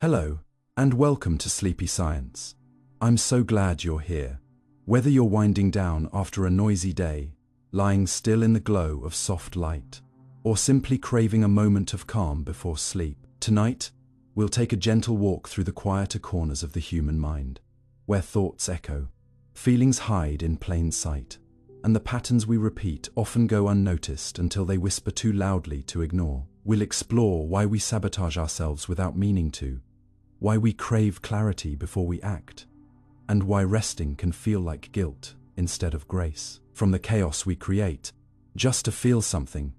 Hello, and welcome to Sleepy Science. I'm so glad you're here. Whether you're winding down after a noisy day, lying still in the glow of soft light, or simply craving a moment of calm before sleep, tonight, we'll take a gentle walk through the quieter corners of the human mind, where thoughts echo, feelings hide in plain sight, and the patterns we repeat often go unnoticed until they whisper too loudly to ignore. We'll explore why we sabotage ourselves without meaning to, why we crave clarity before we act, and why resting can feel like guilt instead of grace. From the chaos we create, just to feel something,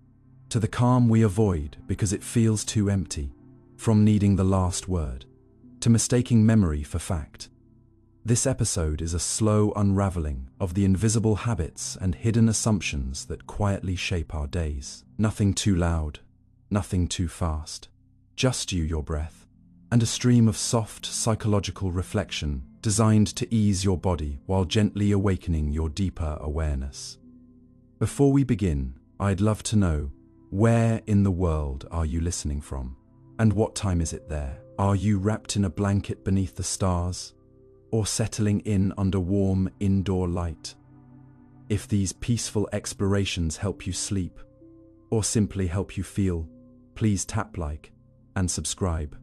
to the calm we avoid because it feels too empty, from needing the last word, to mistaking memory for fact. This episode is a slow unraveling of the invisible habits and hidden assumptions that quietly shape our days. Nothing too loud, nothing too fast, just you, your breath, and a stream of soft psychological reflection designed to ease your body while gently awakening your deeper awareness. Before we begin, I'd love to know, where in the world are you listening from? And what time is it there? Are you wrapped in a blanket beneath the stars, or settling in under warm indoor light? If these peaceful explorations help you sleep, or simply help you feel, please tap like and subscribe.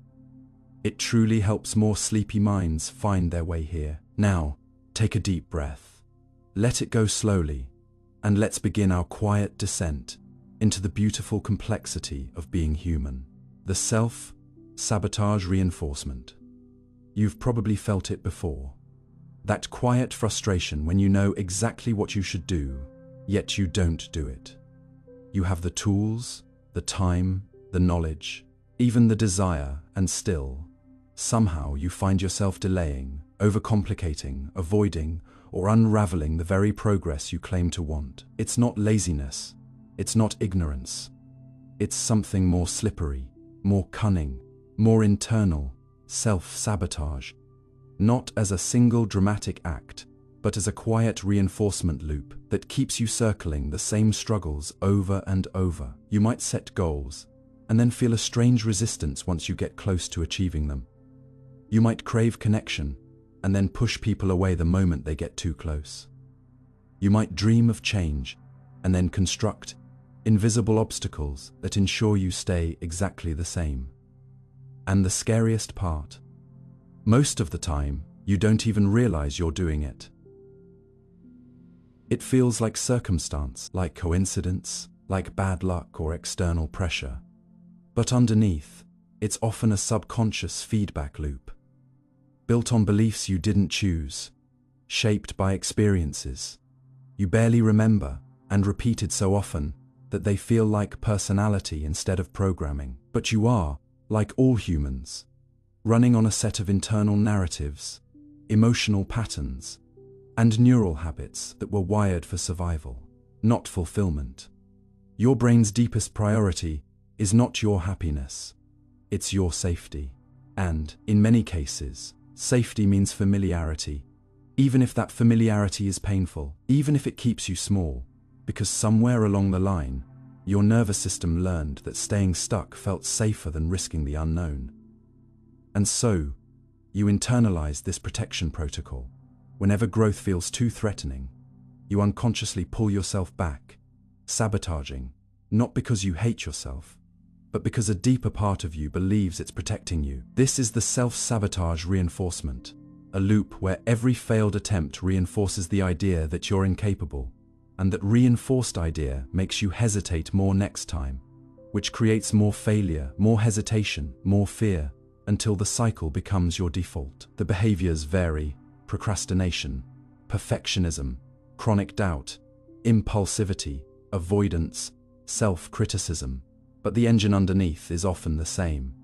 It truly helps more sleepy minds find their way here. Now, take a deep breath. Let it go slowly, and let's begin our quiet descent into the beautiful complexity of being human. The self-sabotage reinforcement. You've probably felt it before. That quiet frustration when you know exactly what you should do, yet you don't do it. You have the tools, the time, the knowledge, even the desire, and still, somehow you find yourself delaying, overcomplicating, avoiding, or unraveling the very progress you claim to want. It's not laziness, it's not ignorance. It's something more slippery, more cunning, more internal, self-sabotage. Not as a single dramatic act, but as a quiet reinforcement loop that keeps you circling the same struggles over and over. You might set goals, and then feel a strange resistance once you get close to achieving them. You might crave connection, and then push people away the moment they get too close. You might dream of change, and then construct invisible obstacles that ensure you stay exactly the same. And the scariest part, most of the time, you don't even realize you're doing it. It feels like circumstance, like coincidence, like bad luck or external pressure. But underneath, it's often a subconscious feedback loop, built on beliefs you didn't choose, shaped by experiences you barely remember, and repeated so often that they feel like personality instead of programming. But you are, like all humans, running on a set of internal narratives, emotional patterns, and neural habits that were wired for survival, not fulfillment. Your brain's deepest priority is not your happiness, it's your safety. And, in many cases, safety means familiarity, even if that familiarity is painful, even if it keeps you small, because somewhere along the line, your nervous system learned that staying stuck felt safer than risking the unknown. And so, you internalize this protection protocol. Whenever growth feels too threatening, you unconsciously pull yourself back, sabotaging, not because you hate yourself, but because a deeper part of you believes it's protecting you. This is the self-sabotage reinforcement, a loop where every failed attempt reinforces the idea that you're incapable, and that reinforced idea makes you hesitate more next time, which creates more failure, more hesitation, more fear, until the cycle becomes your default. The behaviors vary: procrastination, perfectionism, chronic doubt, impulsivity, avoidance, self-criticism. But the engine underneath is often the same: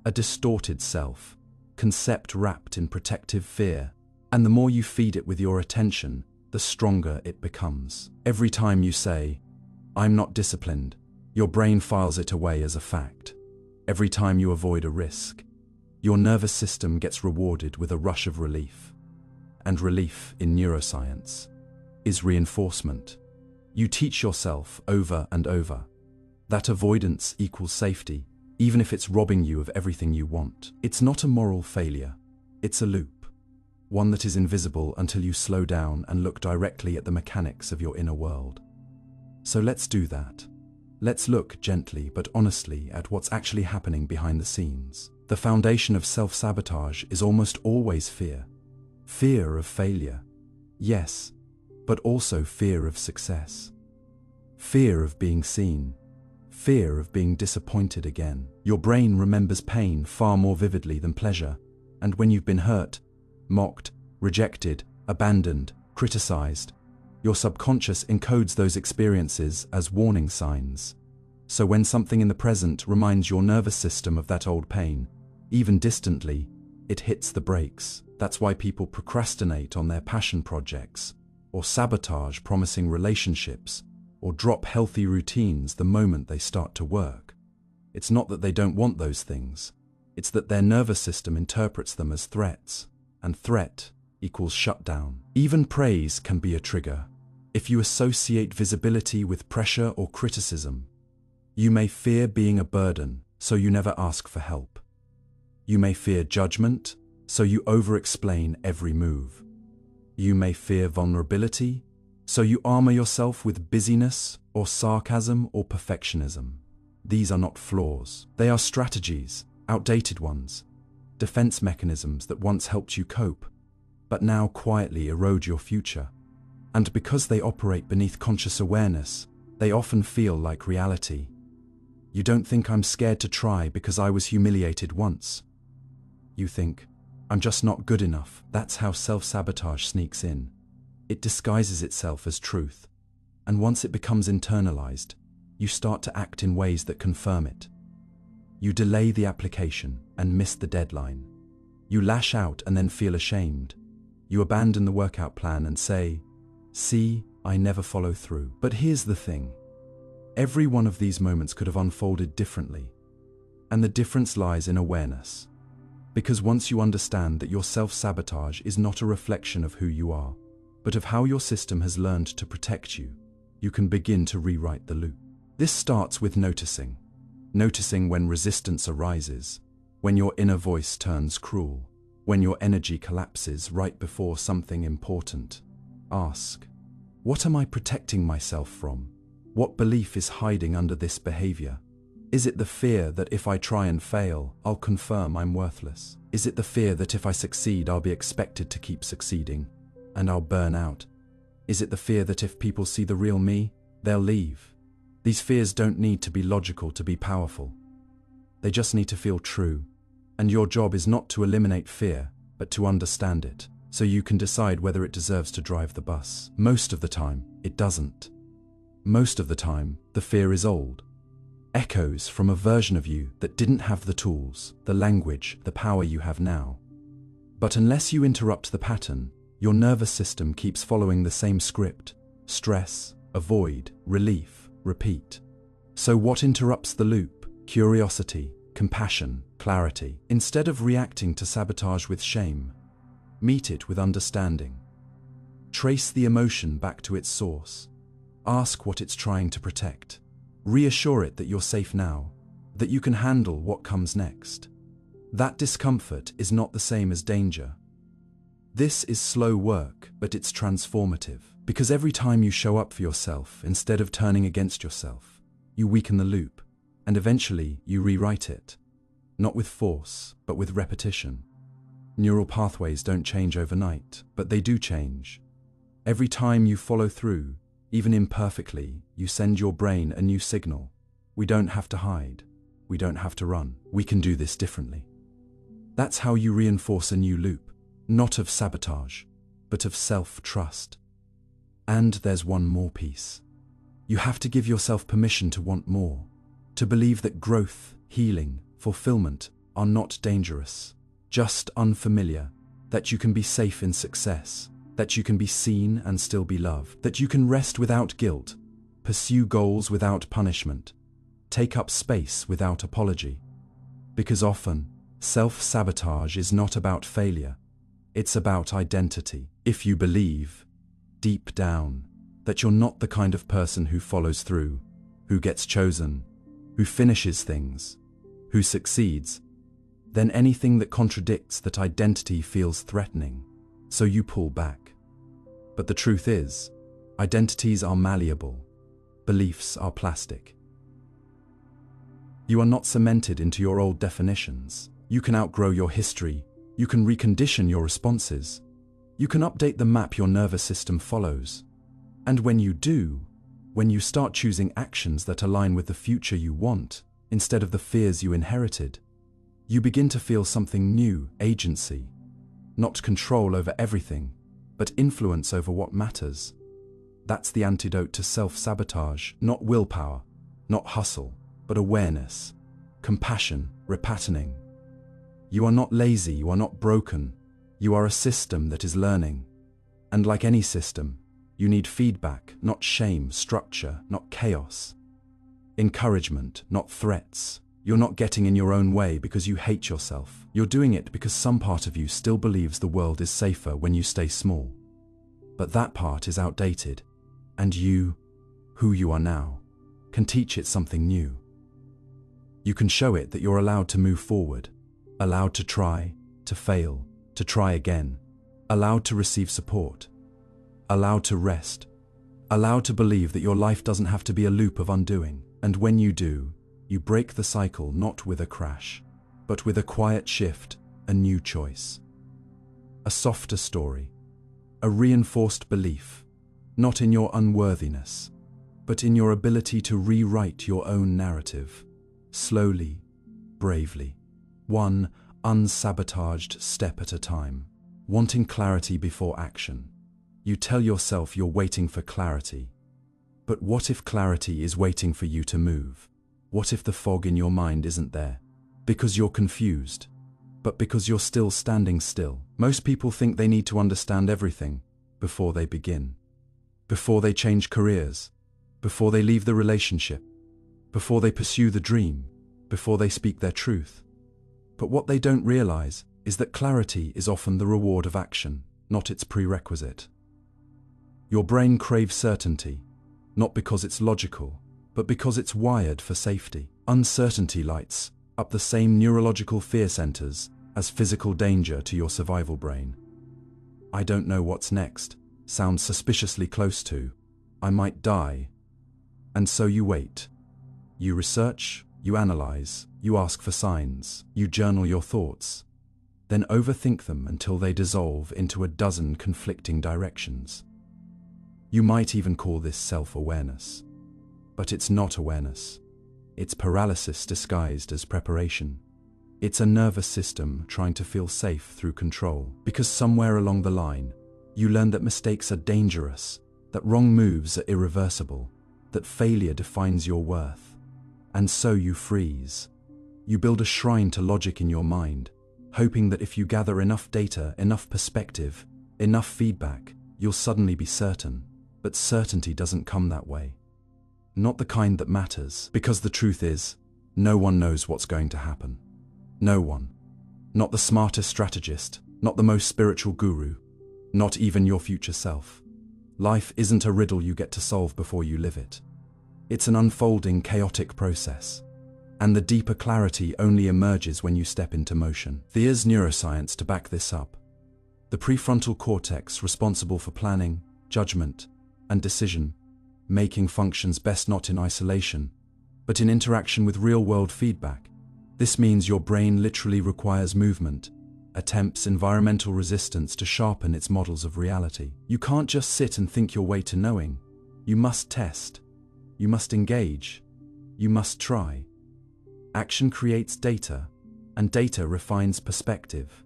a distorted self, concept wrapped in protective fear. And the more you feed it with your attention, the stronger it becomes. Every time you say, "I'm not disciplined," your brain files it away as a fact. Every time you avoid a risk, your nervous system gets rewarded with a rush of relief. And relief, in neuroscience, is reinforcement. You teach yourself over and over that avoidance equals safety, even if it's robbing you of everything you want. It's not a moral failure. It's a loop. One that is invisible until you slow down and look directly at the mechanics of your inner world. So let's do that. Let's look gently but honestly at what's actually happening behind the scenes. The foundation of self-sabotage is almost always fear. Fear of failure, yes, but also fear of success. Fear of being seen. Fear of being disappointed again. Your brain remembers pain far more vividly than pleasure, and when you've been hurt, mocked, rejected, abandoned, criticized, your subconscious encodes those experiences as warning signs. So when something in the present reminds your nervous system of that old pain, even distantly, it hits the brakes. That's why people procrastinate on their passion projects, or sabotage promising relationships, or drop healthy routines the moment they start to work. It's not that they don't want those things. It's that their nervous system interprets them as threats, and threat equals shutdown. Even praise can be a trigger. If you associate visibility with pressure or criticism, you may fear being a burden, so you never ask for help. You may fear judgment, so you over-explain every move. You may fear vulnerability, so you armor yourself with busyness or sarcasm or perfectionism. These are not flaws. They are strategies, outdated ones, defense mechanisms that once helped you cope, but now quietly erode your future. And because they operate beneath conscious awareness, they often feel like reality. You don't think I'm scared to try because I was humiliated once. You think, I'm just not good enough. That's how self-sabotage sneaks in. It disguises itself as truth, and once it becomes internalized, you start to act in ways that confirm it. You delay the application and miss the deadline. You lash out and then feel ashamed. You abandon the workout plan and say, "See, I never follow through." But here's the thing. Every one of these moments could have unfolded differently, and the difference lies in awareness. Because once you understand that your self-sabotage is not a reflection of who you are, but of how your system has learned to protect you, you can begin to rewrite the loop. This starts with noticing. Noticing when resistance arises, when your inner voice turns cruel, when your energy collapses right before something important. Ask, what am I protecting myself from? What belief is hiding under this behavior? Is it the fear that if I try and fail, I'll confirm I'm worthless? Is it the fear that if I succeed, I'll be expected to keep succeeding, and I'll burn out? Is it the fear that if people see the real me, they'll leave? These fears don't need to be logical to be powerful. They just need to feel true. And your job is not to eliminate fear, but to understand it, so you can decide whether it deserves to drive the bus. Most of the time, it doesn't. Most of the time, the fear is old. Echoes from a version of you that didn't have the tools, the language, the power you have now. But unless you interrupt the pattern, your nervous system keeps following the same script: stress, avoid, relief, repeat. So what interrupts the loop? Curiosity, compassion, clarity. Instead of reacting to sabotage with shame, meet it with understanding. Trace the emotion back to its source. Ask what it's trying to protect. Reassure it that you're safe now, that you can handle what comes next. That discomfort is not the same as danger. This is slow work, but it's transformative, because every time you show up for yourself instead of turning against yourself, you weaken the loop, and eventually you rewrite it, not with force, but with repetition. Neural pathways don't change overnight, but they do change. Every time you follow through, even imperfectly, you send your brain a new signal. We don't have to hide. We don't have to run. We can do this differently. That's how you reinforce a new loop, not of sabotage, but of self-trust. And there's one more piece. You have to give yourself permission to want more, to believe that growth, healing, fulfillment are not dangerous, just unfamiliar, that you can be safe in success, that you can be seen and still be loved, that you can rest without guilt, pursue goals without punishment, take up space without apology. Because often, self-sabotage is not about failure, it's about identity. If you believe, deep down, that you're not the kind of person who follows through, who gets chosen, who finishes things, who succeeds, then anything that contradicts that identity feels threatening, so you pull back. But the truth is, identities are malleable, beliefs are plastic. You are not cemented into your old definitions. You can outgrow your history, you can recondition your responses, you can update the map your nervous system follows. And when you do, when you start choosing actions that align with the future you want, instead of the fears you inherited, you begin to feel something new: agency. Not control over everything, but influence over what matters. That's the antidote to self-sabotage, not willpower, not hustle, but awareness, compassion, repatterning. You are not lazy, you are not broken, you are a system that is learning. And like any system, you need feedback, not shame, structure, not chaos. Encouragement, not threats. You're not getting in your own way because you hate yourself. You're doing it because some part of you still believes the world is safer when you stay small. But that part is outdated, and you, who you are now, can teach it something new. You can show it that you're allowed to move forward, allowed to try, to fail, to try again, allowed to receive support, allowed to rest, allowed to believe that your life doesn't have to be a loop of undoing. And when you do, you break the cycle not with a crash, but with a quiet shift, a new choice. A softer story, a reinforced belief, not in your unworthiness, but in your ability to rewrite your own narrative, slowly, bravely, one unsabotaged step at a time. Wanting clarity before action. You tell yourself you're waiting for clarity. But what if clarity is waiting for you to move? What if the fog in your mind isn't there? Because you're confused, but because you're still standing still. Most people think they need to understand everything before they begin, before they change careers, before they leave the relationship, before they pursue the dream, before they speak their truth. But what they don't realize is that clarity is often the reward of action, not its prerequisite. Your brain craves certainty, not because it's logical, but because it's wired for safety. Uncertainty lights up the same neurological fear centers as physical danger to your survival brain. I don't know what's next sounds suspiciously close to I might die. And so you wait. You research, you analyze, you ask for signs, you journal your thoughts, then overthink them until they dissolve into a dozen conflicting directions. You might even call this self-awareness. But it's not awareness. It's paralysis disguised as preparation. It's a nervous system trying to feel safe through control. Because somewhere along the line, you learn that mistakes are dangerous, that wrong moves are irreversible, that failure defines your worth. And so you freeze. You build a shrine to logic in your mind, hoping that if you gather enough data, enough perspective, enough feedback, you'll suddenly be certain. But certainty doesn't come that way. Not the kind that matters, because the truth is, no one knows what's going to happen. No one. Not the smartest strategist, not the most spiritual guru, not even your future self. Life isn't a riddle you get to solve before you live it. It's an unfolding, chaotic process. And the deeper clarity only emerges when you step into motion. There's neuroscience to back this up. The prefrontal cortex, responsible for planning, judgment, and decision-making, functions best not in isolation, but in interaction with real-world feedback. This means your brain literally requires movement, attempts, environmental resistance to sharpen its models of reality. You can't just sit and think your way to knowing. You must test. You must engage. You must try. Action creates data, and data refines perspective.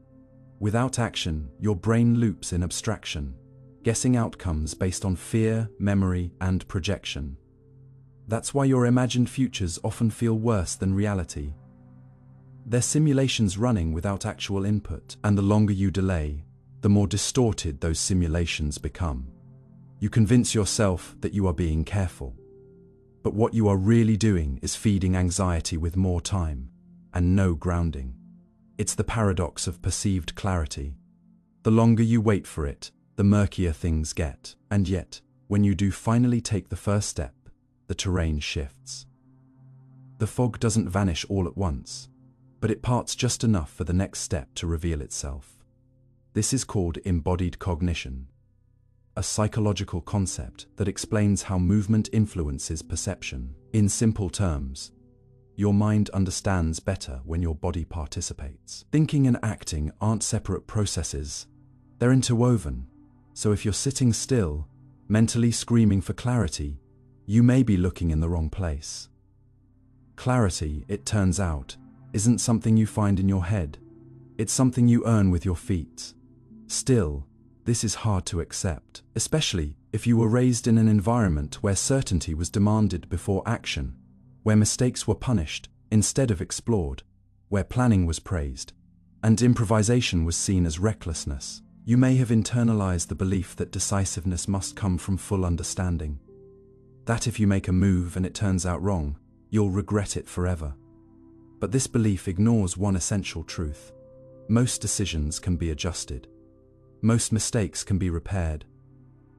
Without action, your brain loops in abstraction, guessing outcomes based on fear, memory, and projection. That's why your imagined futures often feel worse than reality. They're simulations running without actual input, and the longer you delay, the more distorted those simulations become. You convince yourself that you are being careful. But what you are really doing is feeding anxiety with more time and no grounding. It's the paradox of perceived clarity. The longer you wait for it, the murkier things get. And yet, when you do finally take the first step, the terrain shifts. The fog doesn't vanish all at once. but it parts just enough for the next step to reveal itself. This is called embodied cognition, a psychological concept that explains how movement influences perception. In simple terms, your mind understands better when your body participates. Thinking and acting aren't separate processes, they're interwoven. So if you're sitting still, mentally screaming for clarity, you may be looking in the wrong place. Clarity, it turns out, isn't something you find in your head. It's something you earn with your feet. Still, this is hard to accept, especially if you were raised in an environment where certainty was demanded before action, where mistakes were punished instead of explored, where planning was praised, and improvisation was seen as recklessness. You may have internalized the belief that decisiveness must come from full understanding. That if you make a move and it turns out wrong, you'll regret it forever. But this belief ignores one essential truth. Most decisions can be adjusted. Most mistakes can be repaired.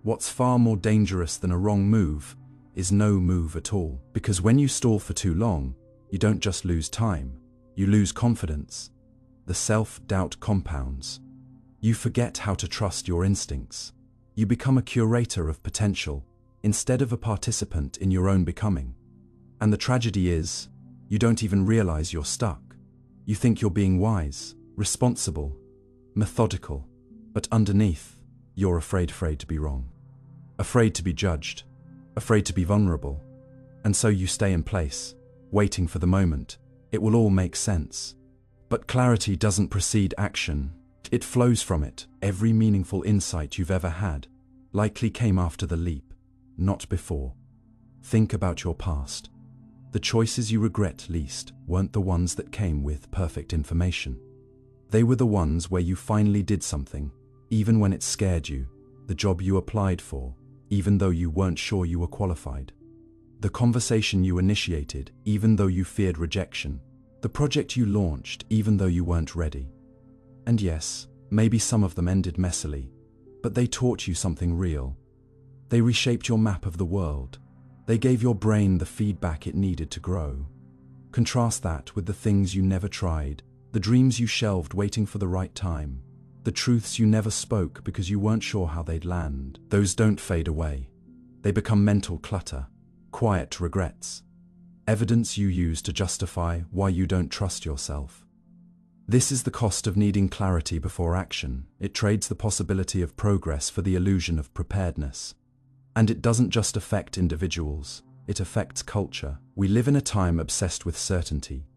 What's far more dangerous than a wrong move is no move at all. Because when you stall for too long, you don't just lose time, you lose confidence. The self-doubt compounds. You forget how to trust your instincts. You become a curator of potential instead of a participant in your own becoming. And the tragedy is, you don't even realize you're stuck. You think you're being wise, responsible, methodical, but underneath, you're afraid to be wrong. Afraid to be judged, afraid to be vulnerable. And so you stay in place, waiting for the moment. It will all make sense. But clarity doesn't precede action. It flows from it. Every meaningful insight you've ever had likely came after the leap, not before. Think about your past. The choices you regret least weren't the ones that came with perfect information. They were the ones where you finally did something, even when it scared you, the job you applied for, even though you weren't sure you were qualified. The conversation you initiated, even though you feared rejection. The project you launched, even though you weren't ready. And yes, maybe some of them ended messily, but they taught you something real. They reshaped your map of the world. They gave your brain the feedback it needed to grow. Contrast that with the things you never tried, the dreams you shelved waiting for the right time, the truths you never spoke because you weren't sure how they'd land. Those don't fade away. They become mental clutter, quiet regrets, evidence you use to justify why you don't trust yourself. This is the cost of needing clarity before action. It trades the possibility of progress for the illusion of preparedness. And it doesn't just affect individuals, it affects culture. We live in a time obsessed with certainty.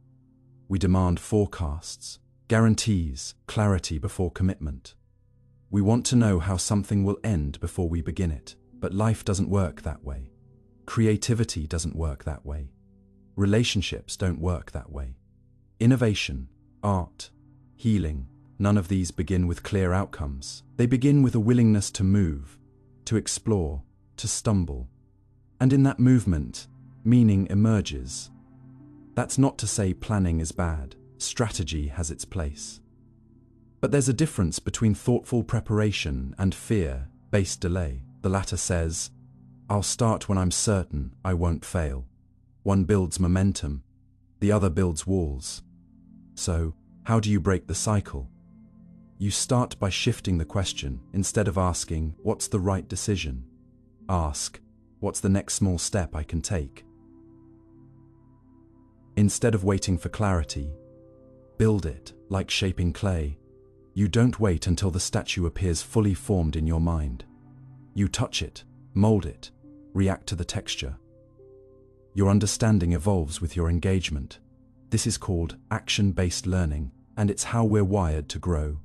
We demand forecasts, guarantees, clarity before commitment. We want to know how something will end before we begin it. But life doesn't work that way. Creativity doesn't work that way. Relationships don't work that way. Innovation, art, healing, none of these begin with clear outcomes. They begin with a willingness to move, to explore, to stumble. And in that movement, meaning emerges. That's not to say planning is bad. Strategy has its place. But there's a difference between thoughtful preparation and fear-based delay. The latter says, I'll start when I'm certain I won't fail. One builds momentum, the other builds walls. So, how do you break the cycle? You start by shifting the question. Instead of asking, what's the right decision? Ask, what's the next small step I can take? Instead of waiting for clarity, build it. Like shaping clay. You don't wait until the statue appears fully formed in your mind. You touch it, mold it, react to the texture. Your understanding evolves with your engagement. This is called action-based learning, and it's how we're wired to grow.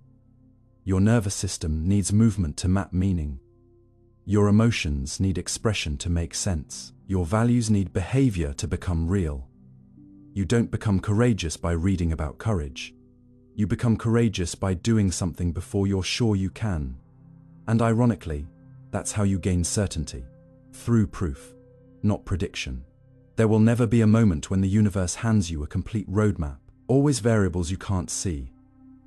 Your nervous system needs movement to map meaning. Your emotions need expression to make sense. Your values need behavior to become real. You don't become courageous by reading about courage. You become courageous by doing something before you're sure you can. And ironically, that's how you gain certainty. Through proof, not prediction. There will never be a moment when the universe hands you a complete roadmap. Always variables you can't see.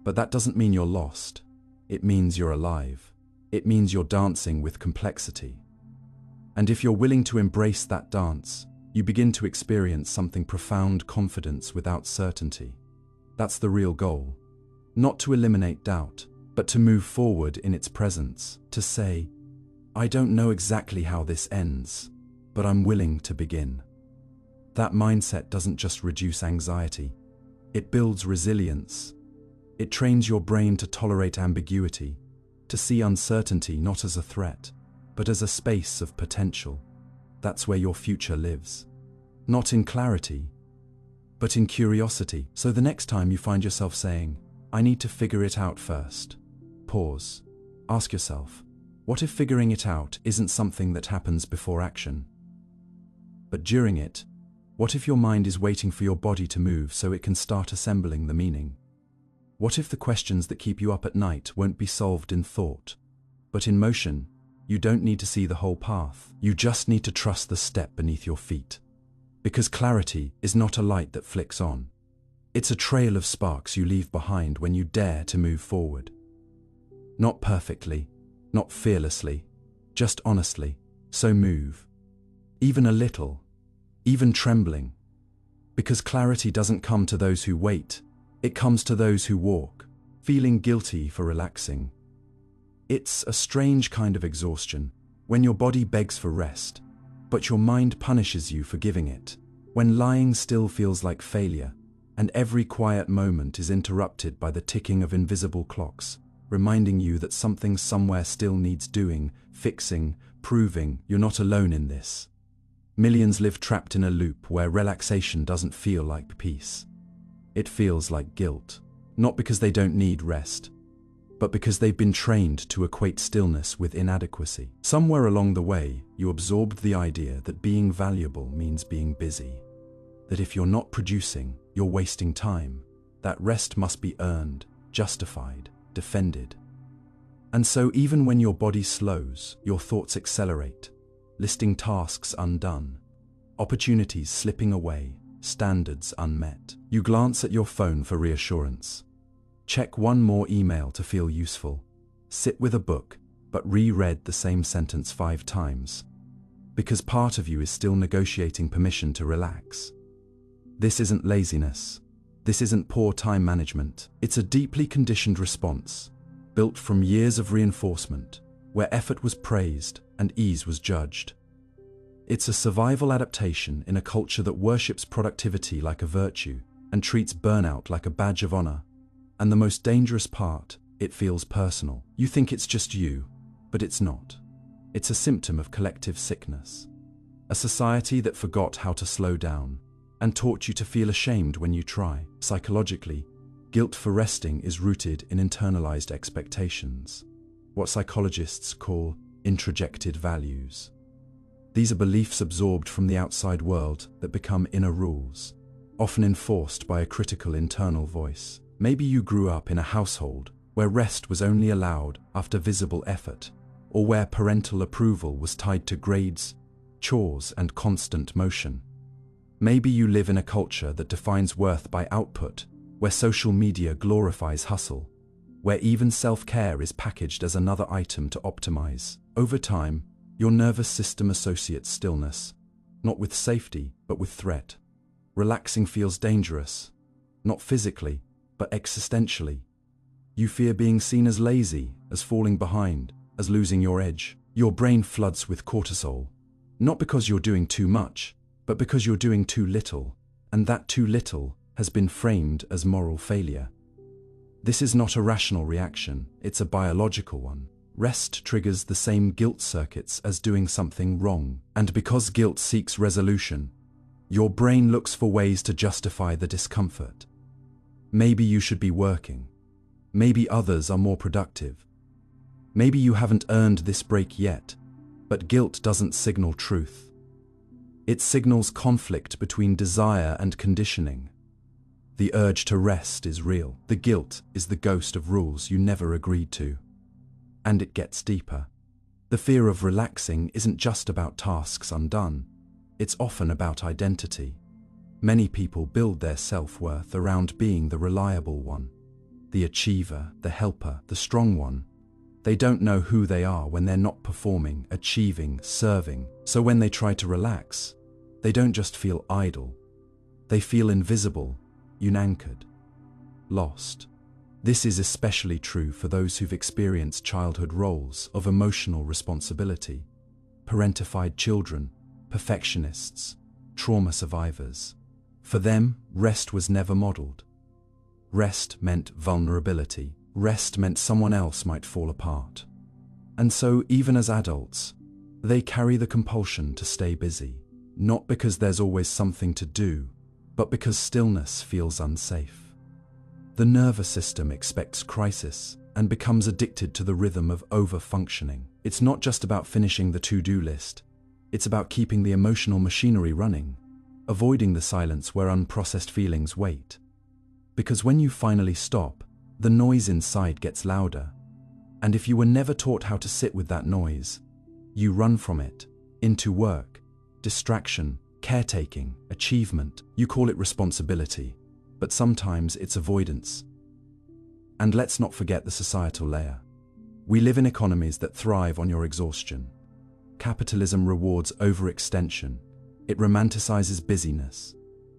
But that doesn't mean you're lost. It means you're alive. It means you're dancing with complexity. And if you're willing to embrace that dance, you begin to experience something profound: confidence without certainty. That's the real goal. Not to eliminate doubt, but to move forward in its presence, to say, I don't know exactly how this ends, but I'm willing to begin. That mindset doesn't just reduce anxiety, it builds resilience. It trains your brain to tolerate ambiguity, to see uncertainty not as a threat, but as a space of potential. That's where your future lives. Not in clarity, but in curiosity. So the next time you find yourself saying, I need to figure it out first, pause. Ask yourself, what if figuring it out isn't something that happens before action, but during it? What if your mind is waiting for your body to move so it can start assembling the meaning? What if the questions that keep you up at night won't be solved in thought, but in motion? You don't need to see the whole path. You just need to trust the step beneath your feet. Because clarity is not a light that flicks on. It's a trail of sparks you leave behind when you dare to move forward. Not perfectly, not fearlessly, just honestly. So move. Even a little. Even trembling. Because clarity doesn't come to those who wait, it comes to those who walk, feeling guilty for relaxing. It's a strange kind of exhaustion, when your body begs for rest, but your mind punishes you for giving it, when lying still feels like failure, and every quiet moment is interrupted by the ticking of invisible clocks, reminding you that something somewhere still needs doing, fixing, proving you're not alone in this. Millions live trapped in a loop where relaxation doesn't feel like peace. It feels like guilt, not because they don't need rest, but because they've been trained to equate stillness with inadequacy. Somewhere along the way, you absorbed the idea that being valuable means being busy, that if you're not producing, you're wasting time, that rest must be earned, justified, defended. And so even when your body slows, your thoughts accelerate, listing tasks undone, opportunities slipping away, standards unmet. You glance at your phone for reassurance. Check one more email to feel useful. Sit with a book, but reread the same sentence 5 times. Because part of you is still negotiating permission to relax. This isn't laziness. This isn't poor time management. It's a deeply conditioned response, built from years of reinforcement, where effort was praised and ease was judged. It's a survival adaptation in a culture that worships productivity like a virtue and treats burnout like a badge of honor. And the most dangerous part, it feels personal. You think it's just you, but it's not. It's a symptom of collective sickness. A society that forgot how to slow down and taught you to feel ashamed when you try. Psychologically, guilt for resting is rooted in internalized expectations, what psychologists call introjected values. These are beliefs absorbed from the outside world that become inner rules, often enforced by a critical internal voice. Maybe you grew up in a household where rest was only allowed after visible effort, or where parental approval was tied to grades, chores, and constant motion. Maybe you live in a culture that defines worth by output, where social media glorifies hustle, where even self-care is packaged as another item to optimize. Over time, your nervous system associates stillness, not with safety, but with threat. Relaxing feels dangerous, not physically, but existentially. You fear being seen as lazy, as falling behind, as losing your edge. Your brain floods with cortisol, not because you're doing too much, but because you're doing too little, and that too little has been framed as moral failure. This is not a rational reaction, it's a biological one. Rest triggers the same guilt circuits as doing something wrong, and because guilt seeks resolution, your brain looks for ways to justify the discomfort. Maybe you should be working. Maybe others are more productive. Maybe you haven't earned this break yet, but guilt doesn't signal truth. It signals conflict between desire and conditioning. The urge to rest is real. The guilt is the ghost of rules you never agreed to. And it gets deeper. The fear of relaxing isn't just about tasks undone. It's often about identity. Many people build their self-worth around being the reliable one, the achiever, the helper, the strong one. They don't know who they are when they're not performing, achieving, serving. So when they try to relax, they don't just feel idle. They feel invisible, unanchored. lost. This is especially true for those who've experienced childhood roles of emotional responsibility, parentified children, perfectionists, trauma survivors. For them, rest was never modeled. Rest meant vulnerability. Rest meant someone else might fall apart. And so, even as adults, they carry the compulsion to stay busy, not because there's always something to do, but because stillness feels unsafe. The nervous system expects crisis and becomes addicted to the rhythm of over-functioning. It's not just about finishing the to-do list, it's about keeping the emotional machinery running, avoiding the silence where unprocessed feelings wait. Because when you finally stop, the noise inside gets louder. And if you were never taught how to sit with that noise, you run from it, into work, distraction, caretaking, achievement. You call it responsibility, but sometimes it's avoidance. And let's not forget the societal layer. We live in economies that thrive on your exhaustion. Capitalism rewards overextension. It romanticizes busyness.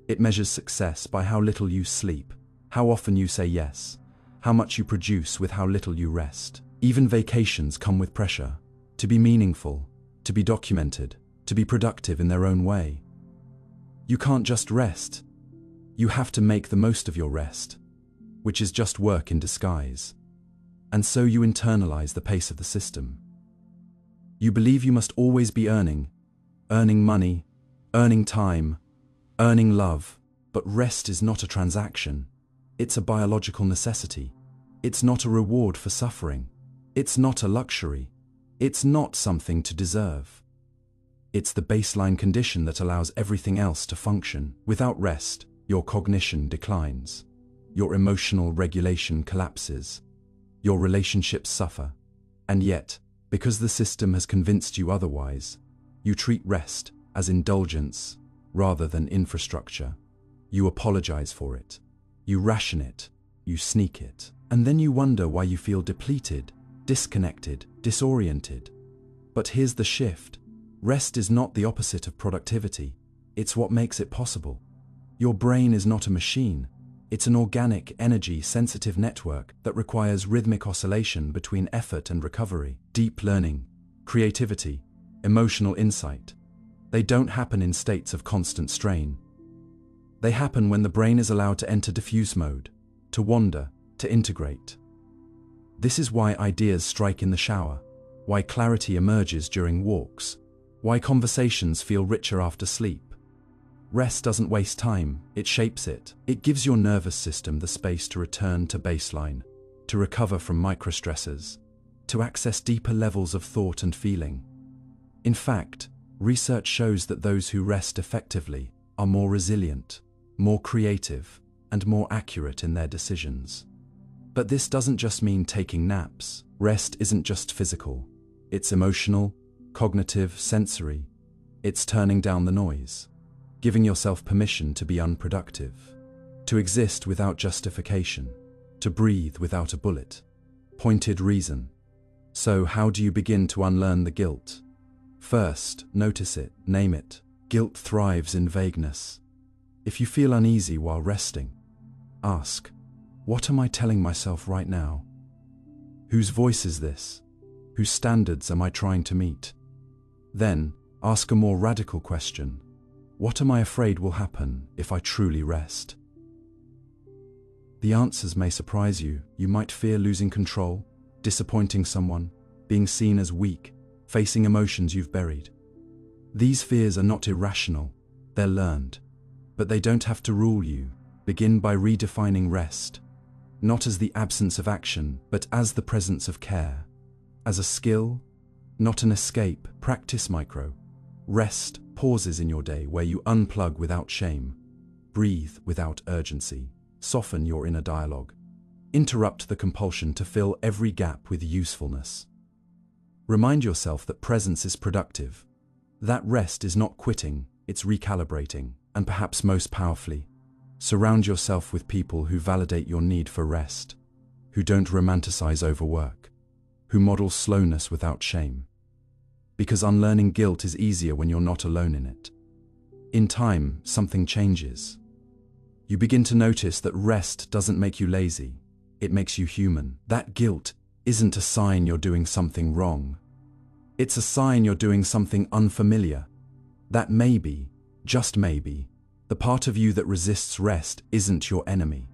It measures success by how little you sleep, how often you say yes, how much you produce with how little you rest. Even vacations come with pressure, to be meaningful, to be documented, to be productive in their own way. You can't just rest. You have to make the most of your rest, which is just work in disguise. And so you internalize the pace of the system. You believe you must always be earning money, earning time, earning love, but rest is not a transaction. It's a biological necessity. It's not a reward for suffering. It's not a luxury. It's not something to deserve. It's the baseline condition that allows everything else to function. Without rest, your cognition declines. Your emotional regulation collapses. Your relationships suffer. And yet, because the system has convinced you otherwise, you treat rest as indulgence rather than infrastructure. You apologize for it. You ration it. You sneak it. And then you wonder why you feel depleted, disconnected, disoriented. But here's the shift. Rest is not the opposite of productivity. It's what makes it possible. Your brain is not a machine. It's an organic, energy-sensitive network that requires rhythmic oscillation between effort and recovery, deep learning, creativity, emotional insight. They don't happen in states of constant strain. They happen when the brain is allowed to enter diffuse mode, to wander, to integrate. This is why ideas strike in the shower, why clarity emerges during walks, why conversations feel richer after sleep. Rest doesn't waste time, it shapes it. It gives your nervous system the space to return to baseline, to recover from microstressors, to access deeper levels of thought and feeling. In fact, research shows that those who rest effectively are more resilient, more creative, and more accurate in their decisions. But this doesn't just mean taking naps. Rest isn't just physical. It's emotional, cognitive, sensory. It's turning down the noise, giving yourself permission to be unproductive, to exist without justification, to breathe without a bullet, pointed reason. So how do you begin to unlearn the guilt? First, notice it, name it. Guilt thrives in vagueness. If you feel uneasy while resting, ask, what am I telling myself right now? Whose voice is this? Whose standards am I trying to meet? Then, ask a more radical question. What am I afraid will happen if I truly rest? The answers may surprise you. You might fear losing control, disappointing someone, being seen as weak, facing emotions you've buried. These fears are not irrational, they're learned. But they don't have to rule you. Begin by redefining rest, not as the absence of action, but as the presence of care. As a skill, not an escape. Practice micro. Rest pauses in your day where you unplug without shame, breathe without urgency, soften your inner dialogue. Interrupt the compulsion to fill every gap with usefulness. Remind yourself that presence is productive. That rest is not quitting, it's recalibrating. And perhaps most powerfully, surround yourself with people who validate your need for rest, who don't romanticize overwork, who model slowness without shame. Because unlearning guilt is easier when you're not alone in it. In time, something changes. You begin to notice that rest doesn't make you lazy, it makes you human. That guilt isn't a sign you're doing something wrong. It's a sign you're doing something unfamiliar. That maybe, just maybe, the part of you that resists rest isn't your enemy.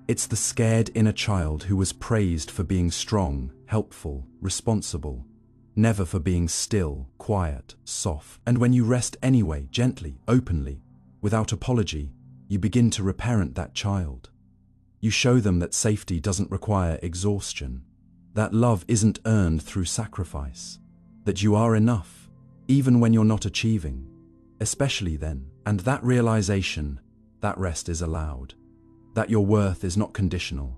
It's the scared inner child who was praised for being strong, helpful, responsible, never for being still, quiet, soft. And when you rest anyway, gently, openly, without apology, you begin to reparent that child. You show them that safety doesn't require exhaustion, that love isn't earned through sacrifice, that you are enough, even when you're not achieving, especially then. And that realization, that rest is allowed, that your worth is not conditional,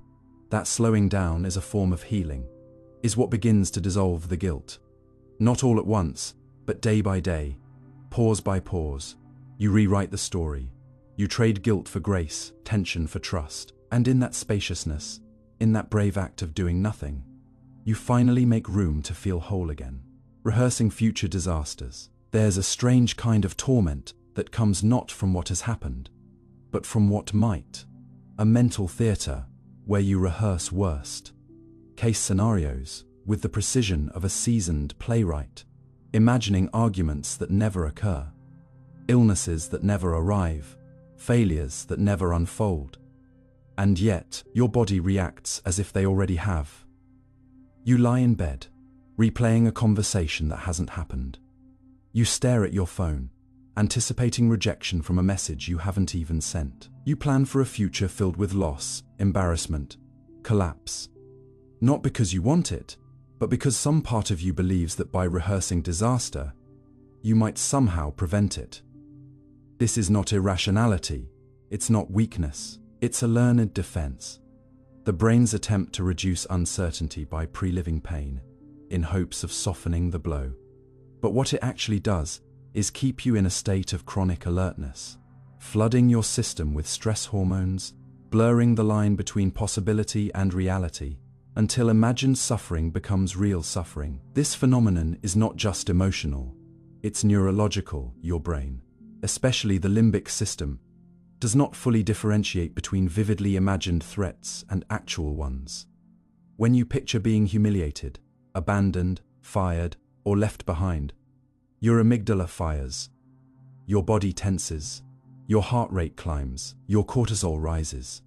that slowing down is a form of healing, is what begins to dissolve the guilt. Not all at once, but day by day, pause by pause, you rewrite the story. You trade guilt for grace, tension for trust, and in that spaciousness, in that brave act of doing nothing, you finally make room to feel whole again. Rehearsing future disasters. There's a strange kind of torment that comes not from what has happened, but from what might. A mental theater where you rehearse worst case scenarios with the precision of a seasoned playwright, imagining arguments that never occur, illnesses that never arrive, failures that never unfold. And yet, your body reacts as if they already have. You lie in bed, replaying a conversation that hasn't happened. You stare at your phone, anticipating rejection from a message you haven't even sent. You plan for a future filled with loss, embarrassment, collapse. Not because you want it, but because some part of you believes that by rehearsing disaster, you might somehow prevent it. This is not irrationality, it's not weakness, it's a learned defense. The brain's attempt to reduce uncertainty by pre-living pain, in hopes of softening the blow. But what it actually does is keep you in a state of chronic alertness, flooding your system with stress hormones, blurring the line between possibility and reality, until imagined suffering becomes real suffering. This phenomenon is not just emotional, it's neurological. Your brain, especially the limbic system, does not fully differentiate between vividly imagined threats and actual ones. When you picture being humiliated, abandoned, fired, or left behind, your amygdala fires, your body tenses, your heart rate climbs, your cortisol rises.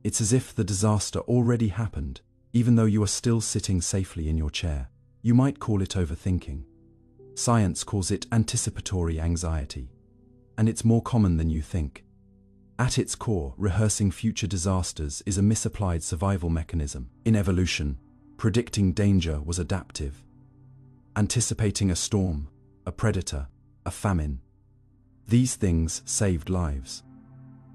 It's as if the disaster already happened, even though you are still sitting safely in your chair. You might call it overthinking. Science calls it anticipatory anxiety, and it's more common than you think. At its core, rehearsing future disasters is a misapplied survival mechanism. In evolution, predicting danger was adaptive. Anticipating a storm, a predator, a famine. These things saved lives.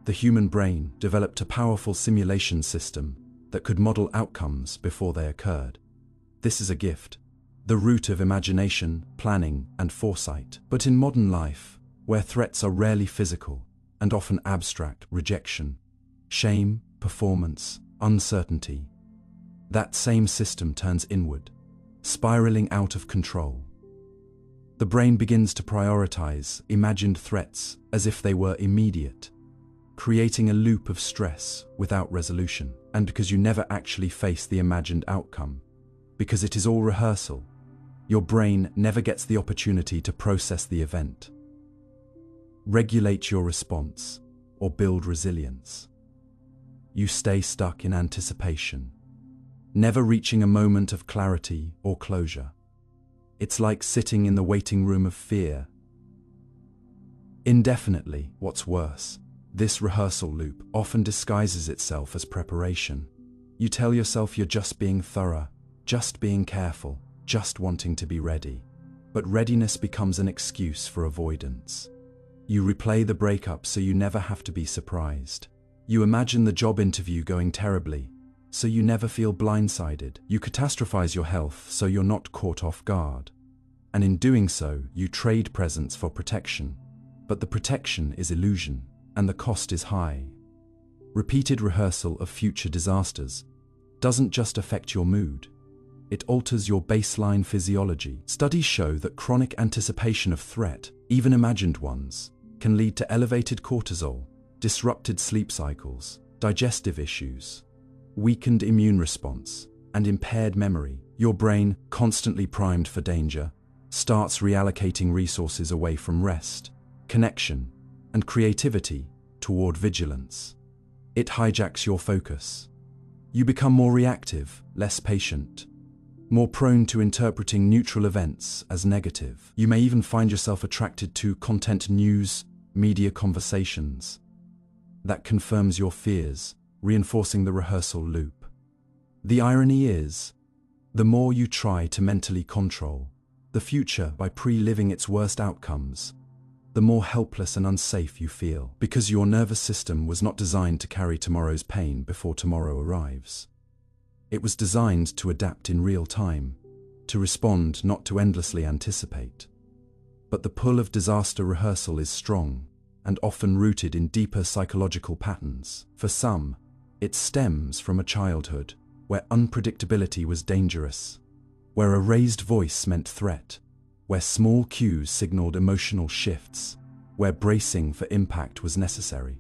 The human brain developed a powerful simulation system that could model outcomes before they occurred. This is a gift, the root of imagination, planning, and foresight. But in modern life, where threats are rarely physical and often abstract, rejection, shame, performance, uncertainty, that same system turns inward, spiraling out of control. The brain begins to prioritize imagined threats as if they were immediate, creating a loop of stress without resolution. And because you never actually face the imagined outcome, because it is all rehearsal, your brain never gets the opportunity to process the event, regulate your response, or build resilience. You stay stuck in anticipation, never reaching a moment of clarity or closure. It's like sitting in the waiting room of fear indefinitely. What's worse, this rehearsal loop often disguises itself as preparation. You tell yourself you're just being thorough, just being careful, just wanting to be ready. But readiness becomes an excuse for avoidance. You replay the breakup so you never have to be surprised. You imagine the job interview going terribly, so you never feel blindsided. You catastrophize your health so you're not caught off guard. And in doing so, you trade presence for protection. But the protection is illusion, and the cost is high. Repeated rehearsal of future disasters doesn't just affect your mood, it alters your baseline physiology. Studies show that chronic anticipation of threat, even imagined ones, can lead to elevated cortisol, disrupted sleep cycles, digestive issues, weakened immune response, and impaired memory. Your brain, constantly primed for danger, starts reallocating resources away from rest, connection, and creativity toward vigilance. It hijacks your focus. You become more reactive, less patient, more prone to interpreting neutral events as negative. You may even find yourself attracted to content news, media conversations. That confirms your fears, reinforcing the rehearsal loop. The irony is, the more you try to mentally control the future by pre-living its worst outcomes, the more helpless and unsafe you feel, because your nervous system was not designed to carry tomorrow's pain before tomorrow arrives. It was designed to adapt in real time, to respond, not to endlessly anticipate. But the pull of disaster rehearsal is strong and often rooted in deeper psychological patterns. For some, it stems from a childhood where unpredictability was dangerous, where a raised voice meant threat, where small cues signaled emotional shifts, where bracing for impact was necessary.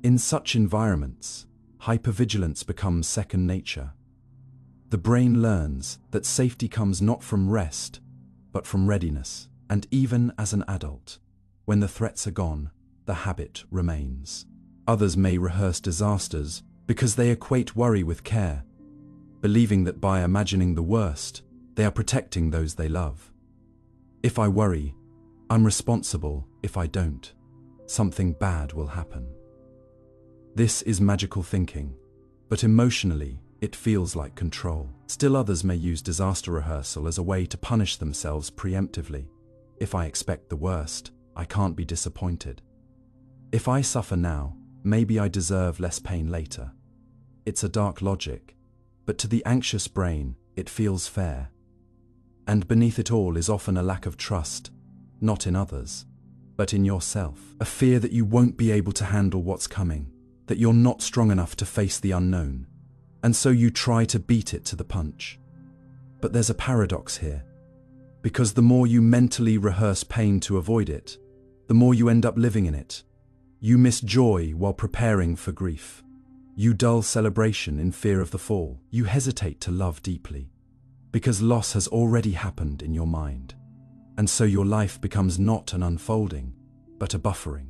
In such environments, hypervigilance becomes second nature. The brain learns that safety comes not from rest, but from readiness. And even as an adult, when the threats are gone, the habit remains. Others may rehearse disasters because they equate worry with care, believing that by imagining the worst, they are protecting those they love. If I worry, I'm responsible. If I don't, something bad will happen. This is magical thinking, but emotionally, it feels like control. Still others may use disaster rehearsal as a way to punish themselves preemptively. If I expect the worst, I can't be disappointed. If I suffer now, maybe I deserve less pain later. It's a dark logic, but to the anxious brain, it feels fair. And beneath it all is often a lack of trust, not in others, but in yourself. A fear that you won't be able to handle what's coming, that you're not strong enough to face the unknown, and so you try to beat it to the punch. But there's a paradox here, because the more you mentally rehearse pain to avoid it, the more you end up living in it. You miss joy while preparing for grief. You dull celebration in fear of the fall. You hesitate to love deeply, because loss has already happened in your mind. And so your life becomes not an unfolding, but a buffering,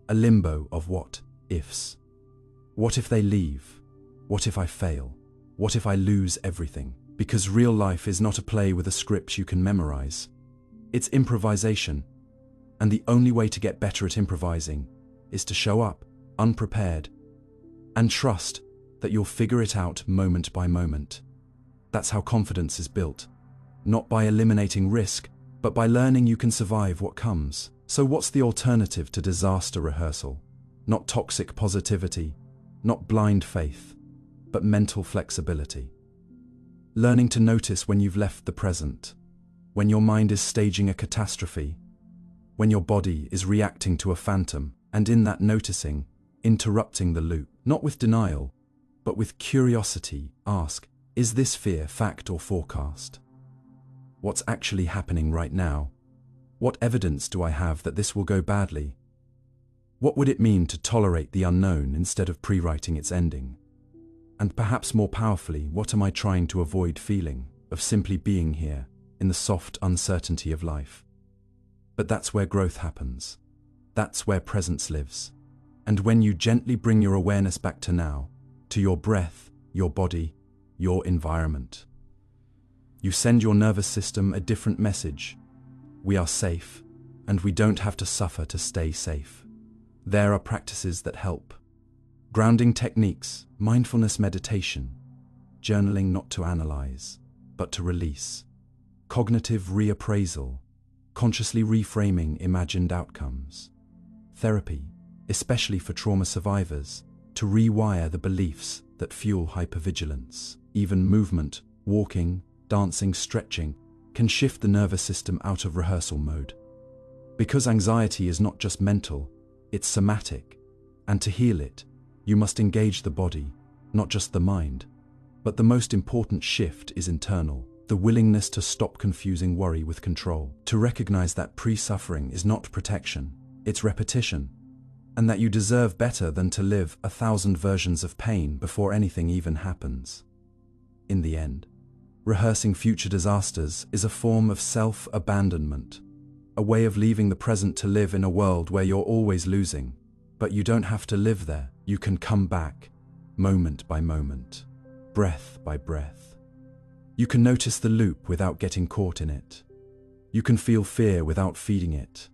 a limbo of what-ifs. What if they leave? What if I fail? What if I lose everything? Because real life is not a play with a script you can memorize. It's improvisation, and the only way to get better at improvising is to show up, unprepared, and trust that you'll figure it out moment by moment. That's how confidence is built, not by eliminating risk, but by learning you can survive what comes. So what's the alternative to disaster rehearsal? Not toxic positivity, not blind faith, but mental flexibility. Learning to notice when you've left the present, when your mind is staging a catastrophe, when your body is reacting to a phantom, and in that noticing, interrupting the loop, not with denial, but with curiosity. Ask, is this fear fact or forecast? What's actually happening right now? What evidence do I have that this will go badly? What would it mean to tolerate the unknown instead of pre-writing its ending? And perhaps more powerfully, what am I trying to avoid feeling, of simply being here, in the soft uncertainty of life? But that's where growth happens. That's where presence lives. And when you gently bring your awareness back to now, to your breath, your body, your environment, you send your nervous system a different message. We are safe, and we don't have to suffer to stay safe. There are practices that help. Grounding techniques, mindfulness meditation, journaling not to analyze, but to release, cognitive reappraisal, consciously reframing imagined outcomes, therapy, especially for trauma survivors, to rewire the beliefs that fuel hypervigilance. Even movement, walking, dancing, stretching, can shift the nervous system out of rehearsal mode. Because anxiety is not just mental, it's somatic, and to heal it, you must engage the body, not just the mind. But the most important shift is internal, the willingness to stop confusing worry with control, to recognize that pre-suffering is not protection, it's repetition. and that you deserve better than to live 1,000 versions of pain before anything even happens. In the end, rehearsing future disasters is a form of self-abandonment, a way of leaving the present to live in a world where you're always losing. But you don't have to live there. You can come back, moment by moment, breath by breath. You can notice the loop without getting caught in it. You can feel fear without feeding it.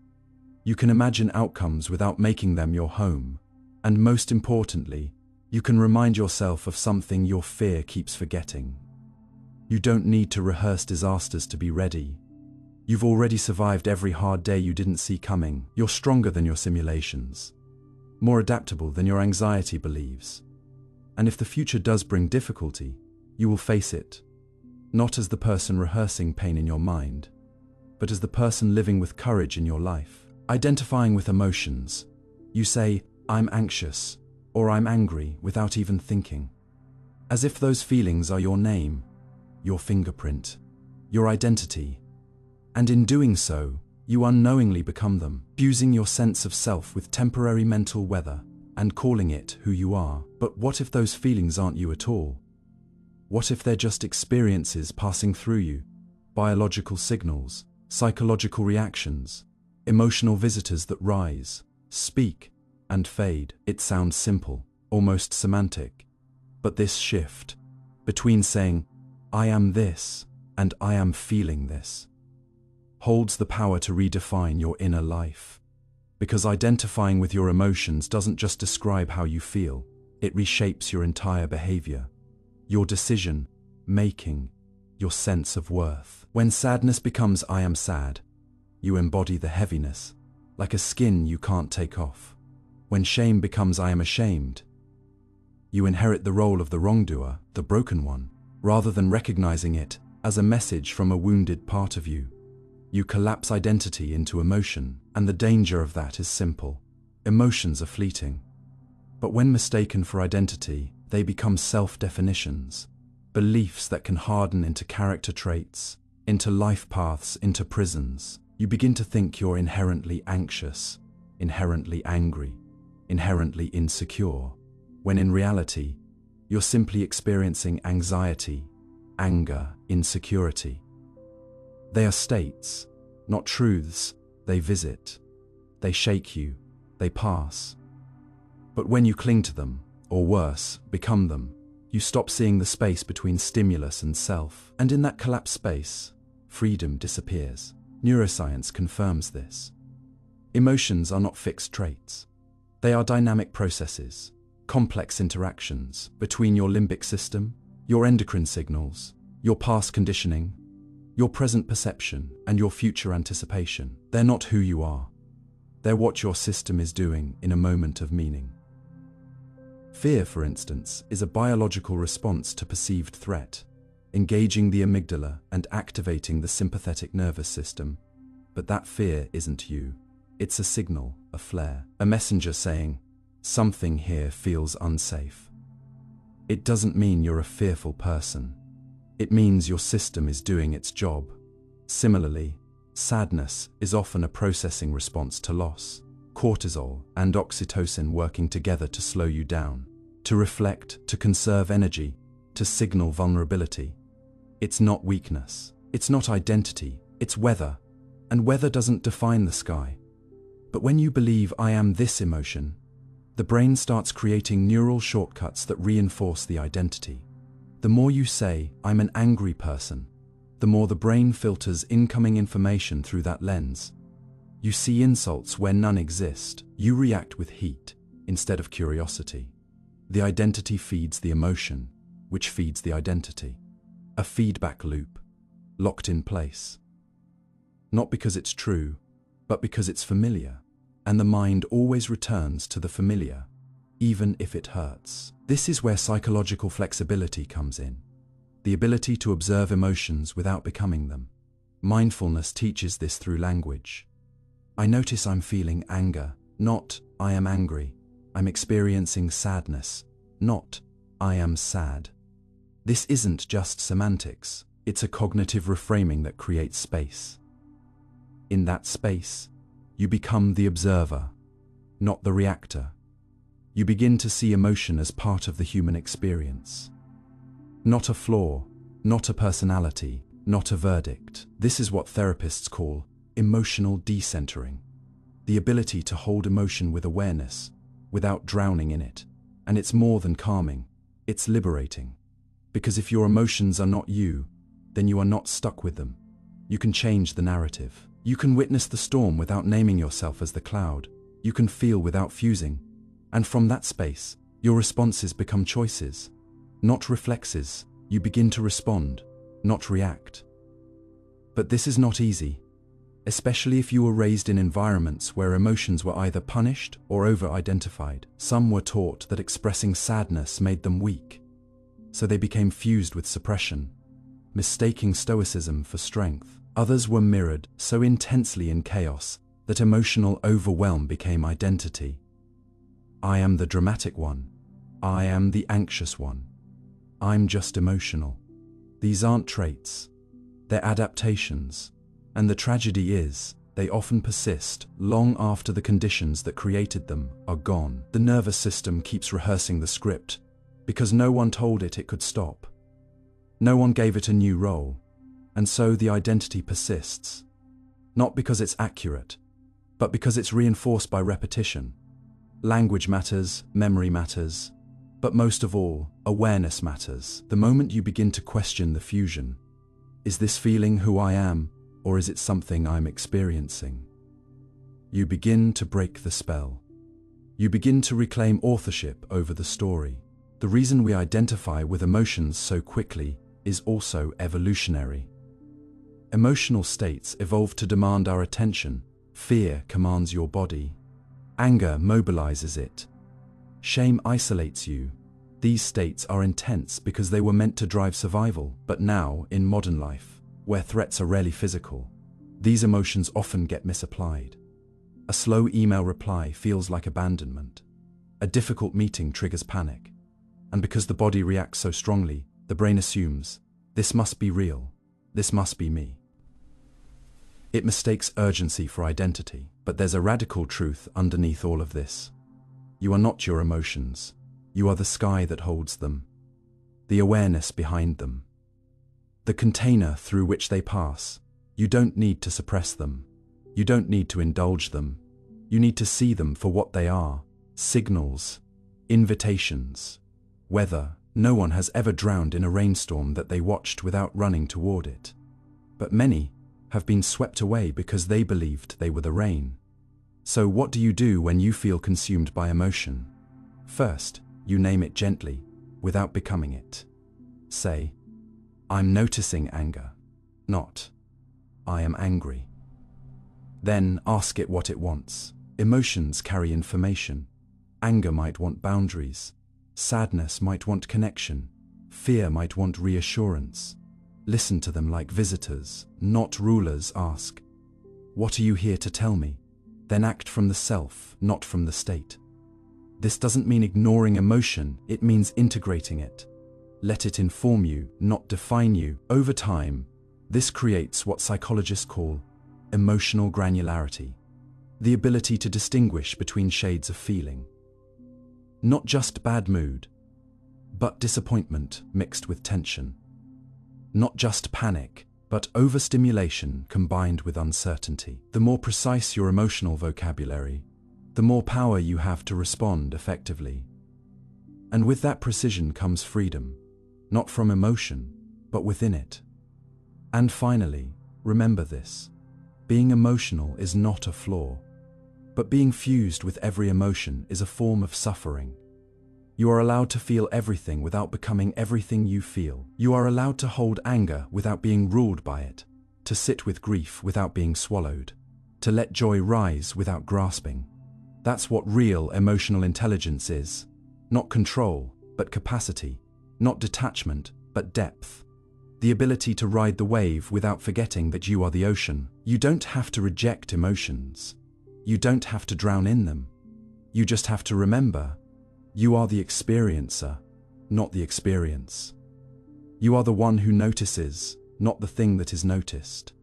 You can imagine outcomes without making them your home. And most importantly, you can remind yourself of something your fear keeps forgetting. You don't need to rehearse disasters to be ready. You've already survived every hard day you didn't see coming. You're stronger than your simulations, more adaptable than your anxiety believes. And if the future does bring difficulty, you will face it, not as the person rehearsing pain in your mind, but as the person living with courage in your life. Identifying with emotions, you say, "I'm anxious," or "I'm angry," without even thinking, as if those feelings are your name, your fingerprint, your identity. And in doing so, you unknowingly become them, fusing your sense of self with temporary mental weather and calling it who you are. But what if those feelings aren't you at all? What if they're just experiences passing through you, biological signals, psychological reactions, emotional visitors that rise, speak, and fade? It sounds simple, almost semantic, but this shift between saying, "I am this," and "I am feeling this," holds the power to redefine your inner life. Because identifying with your emotions doesn't just describe how you feel, it reshapes your entire behavior, your decision making, your sense of worth. When sadness becomes "I am sad," you embody the heaviness, like a skin you can't take off. When shame becomes "I am ashamed," you inherit the role of the wrongdoer, the broken one, rather than recognizing it as a message from a wounded part of you. You collapse identity into emotion, and the danger of that is simple. Emotions are fleeting. But when mistaken for identity, they become self-definitions, beliefs that can harden into character traits, into life paths, into prisons. You begin to think you're inherently anxious, inherently angry, inherently insecure, when in reality, you're simply experiencing anxiety, anger, insecurity. They are states, not truths. They visit, they shake you, they pass. But when you cling to them, or worse, become them, you stop seeing the space between stimulus and self. And in that collapsed space, freedom disappears. Neuroscience confirms this. Emotions are not fixed traits. They are dynamic processes, complex interactions between your limbic system, your endocrine signals, your past conditioning, your present perception, and your future anticipation. They're not who you are. They're what your system is doing in a moment of meaning. Fear, for instance, is a biological response to perceived threat, engaging the amygdala and activating the sympathetic nervous system. But that fear isn't you. It's a signal, a flare, a messenger saying, "Something here feels unsafe." It doesn't mean you're a fearful person. It means your system is doing its job. Similarly, sadness is often a processing response to loss. Cortisol and oxytocin working together to slow you down, to reflect, to conserve energy, to signal vulnerability. It's not weakness. It's not identity. It's weather. And weather doesn't define the sky. But when you believe "I am this emotion," the brain starts creating neural shortcuts that reinforce the identity. The more you say, "I'm an angry person," the more the brain filters incoming information through that lens. You see insults where none exist. You react with heat instead of curiosity. The identity feeds the emotion, which feeds the identity. A feedback loop, locked in place. Not because it's true, but because it's familiar. And the mind always returns to the familiar, even if it hurts. This is where psychological flexibility comes in. The ability to observe emotions without becoming them. Mindfulness teaches this through language. I notice I'm feeling anger, not "I am angry." I'm experiencing sadness, not "I am sad." This isn't just semantics, it's a cognitive reframing that creates space. In that space, you become the observer, not the reactor. You begin to see emotion as part of the human experience. Not a flaw, not a personality, not a verdict. This is what therapists call emotional decentering. The ability to hold emotion with awareness, without drowning in it. And it's more than calming, it's liberating. Because if your emotions are not you, then you are not stuck with them. You can change the narrative. You can witness the storm without naming yourself as the cloud. You can feel without fusing. And from that space, your responses become choices, not reflexes. You begin to respond, not react. But this is not easy, especially if you were raised in environments where emotions were either punished or over-identified. Some were taught that expressing sadness made them weak, so they became fused with suppression, mistaking stoicism for strength. Others were mirrored so intensely in chaos that emotional overwhelm became identity. I am the dramatic one. I am the anxious one. I'm just emotional. These aren't traits. They're adaptations. And the tragedy is, they often persist long after the conditions that created them are gone. The nervous system keeps rehearsing the script because no one told it could stop. No one gave it a new role. And so the identity persists. Not because it's accurate, but because it's reinforced by repetition. Language matters, memory matters, but most of all, awareness matters. The moment you begin to question the fusion, is this feeling who I am, or is it something I'm experiencing? You begin to break the spell. You begin to reclaim authorship over the story. The reason we identify with emotions so quickly is also evolutionary. Emotional states evolve to demand our attention. Fear commands your body. Anger mobilizes it. Shame isolates you. These states are intense because they were meant to drive survival. But now, in modern life, where threats are rarely physical, these emotions often get misapplied. A slow email reply feels like abandonment. A difficult meeting triggers panic. And because the body reacts so strongly, the brain assumes, this must be real. This must be me. It mistakes urgency for identity, but there's a radical truth underneath all of this. You are not your emotions. You are the sky that holds them, the awareness behind them, the container through which they pass. You don't need to suppress them. You don't need to indulge them. You need to see them for what they are: signals, invitations, weather. No one has ever drowned in a rainstorm that they watched without running toward it. But many have been swept away because they believed they were the rain. So what do you do when you feel consumed by emotion? First, you name it gently, without becoming it. Say, I'm noticing anger, not, I am angry. Then ask it what it wants. Emotions carry information. Anger might want boundaries. Sadness might want connection. Fear might want reassurance. Listen to them like visitors, not rulers. Ask, what are you here to tell me? Then act from the self, not from the state. This doesn't mean ignoring emotion, it means integrating it. Let it inform you, not define you. Over time, this creates what psychologists call emotional granularity, the ability to distinguish between shades of feeling. Not just bad mood, but disappointment mixed with tension. Not just panic, but overstimulation combined with uncertainty. The more precise your emotional vocabulary, the more power you have to respond effectively. And with that precision comes freedom, not from emotion, but within it. And finally, remember this: being emotional is not a flaw, but being fused with every emotion is a form of suffering. You are allowed to feel everything without becoming everything you feel. You are allowed to hold anger without being ruled by it, to sit with grief without being swallowed, to let joy rise without grasping. That's what real emotional intelligence is. Not control, but capacity. Not detachment, but depth. The ability to ride the wave without forgetting that you are the ocean. You don't have to reject emotions. You don't have to drown in them. You just have to remember, you are the experiencer, not the experience. You are the one who notices, not the thing that is noticed.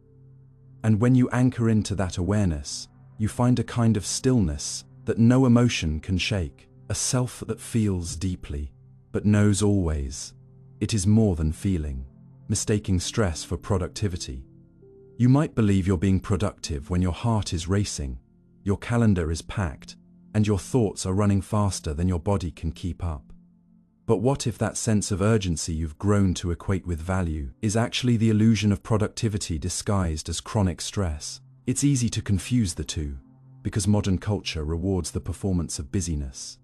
And when you anchor into that awareness, you find a kind of stillness that no emotion can shake, a self that feels deeply, but knows always. It is more than feeling, mistaking stress for productivity. You might believe you're being productive when your heart is racing, your calendar is packed, and your thoughts are running faster than your body can keep up. But what if that sense of urgency you've grown to equate with value is actually the illusion of productivity disguised as chronic stress? It's easy to confuse the two, because modern culture rewards the performance of busyness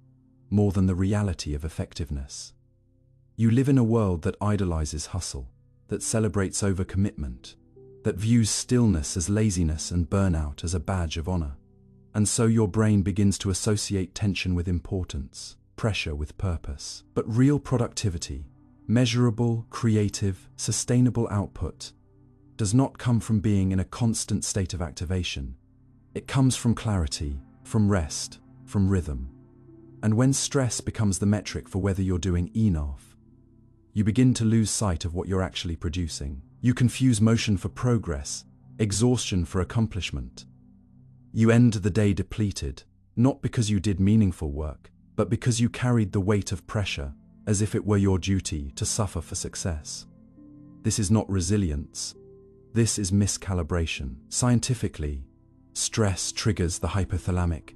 more than the reality of effectiveness. You live in a world that idolizes hustle, that celebrates overcommitment, that views stillness as laziness and burnout as a badge of honor. And so your brain begins to associate tension with importance, pressure with purpose. But real productivity, measurable, creative, sustainable output, does not come from being in a constant state of activation. It comes from clarity, from rest, from rhythm. And when stress becomes the metric for whether you're doing enough, you begin to lose sight of what you're actually producing. You confuse motion for progress, exhaustion for accomplishment. You end the day depleted, not because you did meaningful work, but because you carried the weight of pressure, as if it were your duty to suffer for success. This is not resilience. This is miscalibration. Scientifically, stress triggers the hypothalamic,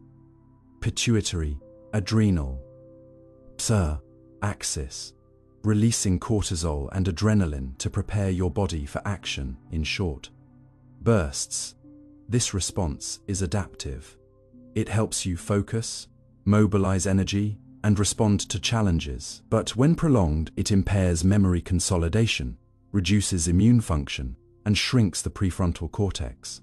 pituitary, adrenal, axis, releasing cortisol and adrenaline to prepare your body for action, in short, bursts. This response is adaptive. It helps you focus, mobilize energy, and respond to challenges. But when prolonged, it impairs memory consolidation, reduces immune function, and shrinks the prefrontal cortex,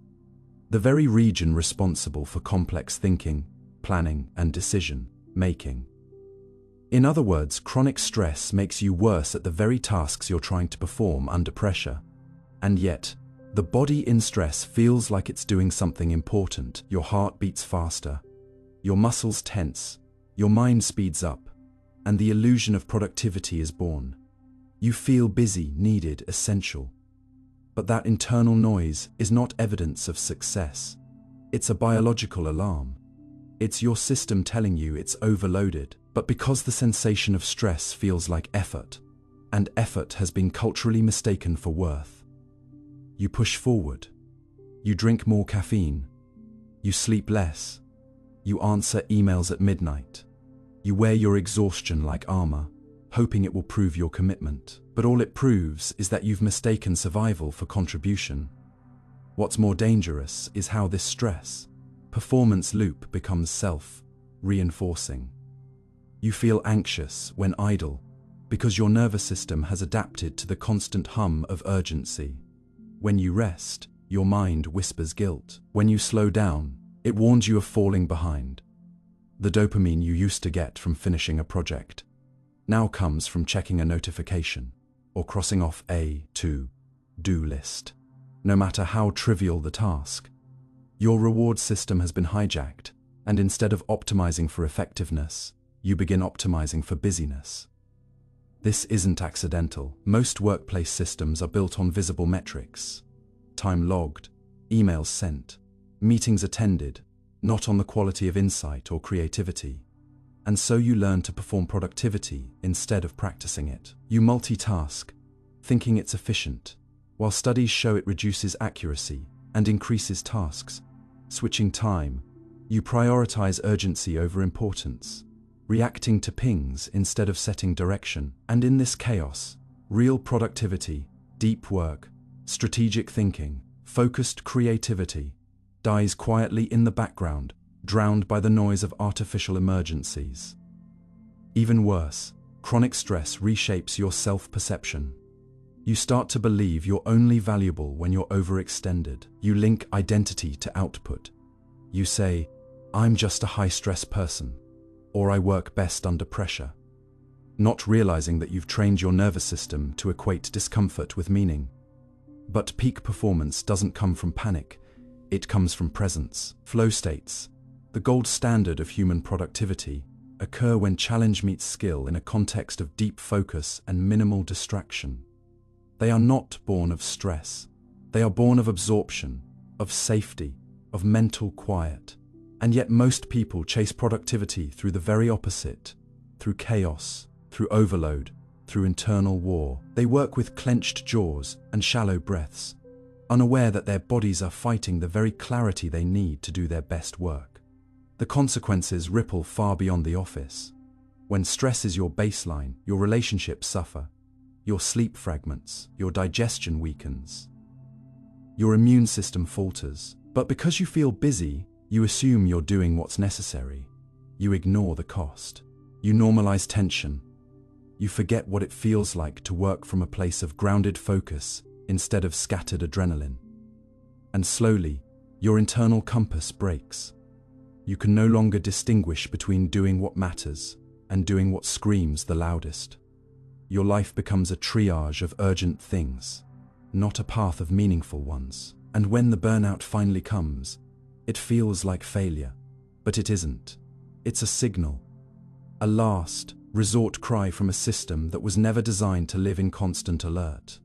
the very region responsible for complex thinking, planning, and decision-making. In other words, chronic stress makes you worse at the very tasks you're trying to perform under pressure. And yet, the body in stress feels like it's doing something important. Your heart beats faster, your muscles tense, your mind speeds up, and the illusion of productivity is born. You feel busy, needed, essential. But that internal noise is not evidence of success. It's a biological alarm. It's your system telling you it's overloaded. But because the sensation of stress feels like effort, and effort has been culturally mistaken for worth, you push forward. You drink more caffeine. You sleep less. You answer emails at midnight. You wear your exhaustion like armor, hoping it will prove your commitment. But all it proves is that you've mistaken survival for contribution. What's more dangerous is how this stress, performance loop becomes self-reinforcing. You feel anxious when idle, because your nervous system has adapted to the constant hum of urgency. When you rest, your mind whispers guilt. When you slow down, it warns you of falling behind. The dopamine you used to get from finishing a project now comes from checking a notification or crossing off a to-do list. No matter how trivial the task, your reward system has been hijacked, and instead of optimizing for effectiveness, you begin optimizing for busyness. This isn't accidental. Most workplace systems are built on visible metrics: time logged, emails sent, meetings attended, not on the quality of insight or creativity. And so you learn to perform productivity instead of practicing it. You multitask, thinking it's efficient, while studies show it reduces accuracy and increases tasks. Switching time, you prioritize urgency over importance, reacting to pings instead of setting direction. And in this chaos, real productivity, deep work, strategic thinking, focused creativity, dies quietly in the background, drowned by the noise of artificial emergencies. Even worse, chronic stress reshapes your self-perception. You start to believe you're only valuable when you're overextended. You link identity to output. You say, "I'm just a high-stress person," or "I work best under pressure," not realizing that you've trained your nervous system to equate discomfort with meaning. But peak performance doesn't come from panic. It comes from presence. Flow states, the gold standard of human productivity, occur when challenge meets skill in a context of deep focus and minimal distraction. They are not born of stress. They are born of absorption, of safety, of mental quiet. And yet most people chase productivity through the very opposite, through chaos, through overload, through internal war. They work with clenched jaws and shallow breaths, unaware that their bodies are fighting the very clarity they need to do their best work. The consequences ripple far beyond the office. When stress is your baseline, your relationships suffer, your sleep fragments, your digestion weakens, your immune system falters. But because you feel busy, you assume you're doing what's necessary. You ignore the cost. You normalize tension. You forget what it feels like to work from a place of grounded focus instead of scattered adrenaline. And slowly, your internal compass breaks. You can no longer distinguish between doing what matters and doing what screams the loudest. Your life becomes a triage of urgent things, not a path of meaningful ones. And when the burnout finally comes, it feels like failure, but it isn't. It's a signal, a last resort cry from a system that was never designed to live in constant alert.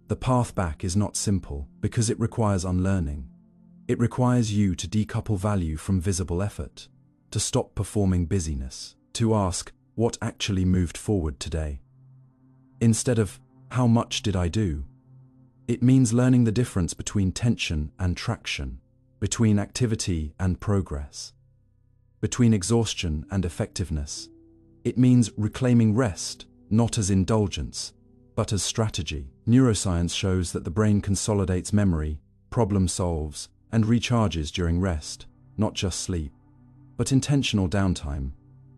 The path back is not simple because it requires unlearning. It requires you to decouple value from visible effort, to stop performing busyness, to ask what actually moved forward today. Instead of, how much did I do? It means learning the difference between tension and traction, between activity and progress, between exhaustion and effectiveness. It means reclaiming rest, not as indulgence, but as strategy. Neuroscience shows that the brain consolidates memory, problem solves, and recharges during rest, not just sleep, but intentional downtime.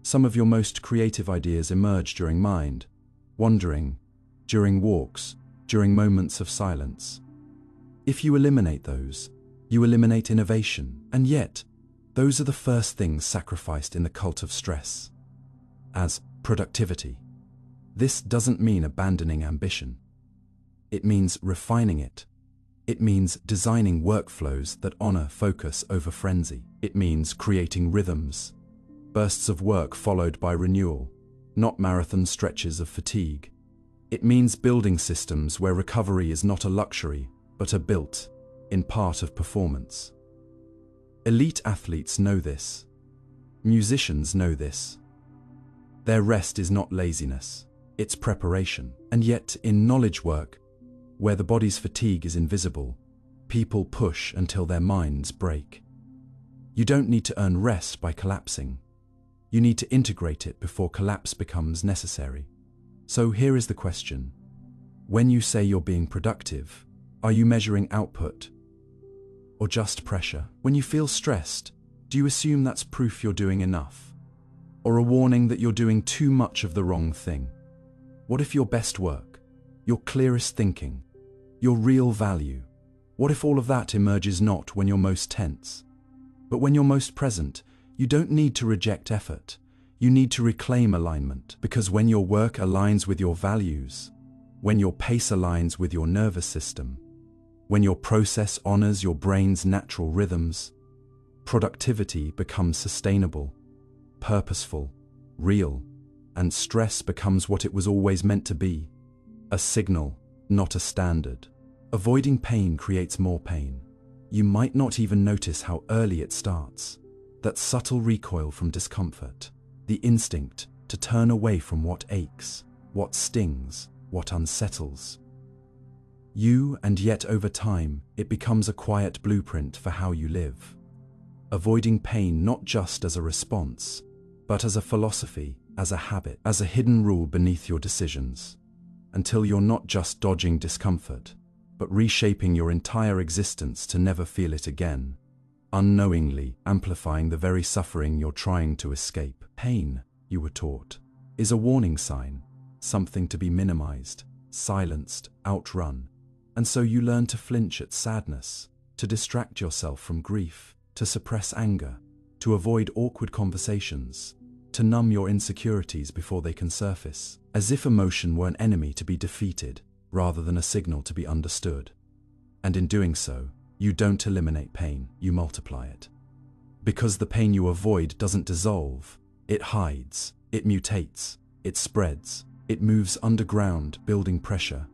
Some of your most creative ideas emerge during mind wandering, during walks, during moments of silence. If you eliminate those, you eliminate innovation, and yet, those are the first things sacrificed in the cult of stress. As productivity. This doesn't mean abandoning ambition. It means refining it. It means designing workflows that honor focus over frenzy. It means creating rhythms, bursts of work followed by renewal, not marathon stretches of fatigue. It means building systems where recovery is not a luxury, but a built-in part of performance. Elite athletes know this. Musicians know this. Their rest is not laziness, it's preparation. And yet, in knowledge work, where the body's fatigue is invisible, people push until their minds break. You don't need to earn rest by collapsing. You need to integrate it before collapse becomes necessary. So here is the question. When you say you're being productive, are you measuring output or just pressure? When you feel stressed, do you assume that's proof you're doing enough, or a warning that you're doing too much of the wrong thing? What if your best work, your clearest thinking, your real value, what if all of that emerges not when you're most tense, but when you're most present? You don't need to reject effort. You need to reclaim alignment, because when your work aligns with your values, when your pace aligns with your nervous system, when your process honors your brain's natural rhythms, productivity becomes sustainable, purposeful, real, and stress becomes what it was always meant to be, a signal, not a standard. Avoiding pain creates more pain. You might not even notice how early it starts. That subtle recoil from discomfort, the instinct to turn away from what aches, what stings, what unsettles you, and yet over time, it becomes a quiet blueprint for how you live. Avoiding pain not just as a response, but as a philosophy, as a habit, as a hidden rule beneath your decisions, until you're not just dodging discomfort, but reshaping your entire existence to never feel it again, unknowingly amplifying the very suffering you're trying to escape. Pain, you were taught, is a warning sign, something to be minimized, silenced, outrun. And so you learn to flinch at sadness, to distract yourself from grief, to suppress anger, to avoid awkward conversations, to numb your insecurities before they can surface, as if emotion were an enemy to be defeated, rather than a signal to be understood. And in doing so, you don't eliminate pain, you multiply it. Because the pain you avoid doesn't dissolve, it hides, it mutates, it spreads, it moves underground, building pressure,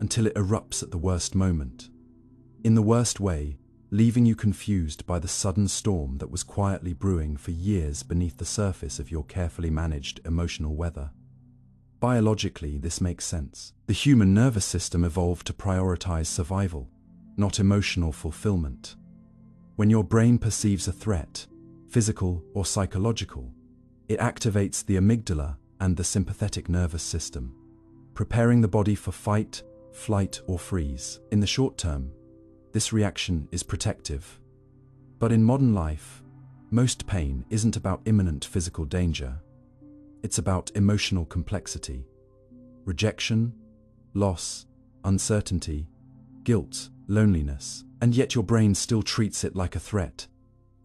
until it erupts at the worst moment. In the worst way, leaving you confused by the sudden storm that was quietly brewing for years beneath the surface of your carefully managed emotional weather. Biologically, this makes sense. The human nervous system evolved to prioritize survival, not emotional fulfillment. When your brain perceives a threat, physical or psychological, it activates the amygdala and the sympathetic nervous system, preparing the body for fight, flight, or freeze. In the short term, this reaction is protective. But in modern life, most pain isn't about imminent physical danger. It's about emotional complexity, rejection, loss, uncertainty, guilt, loneliness, and yet your brain still treats it like a threat,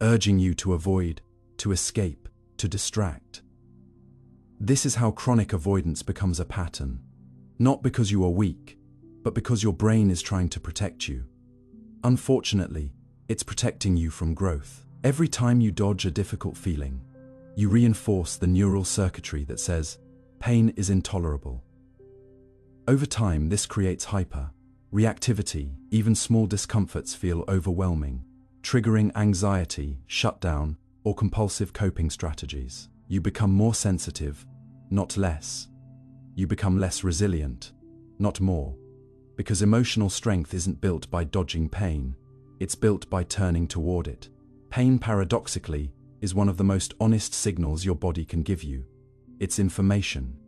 urging you to avoid, to escape, to distract. This is how chronic avoidance becomes a pattern, not because you are weak, but because your brain is trying to protect you. Unfortunately, it's protecting you from growth. Every time you dodge a difficult feeling, you reinforce the neural circuitry that says, pain is intolerable. Over time, this creates reactivity. Even small discomforts feel overwhelming, triggering anxiety, shutdown, or compulsive coping strategies. You become more sensitive, not less. You become less resilient, not more. Because emotional strength isn't built by dodging pain, it's built by turning toward it. Pain, paradoxically, is one of the most honest signals your body can give you. It's information.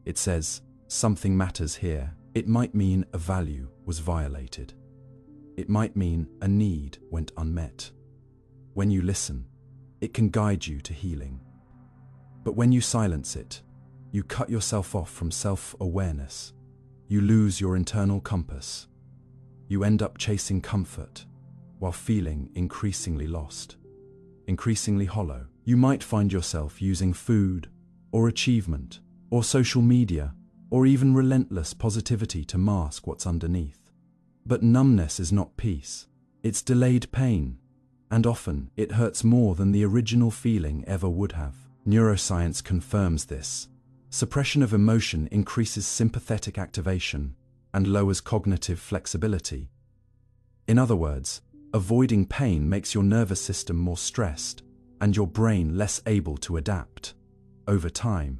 It says, something matters here. It might mean a value was violated. It might mean a need went unmet. When you listen, it can guide you to healing. But when you silence it, you cut yourself off from self-awareness. You lose your internal compass. You end up chasing comfort while feeling increasingly lost, increasingly hollow. You might find yourself using food or achievement or social media or even relentless positivity to mask what's underneath. But numbness is not peace. It's delayed pain, and often it hurts more than the original feeling ever would have. Neuroscience confirms this. Suppression of emotion increases sympathetic activation and lowers cognitive flexibility. In other words, avoiding pain makes your nervous system more stressed and your brain less able to adapt. Over time,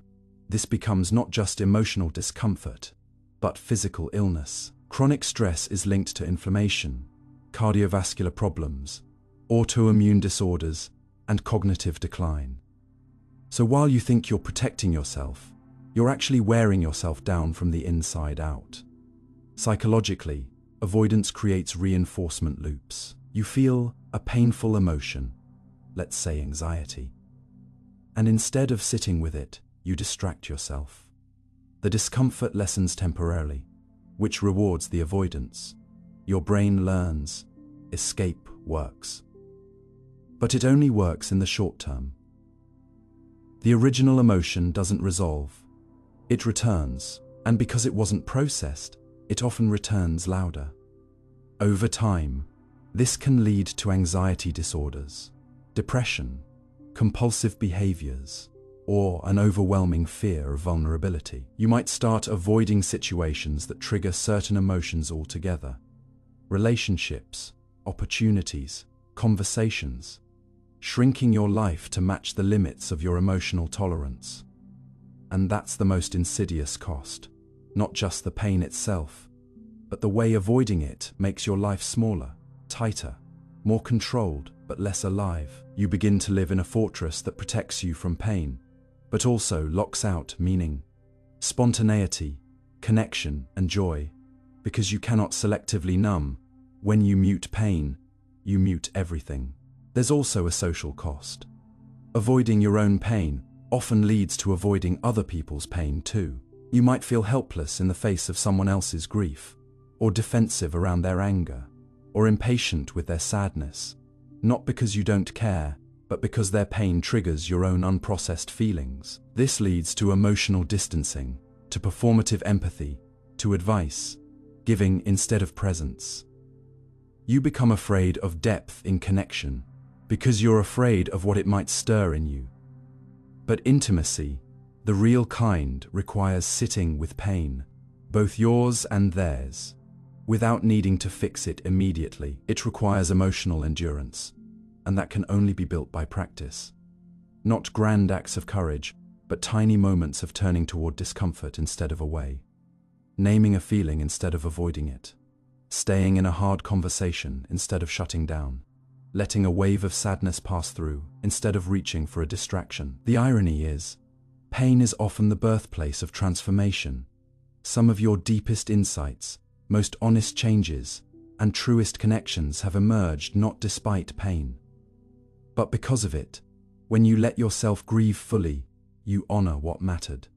this becomes not just emotional discomfort, but physical illness. Chronic stress is linked to inflammation, cardiovascular problems, autoimmune disorders, and cognitive decline. So while you think you're protecting yourself, you're actually wearing yourself down from the inside out. Psychologically, avoidance creates reinforcement loops. You feel a painful emotion, let's say anxiety, and instead of sitting with it, you distract yourself. The discomfort lessens temporarily, which rewards the avoidance. Your brain learns, escape works. But it only works in the short term. The original emotion doesn't resolve. It returns, and because it wasn't processed, it often returns louder. Over time, this can lead to anxiety disorders, depression, compulsive behaviors, or an overwhelming fear of vulnerability. You might start avoiding situations that trigger certain emotions altogether. Relationships, opportunities, conversations, shrinking your life to match the limits of your emotional tolerance. And that's the most insidious cost, not just the pain itself, but the way avoiding it makes your life smaller, tighter, more controlled, but less alive. You begin to live in a fortress that protects you from pain, but also locks out meaning, spontaneity, connection, and joy. Because you cannot selectively numb, when you mute pain, you mute everything. There's also a social cost. Avoiding your own pain often leads to avoiding other people's pain too. You might feel helpless in the face of someone else's grief, or defensive around their anger, or impatient with their sadness, not because you don't care, but because their pain triggers your own unprocessed feelings. This leads to emotional distancing, to performative empathy, to advice, giving instead of presence. You become afraid of depth in connection, because you're afraid of what it might stir in you. But intimacy, the real kind, requires sitting with pain, both yours and theirs, without needing to fix it immediately. It requires emotional endurance, and that can only be built by practice. Not grand acts of courage, but tiny moments of turning toward discomfort instead of away. Naming a feeling instead of avoiding it. Staying in a hard conversation instead of shutting down. Letting a wave of sadness pass through instead of reaching for a distraction. The irony is, pain is often the birthplace of transformation. Some of your deepest insights, most honest changes, and truest connections have emerged not despite pain, but because of it. When you let yourself grieve fully, you honor what mattered.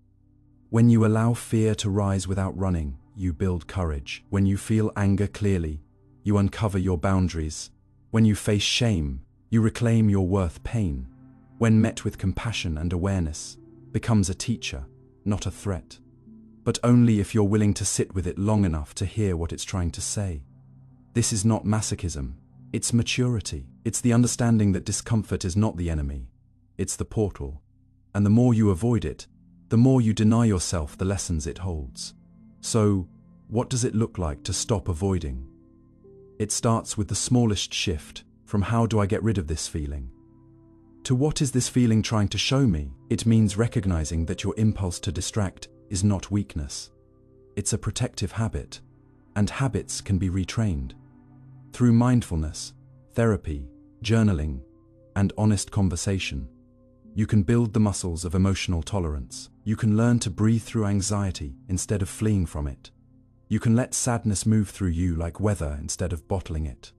When you allow fear to rise without running, you build courage. When you feel anger clearly, you uncover your boundaries. When you face shame, you reclaim your worth. Pain, when met with compassion and awareness, becomes a teacher, not a threat. But only if you're willing to sit with it long enough to hear what it's trying to say. This is not masochism, it's maturity. It's the understanding that discomfort is not the enemy, it's the portal. And the more you avoid it, the more you deny yourself the lessons it holds. So, what does it look like to stop avoiding? It starts with the smallest shift, from how do I get rid of this feeling, to what is this feeling trying to show me? It means recognizing that your impulse to distract is not weakness. It's a protective habit, and habits can be retrained. Through mindfulness, therapy, journaling, and honest conversation, you can build the muscles of emotional tolerance. You can learn to breathe through anxiety instead of fleeing from it. You can let sadness move through you like weather instead of bottling it.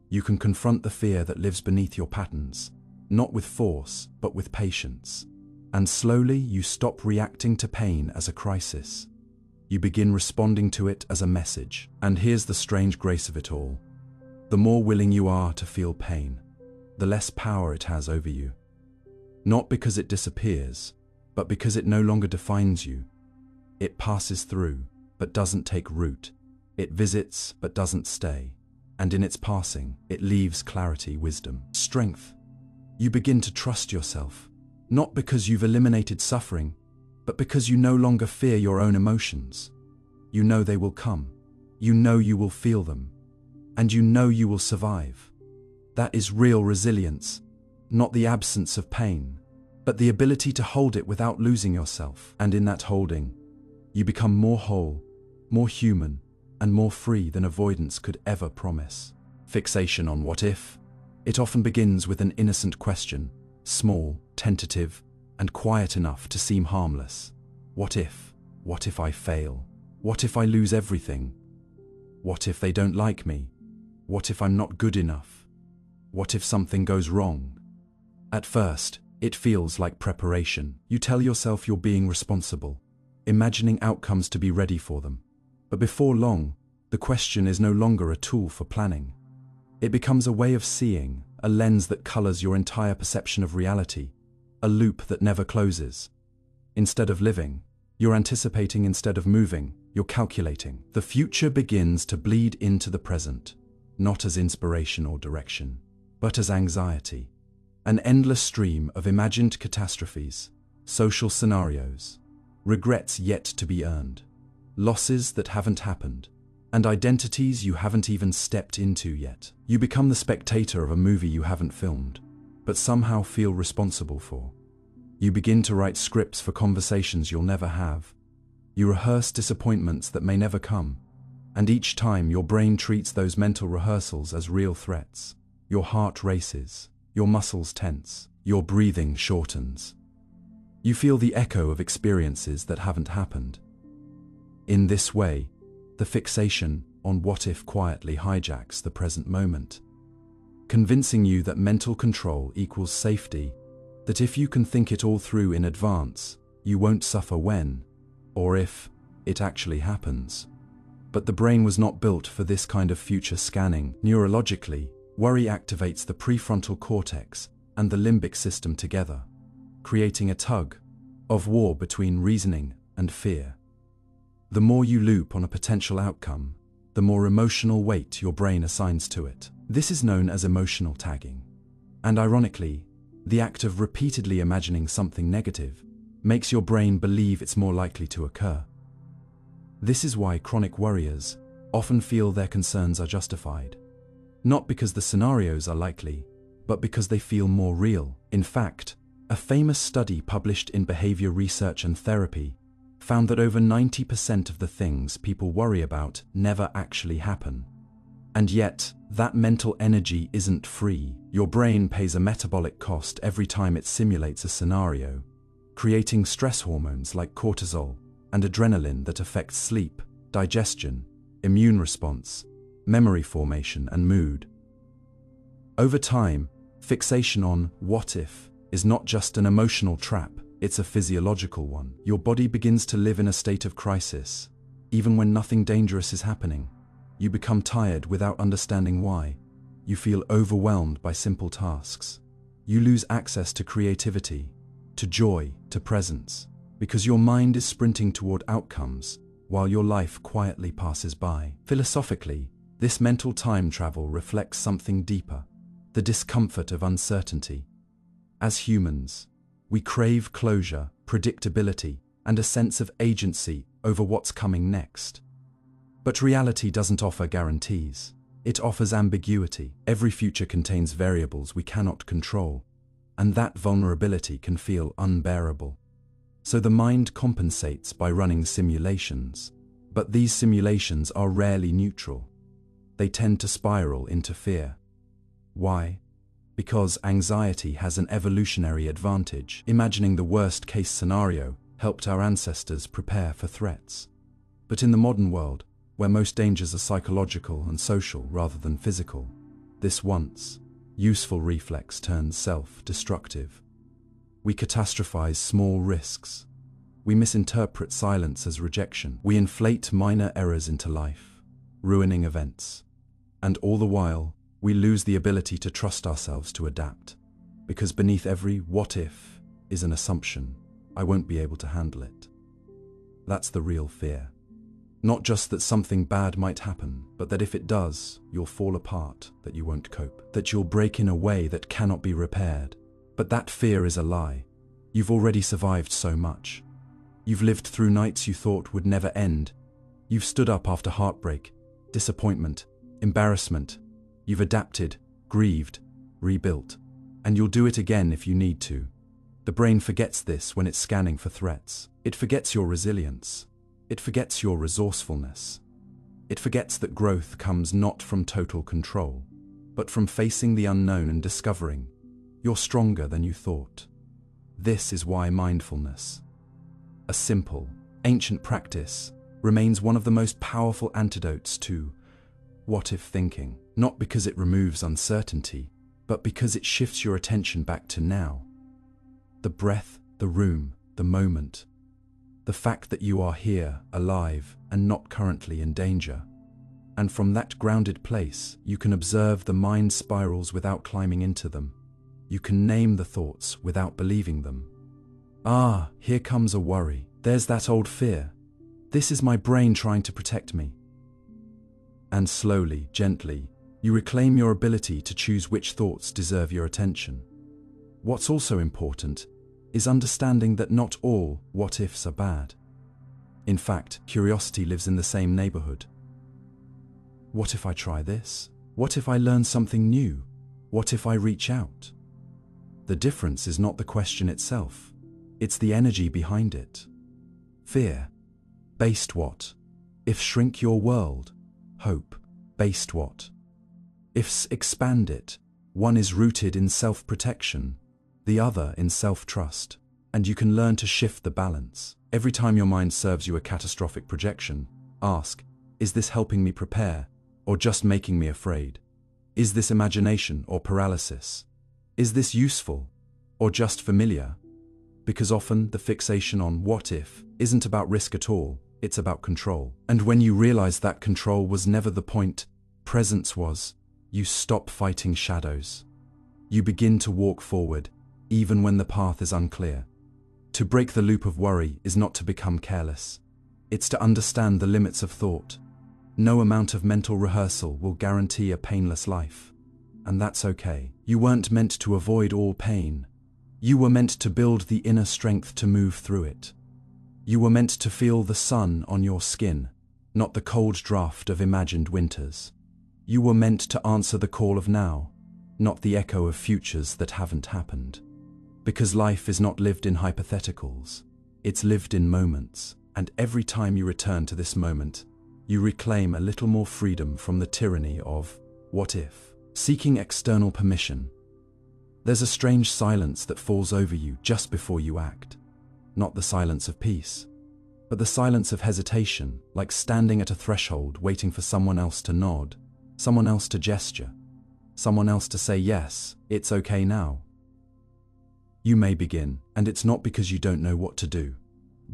You can confront the fear that lives beneath your patterns, not with force, but with patience. And slowly you stop reacting to pain as a crisis. You begin responding to it as a message. And here's the strange grace of it all. The more willing you are to feel pain, the less power it has over you. Not because it disappears, but because it no longer defines you. It passes through, but doesn't take root. It visits, but doesn't stay. And in its passing, it leaves clarity, wisdom, strength. You begin to trust yourself, not because you've eliminated suffering, but because you no longer fear your own emotions. You know they will come. You know you will feel them. And you know you will survive. That is real resilience, not the absence of pain, but the ability to hold it without losing yourself. And in that holding, you become more whole, more human, and more free than avoidance could ever promise. Fixation on what if? It often begins with an innocent question, small, tentative, and quiet enough to seem harmless. What if? What if I fail? What if I lose everything? What if they don't like me? What if I'm not good enough? What if something goes wrong? At first, it feels like preparation. You tell yourself you're being responsible, imagining outcomes to be ready for them. But before long, the question is no longer a tool for planning. It becomes a way of seeing, a lens that colors your entire perception of reality, a loop that never closes. Instead of living, you're anticipating. Instead of moving, you're calculating. The future begins to bleed into the present, not as inspiration or direction, but as anxiety. An endless stream of imagined catastrophes, social scenarios, regrets yet to be earned, losses that haven't happened, and identities you haven't even stepped into yet. You become the spectator of a movie you haven't filmed, but somehow feel responsible for. You begin to write scripts for conversations you'll never have. You rehearse disappointments that may never come, and each time your brain treats those mental rehearsals as real threats. Your heart races, your muscles tense, your breathing shortens. You feel the echo of experiences that haven't happened. In this way, the fixation on what if quietly hijacks the present moment, convincing you that mental control equals safety, that if you can think it all through in advance, you won't suffer when, or if, it actually happens. But the brain was not built for this kind of future scanning. Neurologically, worry activates the prefrontal cortex and the limbic system together, creating a tug of war between reasoning and fear. The more you loop on a potential outcome, the more emotional weight your brain assigns to it. This is known as emotional tagging. And ironically, the act of repeatedly imagining something negative makes your brain believe it's more likely to occur. This is why chronic worriers often feel their concerns are justified. Not because the scenarios are likely, but because they feel more real. In fact, a famous study published in Behavior Research and Therapy found that over 90% of the things people worry about never actually happen. And yet, that mental energy isn't free. Your brain pays a metabolic cost every time it simulates a scenario, creating stress hormones like cortisol and adrenaline that affect sleep, digestion, immune response, memory formation, and mood. Over time, fixation on "what if" is not just an emotional trap, it's a physiological one. Your body begins to live in a state of crisis, even when nothing dangerous is happening. You become tired without understanding why. You feel overwhelmed by simple tasks. You lose access to creativity, to joy, to presence, because your mind is sprinting toward outcomes while your life quietly passes by. Philosophically, this mental time travel reflects something deeper: the discomfort of uncertainty. As humans, we crave closure, predictability, and a sense of agency over what's coming next. But reality doesn't offer guarantees. It offers ambiguity. Every future contains variables we cannot control, and that vulnerability can feel unbearable. So the mind compensates by running simulations, but these simulations are rarely neutral. They tend to spiral into fear. Why? Because anxiety has an evolutionary advantage. Imagining the worst-case scenario helped our ancestors prepare for threats. But in the modern world, where most dangers are psychological and social rather than physical, this once useful reflex turns self-destructive. We catastrophize small risks. We misinterpret silence as rejection. We inflate minor errors into life, ruining events. And all the while, we lose the ability to trust ourselves to adapt. Because beneath every "what if" is an assumption: I won't be able to handle it. That's the real fear. Not just that something bad might happen, but that if it does, you'll fall apart, that you won't cope, that you'll break in a way that cannot be repaired. But that fear is a lie. You've already survived so much. You've lived through nights you thought would never end. You've stood up after heartbreak, disappointment, embarrassment. You've adapted, grieved, rebuilt. And you'll do it again if you need to. The brain forgets this when it's scanning for threats. It forgets your resilience. It forgets your resourcefulness. It forgets that growth comes not from total control, but from facing the unknown and discovering you're stronger than you thought. This is why mindfulness, a simple, ancient practice, remains one of the most powerful antidotes to what-if thinking. Not because it removes uncertainty, but because it shifts your attention back to now. The breath, the room, the moment. The fact that you are here, alive, and not currently in danger. And from that grounded place, you can observe the mind spirals without climbing into them. You can name the thoughts without believing them. Ah, here comes a worry. There's that old fear. This is my brain trying to protect me. And slowly, gently, you reclaim your ability to choose which thoughts deserve your attention. What's also important is understanding that not all what-ifs are bad. In fact, curiosity lives in the same neighborhood. What if I try this? What if I learn something new? What if I reach out? The difference is not the question itself. It's the energy behind it. Fear. Based what? If shrink your world. Hope. Based what? If expand it. One is rooted in self-protection, the other in self-trust, and you can learn to shift the balance. Every time your mind serves you a catastrophic projection, ask, is this helping me prepare, or just making me afraid? Is this imagination or paralysis? Is this useful, or just familiar? Because often the fixation on what if isn't about risk at all, it's about control. And when you realize that control was never the point, presence was, you stop fighting shadows. You begin to walk forward, even when the path is unclear. To break the loop of worry is not to become careless. It's to understand the limits of thought. No amount of mental rehearsal will guarantee a painless life. And that's okay. You weren't meant to avoid all pain. You were meant to build the inner strength to move through it. You were meant to feel the sun on your skin, not the cold draft of imagined winters. You were meant to answer the call of now, not the echo of futures that haven't happened. Because life is not lived in hypotheticals, it's lived in moments, and every time you return to this moment, you reclaim a little more freedom from the tyranny of what if. Seeking external permission. There's a strange silence that falls over you just before you act. Not the silence of peace, but the silence of hesitation, like standing at a threshold waiting for someone else to nod, someone else to gesture, someone else to say yes, it's okay now. You may begin, and it's not because you don't know what to do.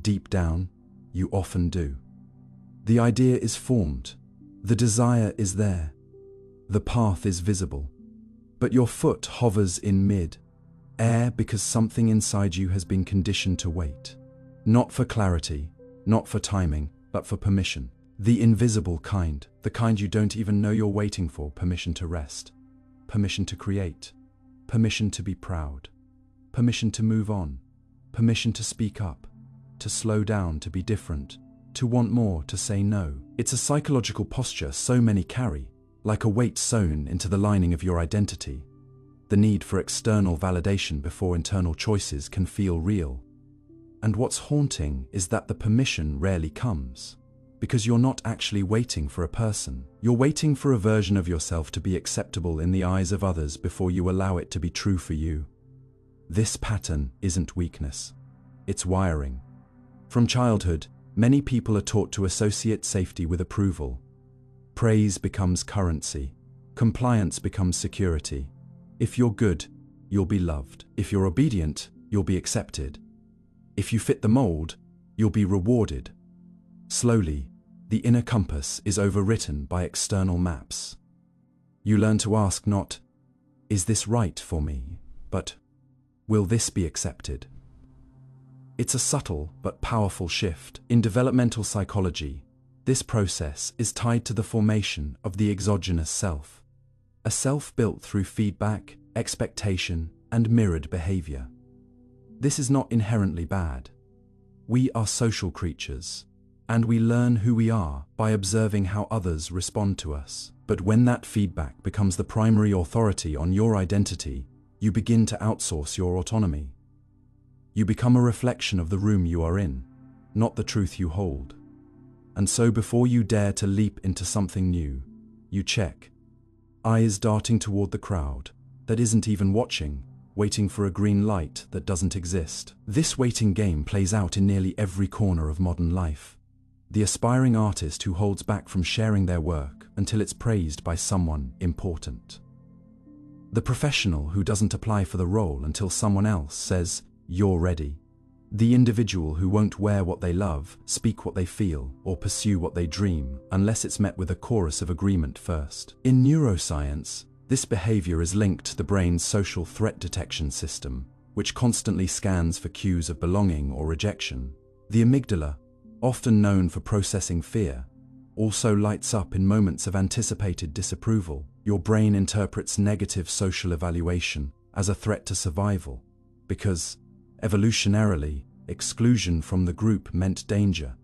Deep down, you often do. The idea is formed, the desire is there, the path is visible, but your foot hovers in mid-air because something inside you has been conditioned to wait. Not for clarity, not for timing, but for permission. The invisible kind, the kind you don't even know you're waiting for. Permission to rest, permission to create, permission to be proud, permission to move on, permission to speak up, to slow down, to be different, to want more, to say no. It's a psychological posture so many carry, like a weight sewn into the lining of your identity. The need for external validation before internal choices can feel real. And what's haunting is that the permission rarely comes, because you're not actually waiting for a person. You're waiting for a version of yourself to be acceptable in the eyes of others before you allow it to be true for you. This pattern isn't weakness, it's wiring. From childhood, many people are taught to associate safety with approval. Praise becomes currency. Compliance becomes security. If you're good, you'll be loved. If you're obedient, you'll be accepted. If you fit the mold, you'll be rewarded. Slowly, the inner compass is overwritten by external maps. You learn to ask not, "Is this right for me?" but, "Will this be accepted?" It's a subtle but powerful shift. In developmental psychology, this process is tied to the formation of the exogenous self, a self built through feedback, expectation, and mirrored behavior. This is not inherently bad. We are social creatures, and we learn who we are by observing how others respond to us. But when that feedback becomes the primary authority on your identity, you begin to outsource your autonomy. You become a reflection of the room you are in, not the truth you hold. And so before you dare to leap into something new, you check, eyes darting toward the crowd that isn't even watching, waiting for a green light that doesn't exist. This waiting game plays out in nearly every corner of modern life. The aspiring artist who holds back from sharing their work until it's praised by someone important. The professional who doesn't apply for the role until someone else says, "You're ready." The individual who won't wear what they love, speak what they feel, or pursue what they dream unless it's met with a chorus of agreement first. In neuroscience, this behavior is linked to the brain's social threat detection system, which constantly scans for cues of belonging or rejection. The amygdala, often known for processing fear, also lights up in moments of anticipated disapproval. Your brain interprets negative social evaluation as a threat to survival, because evolutionarily, exclusion from the group meant danger.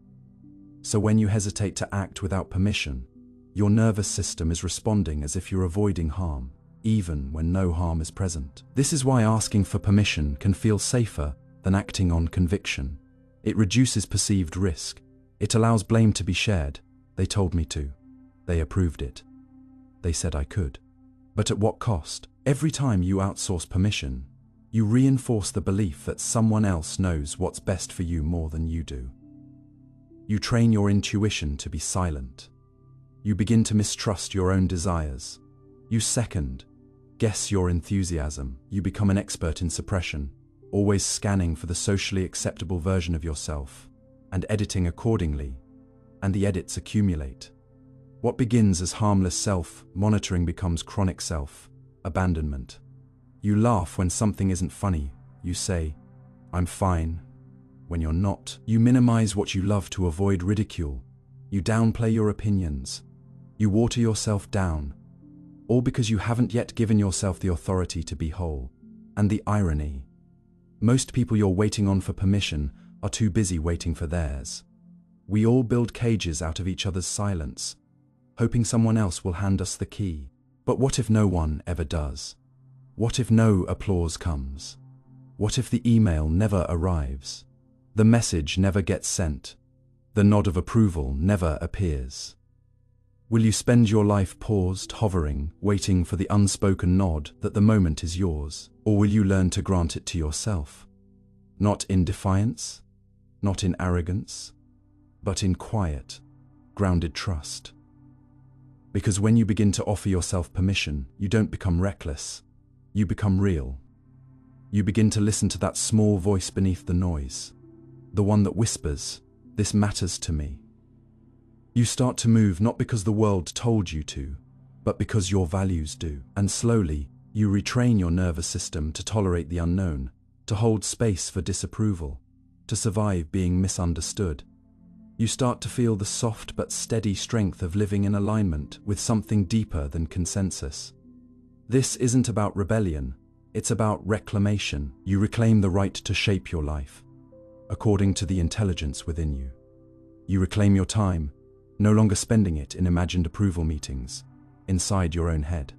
So when you hesitate to act without permission, your nervous system is responding as if you're avoiding harm, even when no harm is present. This is why asking for permission can feel safer than acting on conviction. It reduces perceived risk. It allows blame to be shared. They told me to. They approved it. They said I could. But at what cost? Every time you outsource permission, you reinforce the belief that someone else knows what's best for you more than you do. You train your intuition to be silent. You begin to mistrust your own desires. You second-guess your enthusiasm. You become an expert in suppression, always scanning for the socially acceptable version of yourself, and editing accordingly, and the edits accumulate. What begins as harmless self-monitoring becomes chronic self-abandonment. You laugh when something isn't funny. You say, "I'm fine," when you're not. You minimize what you love to avoid ridicule. You downplay your opinions. You water yourself down, all because you haven't yet given yourself the authority to be whole. And the irony: most people you're waiting on for permission are too busy waiting for theirs. We all build cages out of each other's silence, hoping someone else will hand us the key. But what if no one ever does? What if no applause comes? What if the email never arrives? The message never gets sent? The nod of approval never appears? Will you spend your life paused, hovering, waiting for the unspoken nod that the moment is yours? Or will you learn to grant it to yourself? Not in defiance, not in arrogance, but in quiet, grounded trust. Because when you begin to offer yourself permission, you don't become reckless, you become real. You begin to listen to that small voice beneath the noise, the one that whispers, "This matters to me." You start to move not because the world told you to, but because your values do. And slowly, you retrain your nervous system to tolerate the unknown, to hold space for disapproval, to survive being misunderstood. You start to feel the soft but steady strength of living in alignment with something deeper than consensus. This isn't about rebellion, it's about reclamation. You reclaim the right to shape your life, according to the intelligence within you. You reclaim your time, no longer spending it in imagined approval meetings, inside your own head.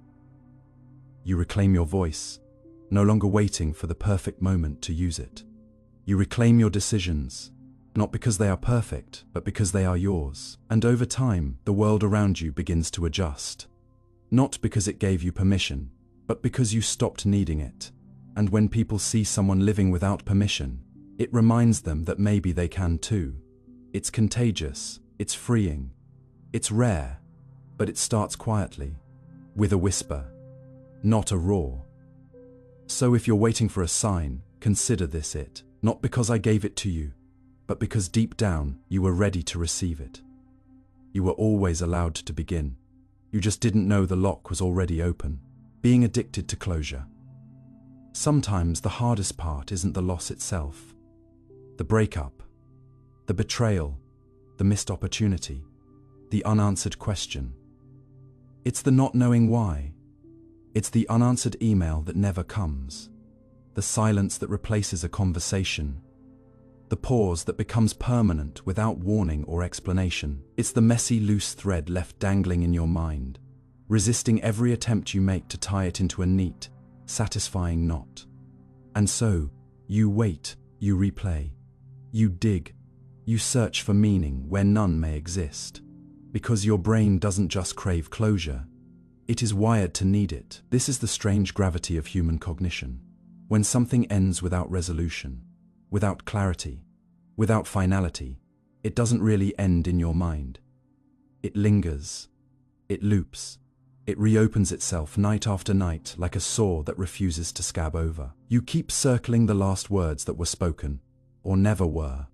You reclaim your voice, no longer waiting for the perfect moment to use it. You reclaim your decisions, not because they are perfect, but because they are yours. And over time, the world around you begins to adjust. Not because it gave you permission, but because you stopped needing it. And when people see someone living without permission, it reminds them that maybe they can too. It's contagious, it's freeing, it's rare, but it starts quietly, with a whisper, not a roar. So if you're waiting for a sign, consider this it. Not because I gave it to you, but because deep down you were ready to receive it. You were always allowed to begin. You just didn't know the lock was already open. Being addicted to closure. Sometimes the hardest part isn't the loss itself. The breakup, the betrayal, the missed opportunity, the unanswered question. It's the not knowing why. It's the unanswered email that never comes. The silence that replaces a conversation. The pause that becomes permanent without warning or explanation. It's the messy, loose thread left dangling in your mind, resisting every attempt you make to tie it into a neat, satisfying knot. And so, you wait, you replay, you dig, you search for meaning where none may exist. Because your brain doesn't just crave closure, it is wired to need it. This is the strange gravity of human cognition. When something ends without resolution, without clarity, without finality, it doesn't really end in your mind. It lingers, it loops, it reopens itself night after night like a sore that refuses to scab over. You keep circling the last words that were spoken, or never were,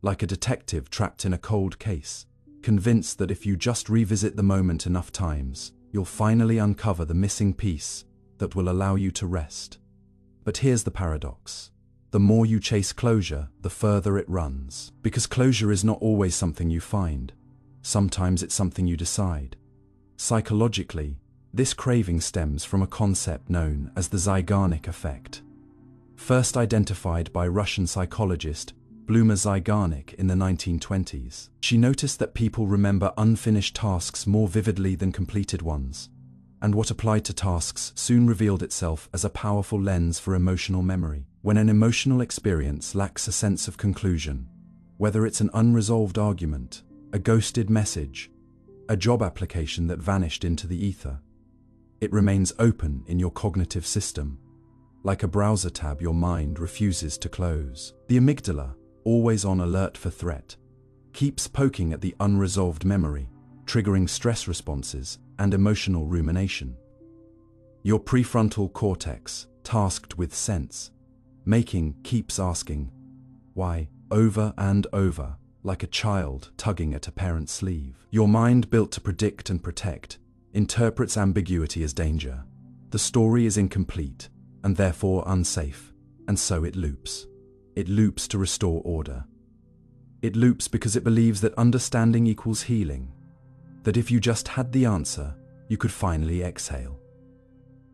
like a detective trapped in a cold case, convinced that if you just revisit the moment enough times, you'll finally uncover the missing piece that will allow you to rest. But here's the paradox. The more you chase closure, the further it runs. Because closure is not always something you find. Sometimes it's something you decide. Psychologically, this craving stems from a concept known as the Zeigarnik effect. First identified by Russian psychologist Bluma Zeigarnik in the 1920s. She noticed that people remember unfinished tasks more vividly than completed ones, and what applied to tasks soon revealed itself as a powerful lens for emotional memory. When an emotional experience lacks a sense of conclusion, whether it's an unresolved argument, a ghosted message, a job application that vanished into the ether, it remains open in your cognitive system, like a browser tab your mind refuses to close. The amygdala, always on alert for threat, keeps poking at the unresolved memory, triggering stress responses and emotional rumination. Your prefrontal cortex, tasked with sense making, keeps asking, why, over and over, like a child tugging at a parent's sleeve. Your mind, built to predict and protect, interprets ambiguity as danger. The story is incomplete, and therefore unsafe, and so it loops. It loops to restore order. It loops because it believes that understanding equals healing, that if you just had the answer, you could finally exhale.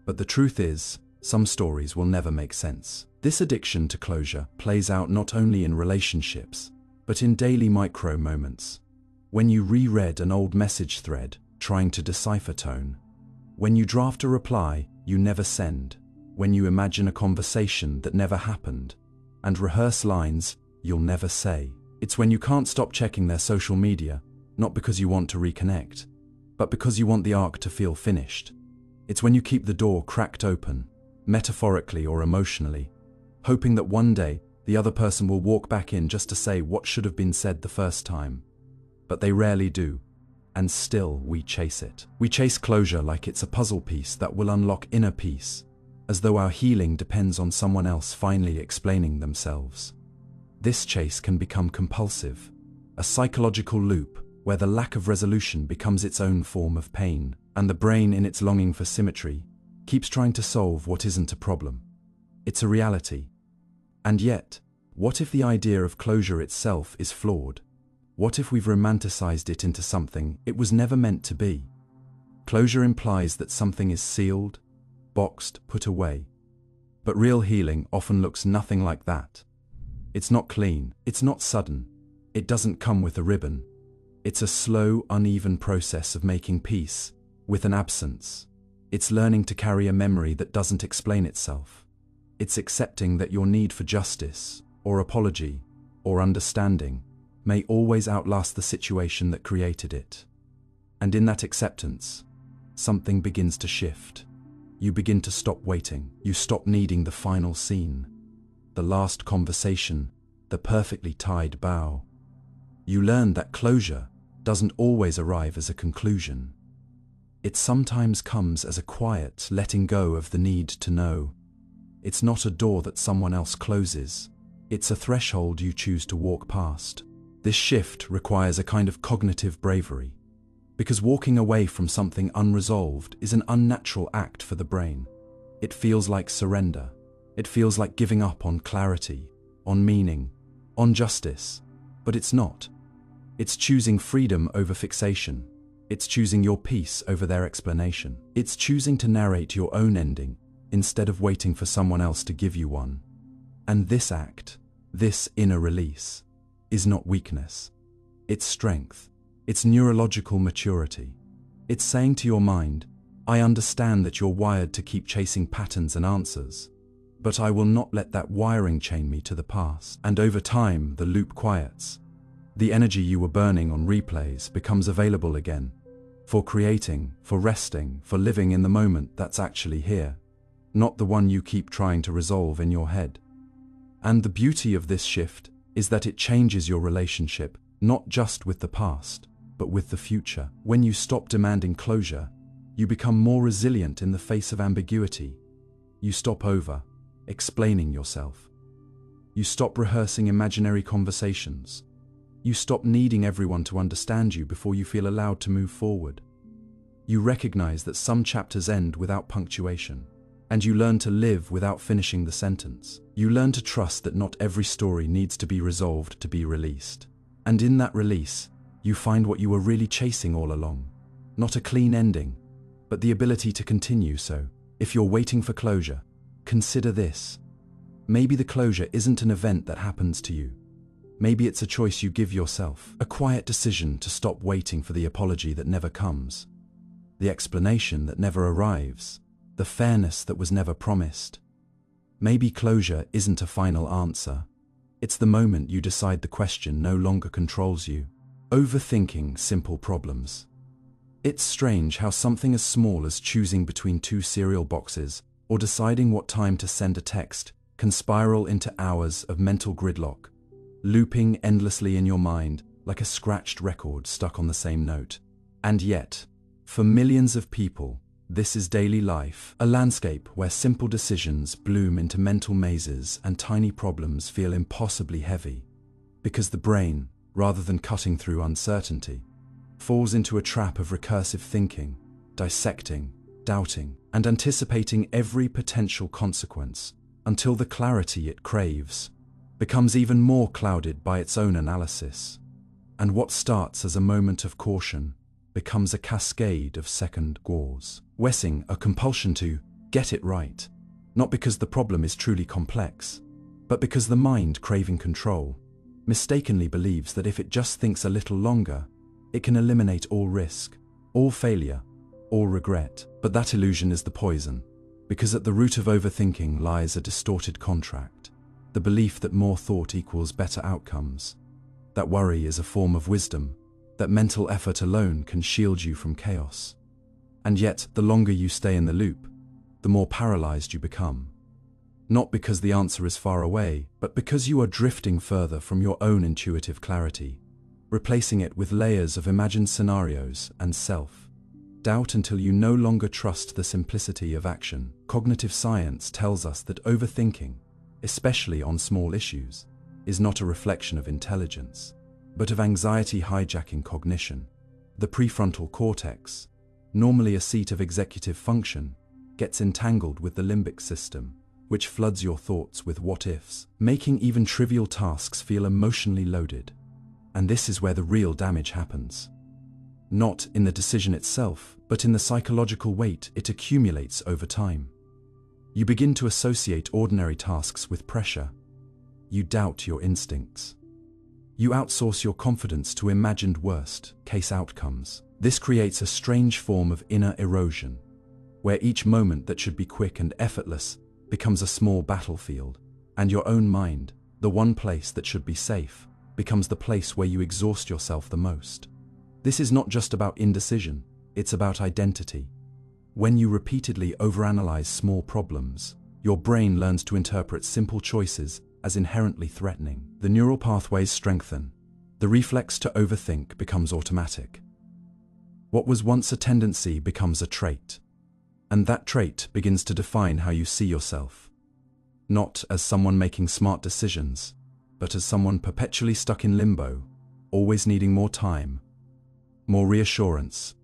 But the truth is, some stories will never make sense. This addiction to closure plays out not only in relationships, but in daily micro moments. When you reread an old message thread, trying to decipher tone. When you draft a reply you never send. When you imagine a conversation that never happened and rehearse lines you'll never say. It's when you can't stop checking their social media, not because you want to reconnect, but because you want the arc to feel finished. It's when you keep the door cracked open, metaphorically or emotionally, hoping that one day the other person will walk back in just to say what should have been said the first time. But they rarely do, and still we chase it. We chase closure like it's a puzzle piece that will unlock inner peace, as though our healing depends on someone else finally explaining themselves. This chase can become compulsive, a psychological loop where the lack of resolution becomes its own form of pain, and the brain, in its longing for symmetry, keeps trying to solve what isn't a problem. It's a reality. And yet, what if the idea of closure itself is flawed? What if we've romanticized it into something it was never meant to be? Closure implies that something is sealed, boxed, put away. But real healing often looks nothing like that. It's not clean, it's not sudden, it doesn't come with a ribbon. It's a slow, uneven process of making peace with an absence. It's learning to carry a memory that doesn't explain itself. It's accepting that your need for justice, or apology, or understanding may always outlast the situation that created it. And in that acceptance, something begins to shift. You begin to stop waiting. You stop needing the final scene, the last conversation, the perfectly tied bow. You learn that closure doesn't always arrive as a conclusion. It sometimes comes as a quiet letting go of the need to know. It's not a door that someone else closes. It's a threshold you choose to walk past. This shift requires a kind of cognitive bravery, because walking away from something unresolved is an unnatural act for the brain. It feels like surrender. It feels like giving up on clarity, on meaning, on justice. But it's not. It's choosing freedom over fixation. It's choosing your peace over their explanation. It's choosing to narrate your own ending instead of waiting for someone else to give you one. And this act, this inner release, is not weakness. It's strength. It's neurological maturity. It's saying to your mind, I understand that you're wired to keep chasing patterns and answers, but I will not let that wiring chain me to the past. And over time, the loop quiets. The energy you were burning on replays becomes available again, for creating, for resting, for living in the moment that's actually here, not the one you keep trying to resolve in your head. And the beauty of this shift is that it changes your relationship, not just with the past, but with the future. When you stop demanding closure, you become more resilient in the face of ambiguity. You stop explaining yourself. You stop rehearsing imaginary conversations. You stop needing everyone to understand you before you feel allowed to move forward. You recognize that some chapters end without punctuation, and you learn to live without finishing the sentence. You learn to trust that not every story needs to be resolved to be released. And in that release, you find what you were really chasing all along. Not a clean ending, but the ability to continue. So, if you're waiting for closure, consider this. Maybe the closure isn't an event that happens to you. Maybe it's a choice you give yourself, a quiet decision to stop waiting for the apology that never comes, the explanation that never arrives, the fairness that was never promised. Maybe closure isn't a final answer. It's the moment you decide the question no longer controls you. Overthinking simple problems. It's strange how something as small as choosing between two cereal boxes or deciding what time to send a text can spiral into hours of mental gridlock, looping endlessly in your mind like a scratched record stuck on the same note. And yet, for millions of people, this is daily life, a landscape where simple decisions bloom into mental mazes and tiny problems feel impossibly heavy, because the brain, rather than cutting through uncertainty, falls into a trap of recursive thinking, dissecting, doubting, and anticipating every potential consequence until the clarity it craves becomes even more clouded by its own analysis. And what starts as a moment of caution becomes a cascade of second guessing, a compulsion to get it right, not because the problem is truly complex, but because the mind, craving control, mistakenly believes that if it just thinks a little longer, it can eliminate all risk, all failure, all regret. But that illusion is the poison, because at the root of overthinking lies a distorted contract, the belief that more thought equals better outcomes, that worry is a form of wisdom, that mental effort alone can shield you from chaos. And yet, the longer you stay in the loop, the more paralyzed you become. Not because the answer is far away, but because you are drifting further from your own intuitive clarity, replacing it with layers of imagined scenarios and self-doubt until you no longer trust the simplicity of action. Cognitive science tells us that overthinking, especially on small issues, is not a reflection of intelligence, but of anxiety hijacking cognition. The prefrontal cortex, normally a seat of executive function, gets entangled with the limbic system, which floods your thoughts with what-ifs, making even trivial tasks feel emotionally loaded. And this is where the real damage happens. Not in the decision itself, but in the psychological weight it accumulates over time. You begin to associate ordinary tasks with pressure. You doubt your instincts. You outsource your confidence to imagined worst-case outcomes. This creates a strange form of inner erosion, where each moment that should be quick and effortless becomes a small battlefield, and your own mind, the one place that should be safe, becomes the place where you exhaust yourself the most. This is not just about indecision, it's about identity. When you repeatedly overanalyze small problems, your brain learns to interpret simple choices as inherently threatening. The neural pathways strengthen. The reflex to overthink becomes automatic. What was once a tendency becomes a trait. And that trait begins to define how you see yourself. Not as someone making smart decisions, but as someone perpetually stuck in limbo, always needing more time, more reassurance,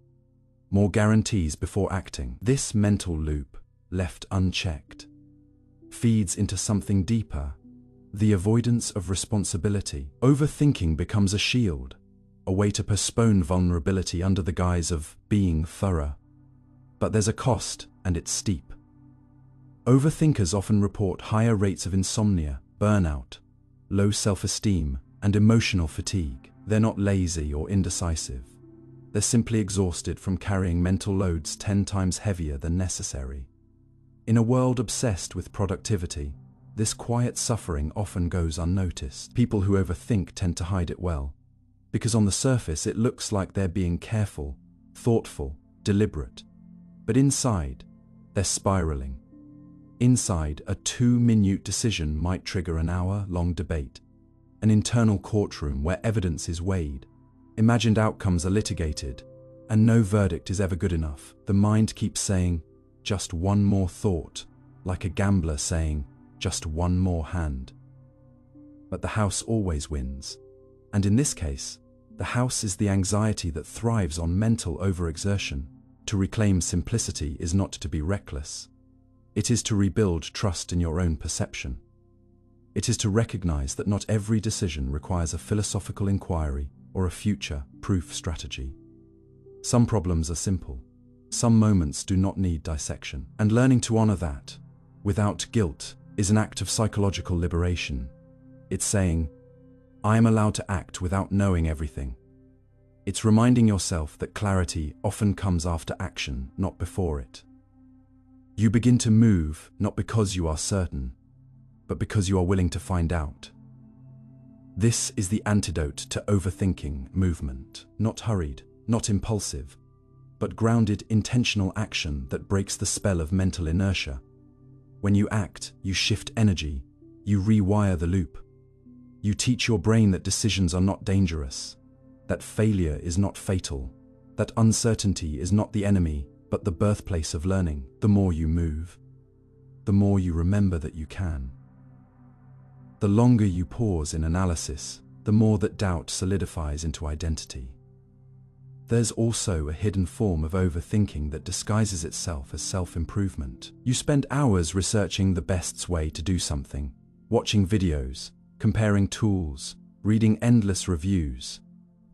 more guarantees before acting. This mental loop, left unchecked, feeds into something deeper, the avoidance of responsibility. Overthinking becomes a shield, a way to postpone vulnerability under the guise of being thorough. But there's a cost, and it's steep. Overthinkers often report higher rates of insomnia, burnout, low self-esteem, and emotional fatigue. They're not lazy or indecisive. They're simply exhausted from carrying mental loads 10 times heavier than necessary. In a world obsessed with productivity, this quiet suffering often goes unnoticed. People who overthink tend to hide it well, because on the surface it looks like they're being careful, thoughtful, deliberate. But inside, they're spiraling. Inside, a 2-minute decision might trigger an hour-long debate, an internal courtroom where evidence is weighed, imagined outcomes are litigated, and no verdict is ever good enough. The mind keeps saying, just one more thought, like a gambler saying, just one more hand. But the house always wins. And in this case, the house is the anxiety that thrives on mental overexertion. To reclaim simplicity is not to be reckless. It is to rebuild trust in your own perception. It is to recognize that not every decision requires a philosophical inquiry or a future-proof strategy. Some problems are simple. Some moments do not need dissection. And learning to honor that, without guilt, is an act of psychological liberation. It's saying, I am allowed to act without knowing everything. It's reminding yourself that clarity often comes after action, not before it. You begin to move not because you are certain, but because you are willing to find out. This is the antidote to overthinking movement, not hurried, not impulsive, but grounded, intentional action that breaks the spell of mental inertia. When you act, you shift energy, you rewire the loop. You teach your brain that decisions are not dangerous, that failure is not fatal, that uncertainty is not the enemy, but the birthplace of learning. The more you move, the more you remember that you can. The longer you pause in analysis, the more that doubt solidifies into identity. There's also a hidden form of overthinking that disguises itself as self-improvement. You spend hours researching the best way to do something, watching videos, comparing tools, reading endless reviews,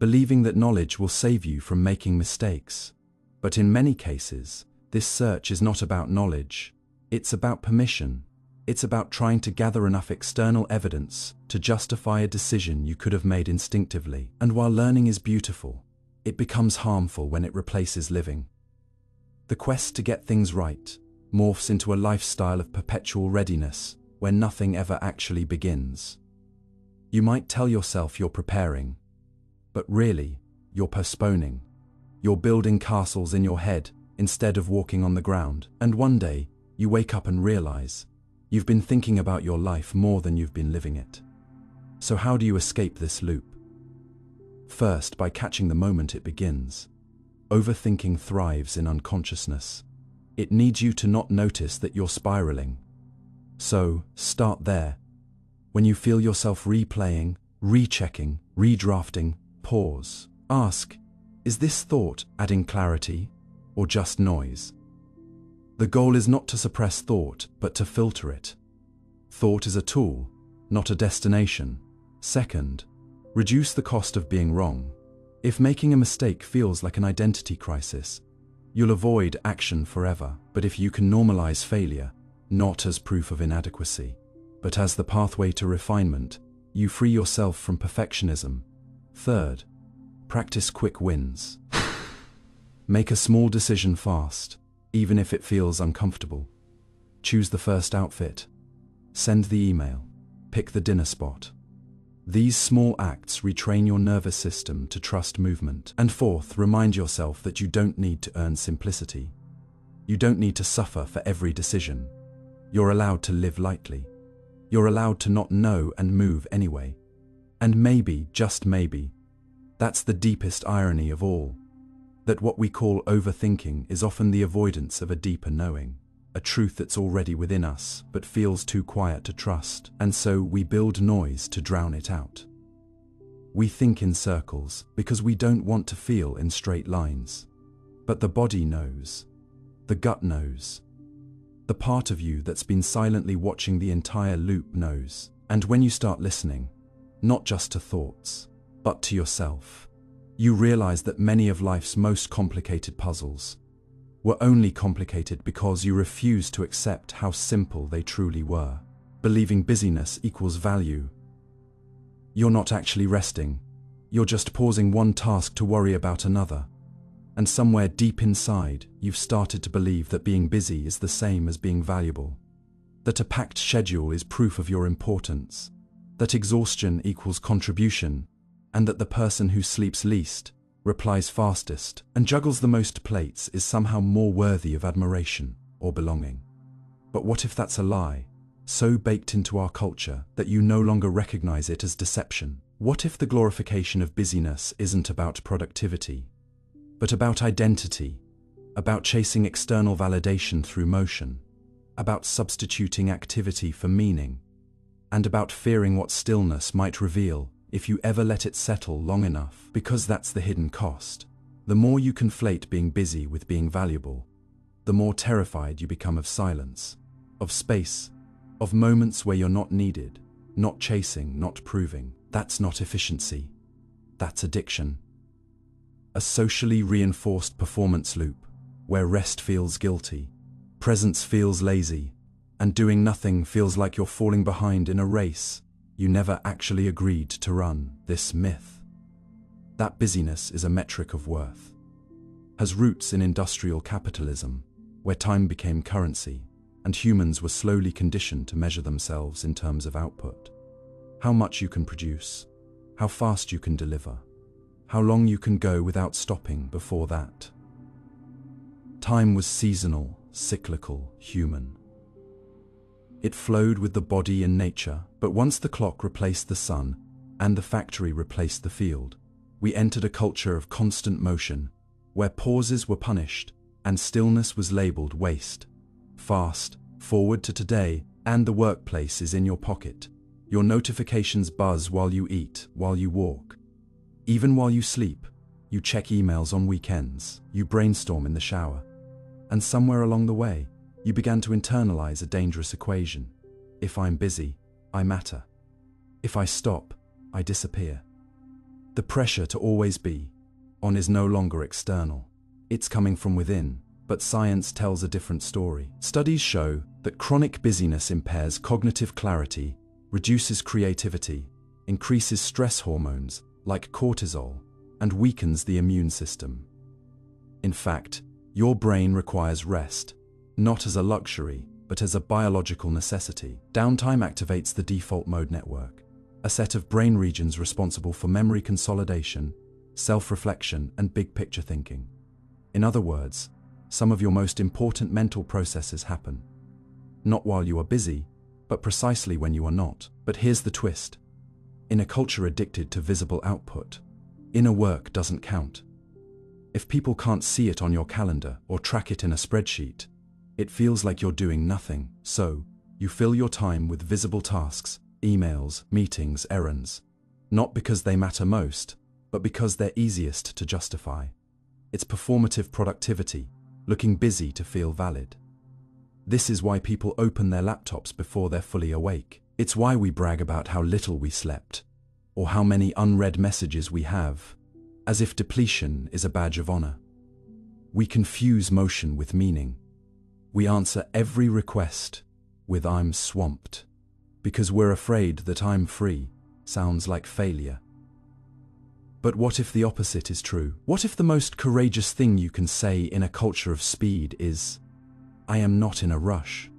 believing that knowledge will save you from making mistakes. But in many cases, this search is not about knowledge, it's about permission. It's about trying to gather enough external evidence to justify a decision you could have made instinctively. And while learning is beautiful, it becomes harmful when it replaces living. The quest to get things right morphs into a lifestyle of perpetual readiness where nothing ever actually begins. You might tell yourself you're preparing, but really, you're postponing. You're building castles in your head instead of walking on the ground. And one day, you wake up and realize you've been thinking about your life more than you've been living it. So how do you escape this loop? First, by catching the moment it begins. Overthinking thrives in unconsciousness. It needs you to not notice that you're spiraling. So, start there. When you feel yourself replaying, rechecking, redrafting, pause. Ask, is this thought adding clarity or just noise? The goal is not to suppress thought, but to filter it. Thought is a tool, not a destination. Second, reduce the cost of being wrong. If making a mistake feels like an identity crisis, you'll avoid action forever. But if you can normalize failure, not as proof of inadequacy, but as the pathway to refinement, you free yourself from perfectionism. Third, practice quick wins. Make a small decision fast, even if it feels uncomfortable. Choose the first outfit. Send the email. Pick the dinner spot. These small acts retrain your nervous system to trust movement. And fourth, remind yourself that you don't need to earn simplicity. You don't need to suffer for every decision. You're allowed to live lightly. You're allowed to not know and move anyway. And maybe, just maybe, that's the deepest irony of all. That what we call overthinking is often the avoidance of a deeper knowing. A truth that's already within us, but feels too quiet to trust, and so we build noise to drown it out. We think in circles because we don't want to feel in straight lines. But the body knows. The gut knows. The part of you that's been silently watching the entire loop knows. And when you start listening, not just to thoughts, but to yourself, you realize that many of life's most complicated puzzles were only complicated because you refused to accept how simple they truly were. Believing busyness equals value. You're not actually resting. You're just pausing one task to worry about another. And somewhere deep inside, you've started to believe that being busy is the same as being valuable. That a packed schedule is proof of your importance. That exhaustion equals contribution. And that the person who sleeps least, replies fastest, and juggles the most plates is somehow more worthy of admiration or belonging. But what if that's a lie, so baked into our culture that you no longer recognize it as deception? What if the glorification of busyness isn't about productivity, but about identity, about chasing external validation through motion, about substituting activity for meaning, and about fearing what stillness might reveal if you ever let it settle long enough? Because that's the hidden cost. The more you conflate being busy with being valuable, the more terrified you become of silence, of space, of moments where you're not needed, not chasing, not proving. That's not efficiency. That's addiction. A socially reinforced performance loop, where rest feels guilty, presence feels lazy, and doing nothing feels like you're falling behind in a race you never actually agreed to run. This myth, that busyness is a metric of worth, has roots in industrial capitalism, where time became currency, and humans were slowly conditioned to measure themselves in terms of output. How much you can produce, how fast you can deliver, how long you can go without stopping before that. Time was seasonal, cyclical, human. It flowed with the body and nature, but once the clock replaced the sun and the factory replaced the field, we entered a culture of constant motion, where pauses were punished and stillness was labeled waste. Fast forward to today, and the workplace is in your pocket. Your notifications buzz while you eat, while you walk. Even while you sleep, you check emails on weekends, you brainstorm in the shower. And somewhere along the way, you began to internalize a dangerous equation. If I'm busy, I matter. If I stop, I disappear. The pressure to always be on is no longer external. It's coming from within, But science tells a different story. Studies show that chronic busyness impairs cognitive clarity, reduces creativity, increases stress hormones like cortisol, and weakens the immune system. In fact, your brain requires rest, not as a luxury, but as a biological necessity. Downtime activates the default mode network, a set of brain regions responsible for memory consolidation, self-reflection, and big-picture thinking. In other words, some of your most important mental processes happen, not while you are busy, but precisely when you are not. But here's the twist. In a culture addicted to visible output, inner work doesn't count. If people can't see it on your calendar or track it in a spreadsheet, it feels like you're doing nothing. So, you fill your time with visible tasks, emails, meetings, errands, not because they matter most, but because they're easiest to justify. It's performative productivity, looking busy to feel valid. This is why people open their laptops before they're fully awake. It's why we brag about how little we slept, or how many unread messages we have, as if depletion is a badge of honor. We confuse motion with meaning. We answer every request with "I'm swamped," because we're afraid that "I'm free" sounds like failure. But what if the opposite is true? What if the most courageous thing you can say in a culture of speed is, "I am not in a rush"?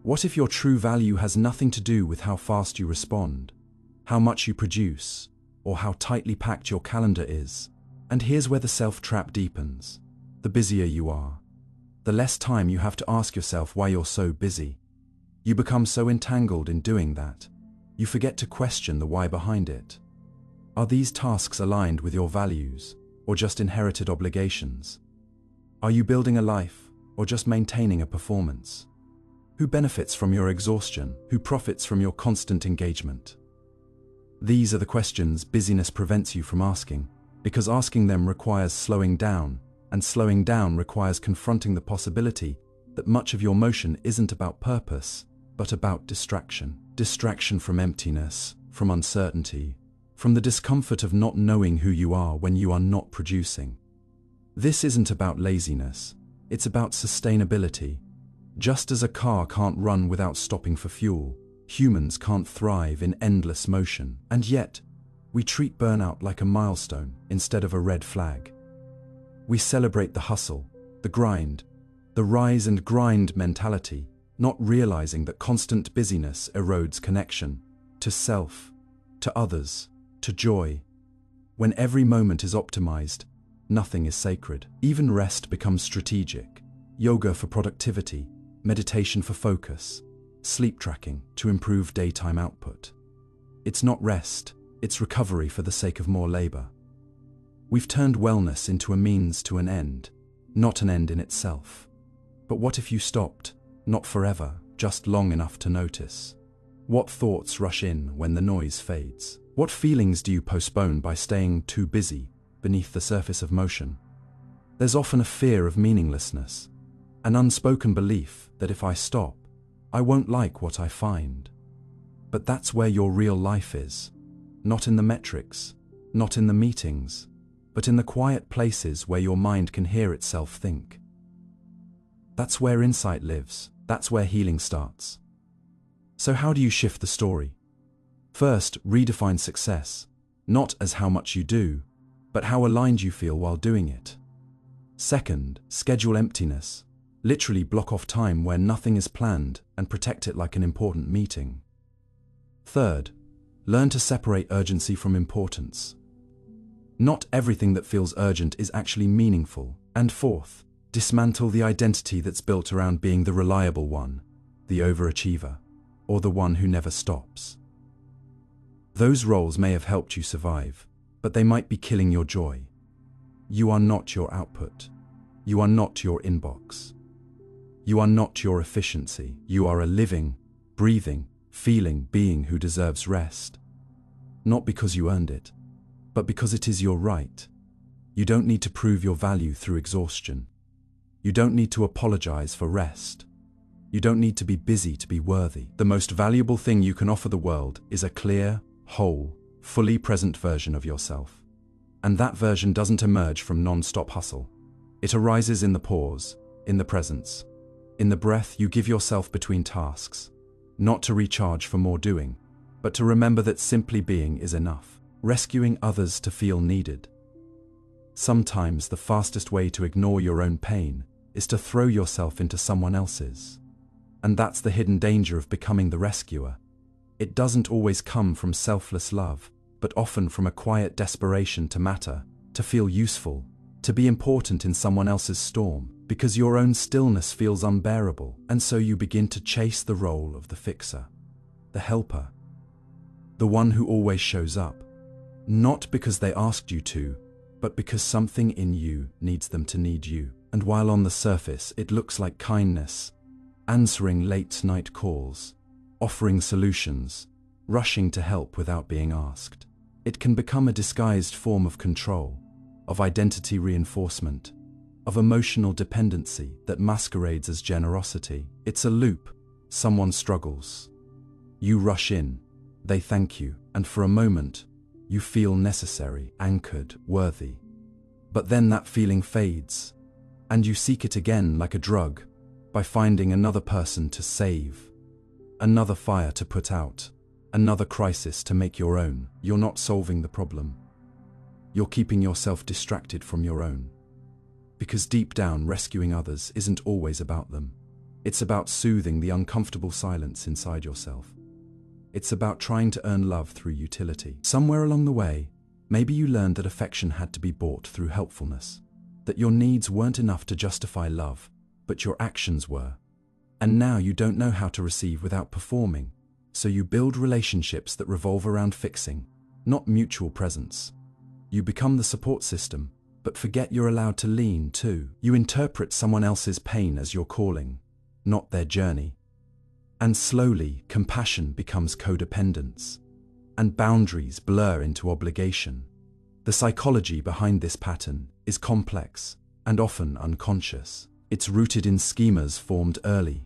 What if your true value has nothing to do with how fast you respond, how much you produce, or how tightly packed your calendar is? And here's where the self-trap deepens. The busier you are, the less time you have to ask yourself why you're so busy. You become so entangled in doing that, you forget to question the why behind it. Are these tasks aligned with your values, or just inherited obligations? Are you building a life, or just maintaining a performance? Who benefits from your exhaustion? Who profits from your constant engagement? These are the questions busyness prevents you from asking, because asking them requires slowing down, and slowing down requires confronting the possibility that much of your motion isn't about purpose, but about distraction. Distraction from emptiness, from uncertainty, from the discomfort of not knowing who you are when you are not producing. This isn't about laziness, it's about sustainability. Just as a car can't run without stopping for fuel, humans can't thrive in endless motion. And yet, we treat burnout like a milestone instead of a red flag. We celebrate the hustle, the grind, the rise and grind mentality, not realizing that constant busyness erodes connection to self, to others, to joy. When every moment is optimized, nothing is sacred. Even rest becomes strategic. Yoga for productivity, meditation for focus, sleep tracking to improve daytime output. It's not rest, it's recovery for the sake of more labor. We've turned wellness into a means to an end, not an end in itself. But what if you stopped, not forever, just long enough to notice? What thoughts rush in when the noise fades? What feelings do you postpone by staying too busy beneath the surface of motion? There's often a fear of meaninglessness, an unspoken belief that if I stop, I won't like what I find. But that's where your real life is, not in the metrics, not in the meetings, but in the quiet places where your mind can hear itself think. That's where insight lives, that's where healing starts. So how do you shift the story? First, redefine success, not as how much you do, but how aligned you feel while doing it. Second, schedule emptiness. Literally block off time where nothing is planned and protect it like an important meeting. Third, learn to separate urgency from importance. Not everything that feels urgent is actually meaningful. And fourth, dismantle the identity that's built around being the reliable one, the overachiever, or the one who never stops. Those roles may have helped you survive, but they might be killing your joy. You are not your output. You are not your inbox. You are not your efficiency. You are a living, breathing, feeling being who deserves rest. Not because you earned it, but because it is your right. You don't need to prove your value through exhaustion. You don't need to apologize for rest. You don't need to be busy to be worthy. The most valuable thing you can offer the world is a clear, whole, fully present version of yourself. And that version doesn't emerge from non-stop hustle. It arises in the pause, in the presence, in the breath you give yourself between tasks, not to recharge for more doing, but to remember that simply being is enough, rescuing others to feel needed. Sometimes the fastest way to ignore your own pain is to throw yourself into someone else's. And that's the hidden danger of becoming the rescuer. It doesn't always come from selfless love, but often from a quiet desperation to matter, to feel useful, to be important in someone else's storm, because your own stillness feels unbearable, and so you begin to chase the role of the fixer, the helper, the one who always shows up, not because they asked you to, but because something in you needs them to need you. And while on the surface it looks like kindness, answering late-night calls, offering solutions, rushing to help without being asked, it can become a disguised form of control, of identity reinforcement, of emotional dependency that masquerades as generosity. It's a loop. Someone struggles. You rush in, they thank you, and for a moment, you feel necessary, anchored, worthy. But then that feeling fades, and you seek it again like a drug, by finding another person to save, another fire to put out, another crisis to make your own. You're not solving the problem. You're keeping yourself distracted from your own. Because deep down, rescuing others isn't always about them. It's about soothing the uncomfortable silence inside yourself. It's about trying to earn love through utility. Somewhere along the way, maybe you learned that affection had to be bought through helpfulness, that your needs weren't enough to justify love, but your actions were. And now you don't know how to receive without performing, so you build relationships that revolve around fixing, not mutual presence. You become the support system, but forget you're allowed to lean too. You interpret someone else's pain as your calling, not their journey. And slowly, compassion becomes codependence, and boundaries blur into obligation. The psychology behind this pattern is complex and often unconscious. It's rooted in schemas formed early.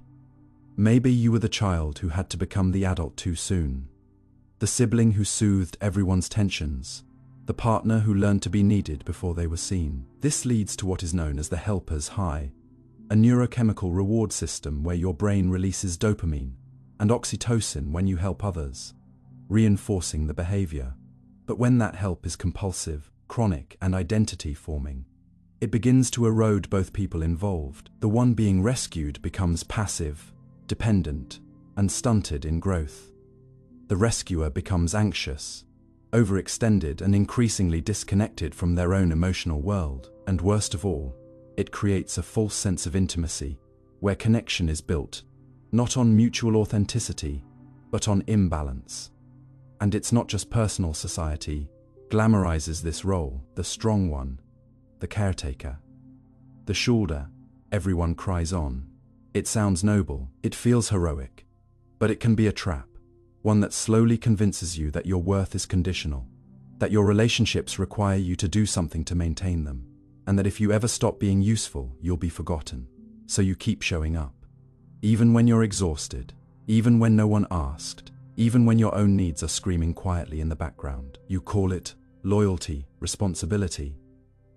Maybe you were the child who had to become the adult too soon, the sibling who soothed everyone's tensions, the partner who learned to be needed before they were seen. This leads to what is known as the helper's high, a neurochemical reward system where your brain releases dopamine and oxytocin when you help others, reinforcing the behavior. But when that help is compulsive, chronic, and identity-forming, it begins to erode both people involved. The one being rescued becomes passive, dependent, and stunted in growth. The rescuer becomes anxious, overextended, and increasingly disconnected from their own emotional world. And worst of all, it creates a false sense of intimacy, where connection is built, not on mutual authenticity, but on imbalance. And it's not just personal. Society glamorizes this role, the strong one, the caretaker, the shoulder everyone cries on. It sounds noble, it feels heroic, but it can be a trap, one that slowly convinces you that your worth is conditional, that your relationships require you to do something to maintain them, and that if you ever stop being useful, you'll be forgotten. So you keep showing up, even when you're exhausted, even when no one asked, even when your own needs are screaming quietly in the background. You call it loyalty, responsibility,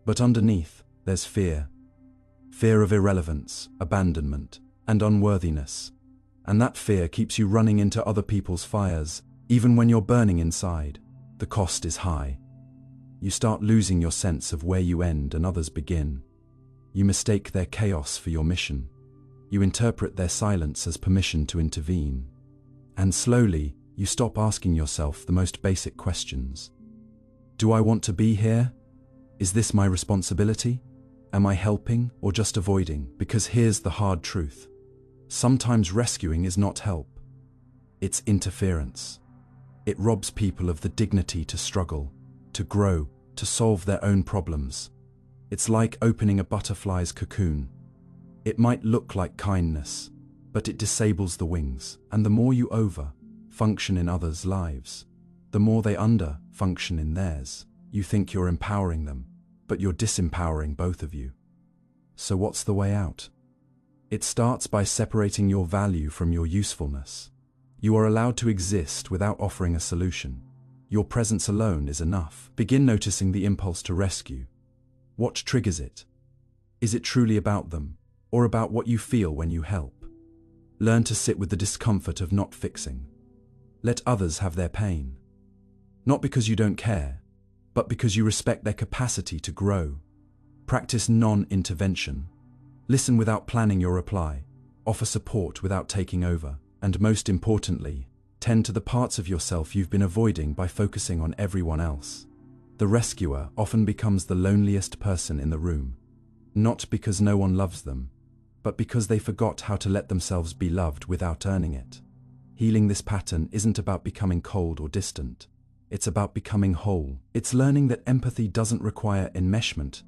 but underneath, there's fear. Fear of irrelevance, abandonment, and unworthiness. And that fear keeps you running into other people's fires, even when you're burning inside. The cost is high. You start losing your sense of where you end and others begin. You mistake their chaos for your mission. You interpret their silence as permission to intervene. And slowly, you stop asking yourself the most basic questions. Do I want to be here? Is this my responsibility? Am I helping or just avoiding? Because here's the hard truth. Sometimes rescuing is not help. It's interference. It robs people of the dignity to struggle, to grow, to solve their own problems. It's like opening a butterfly's cocoon. It might look like kindness, but it disables the wings. And the more you function in others' lives, the more they function in theirs. You think you're empowering them, but you're disempowering both of you. So what's the way out? It starts by separating your value from your usefulness. You are allowed to exist without offering a solution. Your presence alone is enough. Begin noticing the impulse to rescue. What triggers it? Is it truly about them? or about what you feel when you help. Learn to sit with the discomfort of not fixing. Let others have their pain. Not because you don't care, but because you respect their capacity to grow. Practice non-intervention. Listen without planning your reply. Offer support without taking over. And most importantly, tend to the parts of yourself you've been avoiding by focusing on everyone else. The rescuer often becomes the loneliest person in the room, not because no one loves them, but because they forgot how to let themselves be loved without earning it. Healing this pattern isn't about becoming cold or distant. It's about becoming whole. It's learning that empathy doesn't require enmeshment,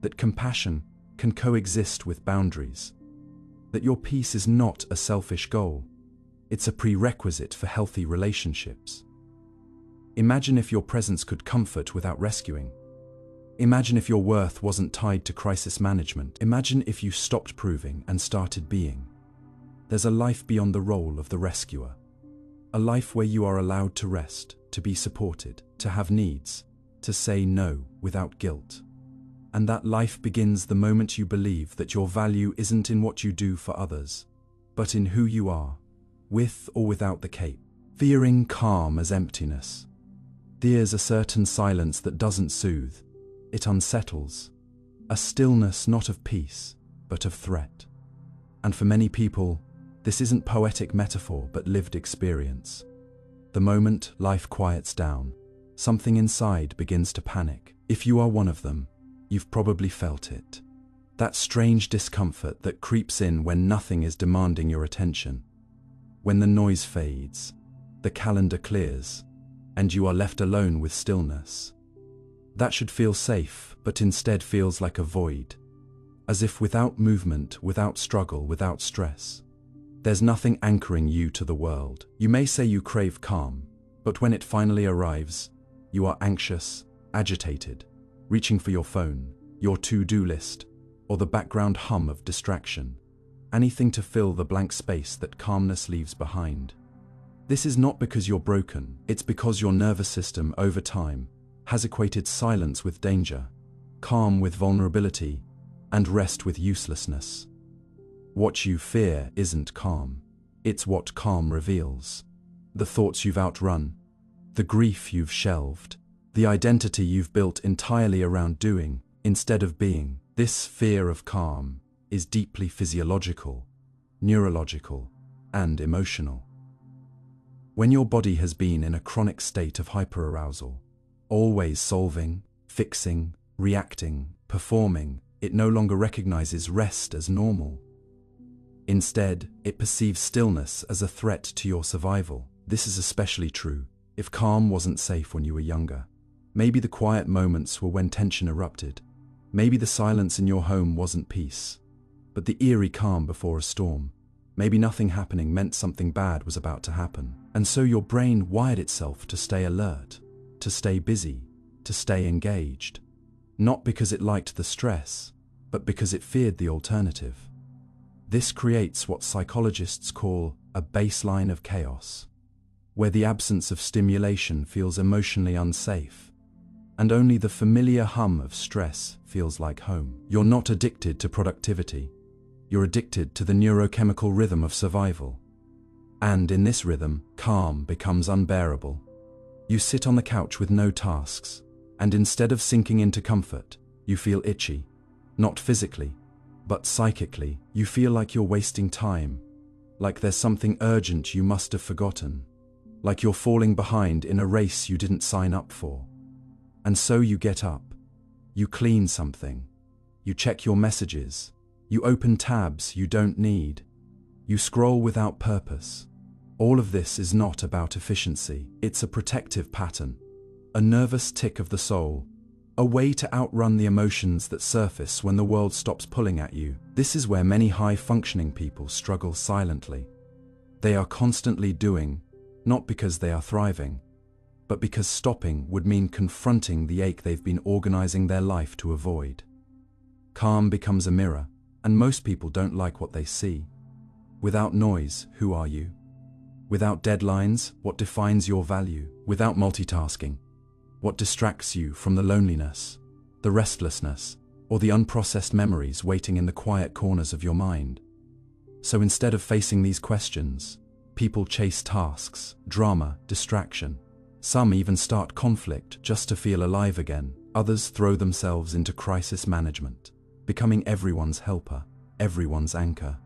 that compassion can coexist with boundaries, that your peace is not a selfish goal. It's a prerequisite for healthy relationships. Imagine if your presence could comfort without rescuing. Imagine if your worth wasn't tied to crisis management. Imagine if you stopped proving and started being. There's a life beyond the role of the rescuer. A life where you are allowed to rest, to be supported, to have needs, to say no without guilt. And that life begins the moment you believe that your value isn't in what you do for others, but in who you are, with or without the cape. Fearing calm as emptiness. There's a certain silence that doesn't soothe. It unsettles. A stillness not of peace, but of threat. And for many people, this isn't poetic metaphor but lived experience. The moment life quiets down, something inside begins to panic. If you are one of them, you've probably felt it. That strange discomfort that creeps in when nothing is demanding your attention. When the noise fades, the calendar clears, and you are left alone with stillness. That should feel safe, but instead feels like a void. As if without movement, without struggle, without stress, there's nothing anchoring you to the world. You may say you crave calm, but when it finally arrives, you are anxious, agitated, reaching for your phone, your to-do list, or the background hum of distraction. Anything to fill the blank space that calmness leaves behind. This is not because you're broken, it's because your nervous system, over time, has equated silence with danger, calm with vulnerability, and rest with uselessness. What you fear isn't calm. It's what calm reveals. The thoughts you've outrun, the grief you've shelved, the identity you've built entirely around doing instead of being. This fear of calm is deeply physiological, neurological, and emotional. When your body has been in a chronic state of hyperarousal, always solving, fixing, reacting, performing, it no longer recognizes rest as normal. Instead, it perceives stillness as a threat to your survival. This is especially true if calm wasn't safe when you were younger. Maybe the quiet moments were when tension erupted. Maybe the silence in your home wasn't peace, but the eerie calm before a storm. Maybe nothing happening meant something bad was about to happen. And so your brain wired itself to stay alert, to stay busy, to stay engaged. Not because it liked the stress, but because it feared the alternative. This creates what psychologists call a baseline of chaos, where the absence of stimulation feels emotionally unsafe, and only the familiar hum of stress feels like home. You're not addicted to productivity. You're addicted to the neurochemical rhythm of survival. And in this rhythm, calm becomes unbearable. You sit on the couch with no tasks, and instead of sinking into comfort, you feel itchy. Not physically, but psychically. You feel like you're wasting time, like there's something urgent you must have forgotten, like you're falling behind in a race you didn't sign up for. And so you get up, you clean something, you check your messages, you open tabs you don't need, you scroll without purpose. All of this is not about efficiency. It's a protective pattern, a nervous tick of the soul, a way to outrun the emotions that surface when the world stops pulling at you. This is where many high-functioning people struggle silently. They are constantly doing, not because they are thriving, but because stopping would mean confronting the ache they've been organizing their life to avoid. Calm becomes a mirror, and most people don't like what they see. Without noise, who are you? Without deadlines, what defines your value? Without multitasking, what distracts you from the loneliness, the restlessness, or the unprocessed memories waiting in the quiet corners of your mind. So instead of facing these questions, people chase tasks, drama, distraction. Some even start conflict just to feel alive again. Others throw themselves into crisis management, becoming everyone's helper, everyone's anchor.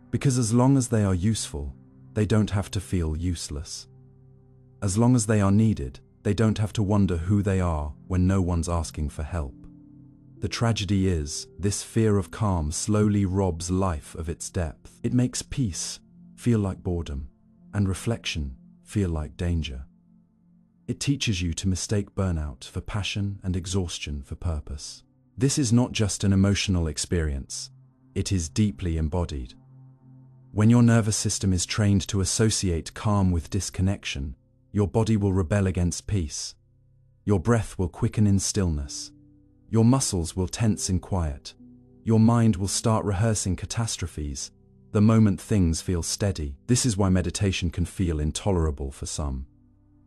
Because as long as they are useful, they don't have to feel useless. As long as they are needed, they don't have to wonder who they are when no one's asking for help. The tragedy is, this fear of calm slowly robs life of its depth. It makes peace feel like boredom, and reflection feel like danger. It teaches you to mistake burnout for passion and exhaustion for purpose. This is not just an emotional experience, it is deeply embodied. When your nervous system is trained to associate calm with disconnection, your body will rebel against peace. Your breath will quicken in stillness. Your muscles will tense in quiet. Your mind will start rehearsing catastrophes the moment things feel steady. This is why meditation can feel intolerable for some.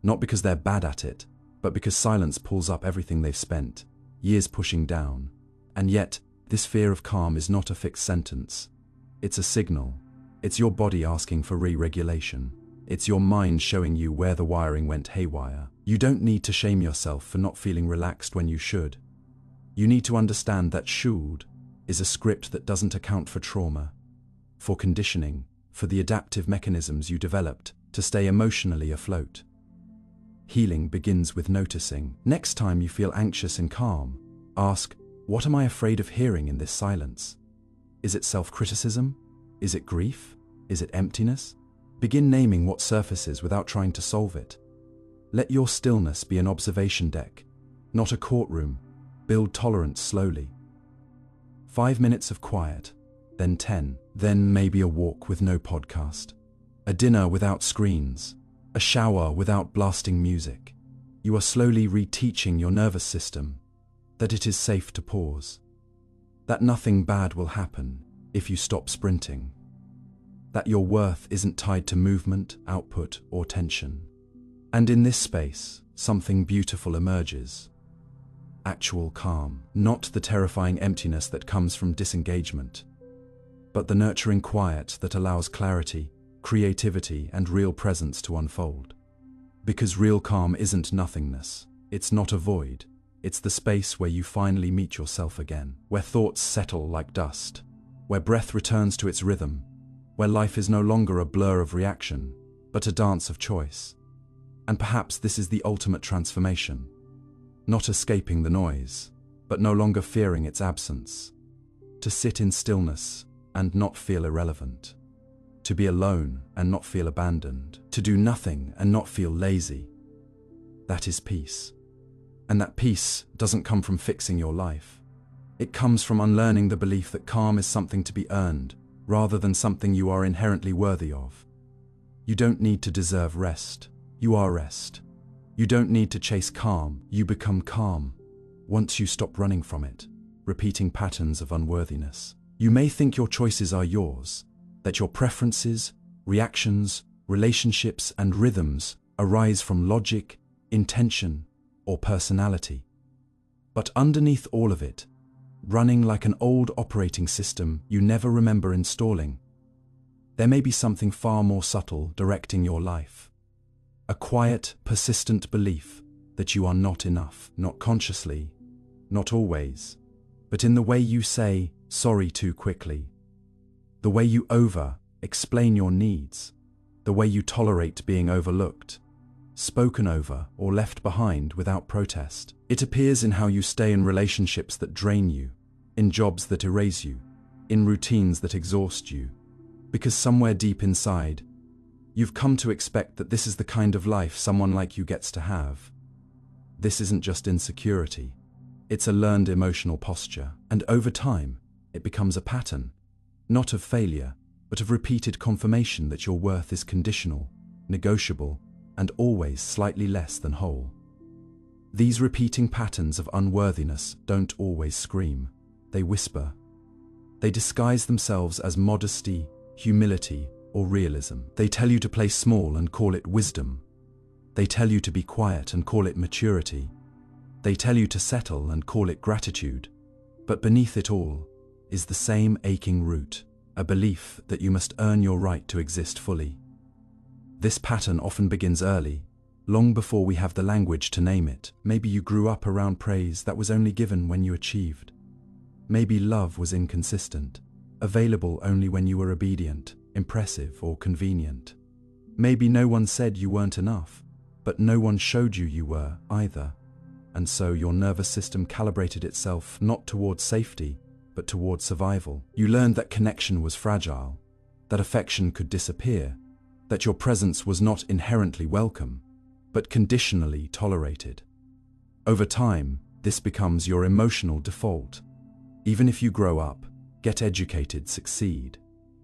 Not because they're bad at it, but because silence pulls up everything they've spent years pushing down. And yet, this fear of calm is not a fixed sentence. It's a signal. It's your body asking for re-regulation. It's your mind showing you where the wiring went haywire. You don't need to shame yourself for not feeling relaxed when you should. You need to understand that should is a script that doesn't account for trauma, for conditioning, for the adaptive mechanisms you developed to stay emotionally afloat. Healing begins with noticing. Next time you feel anxious and calm, ask, what am I afraid of hearing in this silence? Is it self-criticism? Is it grief? Is it emptiness? Begin naming what surfaces without trying to solve it. Let your stillness be an observation deck, not a courtroom. Build tolerance slowly. 5 minutes of quiet, then 10, then maybe a walk with no podcast, a dinner without screens, a shower without blasting music. You are slowly reteaching your nervous system that it is safe to pause, that nothing bad will happen if you stop sprinting, that your worth isn't tied to movement, output, or tension. And in this space, something beautiful emerges. Actual calm, not the terrifying emptiness that comes from disengagement, but the nurturing quiet that allows clarity, creativity, and real presence to unfold. Because real calm isn't nothingness, it's not a void, it's the space where you finally meet yourself again, where thoughts settle like dust, where breath returns to its rhythm, where life is no longer a blur of reaction, but a dance of choice. And perhaps this is the ultimate transformation. Not escaping the noise, but no longer fearing its absence. To sit in stillness and not feel irrelevant. To be alone and not feel abandoned. To do nothing and not feel lazy. That is peace. And that peace doesn't come from fixing your life. It comes from unlearning the belief that calm is something to be earned, rather than something you are inherently worthy of. You don't need to deserve rest. You are rest. You don't need to chase calm, you become calm. Once you stop running from it, repeating patterns of unworthiness. You may think your choices are yours, that your preferences, reactions, relationships, and rhythms arise from logic, intention, or personality. But underneath all of it, running like an old operating system you never remember installing, there may be something far more subtle directing your life. A quiet, persistent belief that you are not enough, not consciously, not always, but in the way you say sorry too quickly, the way you explain your needs, the way you tolerate being overlooked, spoken over, or left behind without protest. It appears in how you stay in relationships that drain you, in jobs that erase you, in routines that exhaust you, because somewhere deep inside, you've come to expect that this is the kind of life someone like you gets to have. This isn't just insecurity. It's a learned emotional posture. And over time, it becomes a pattern, not of failure, but of repeated confirmation that your worth is conditional, negotiable, and always slightly less than whole. These repeating patterns of unworthiness don't always scream. They whisper. They disguise themselves as modesty, humility, or realism. They tell you to play small and call it wisdom. They tell you to be quiet and call it maturity. They tell you to settle and call it gratitude. But beneath it all is the same aching root, a belief that you must earn your right to exist fully. This pattern often begins early, long before we have the language to name it. Maybe you grew up around praise that was only given when you achieved. Maybe love was inconsistent, available only when you were obedient, impressive, or convenient. Maybe no one said you weren't enough, but no one showed you you were either. And so your nervous system calibrated itself not towards safety, but towards survival. You learned that connection was fragile, that affection could disappear, that your presence was not inherently welcome, but conditionally tolerated. Over time, this becomes your emotional default. Even if you grow up, get educated, succeed,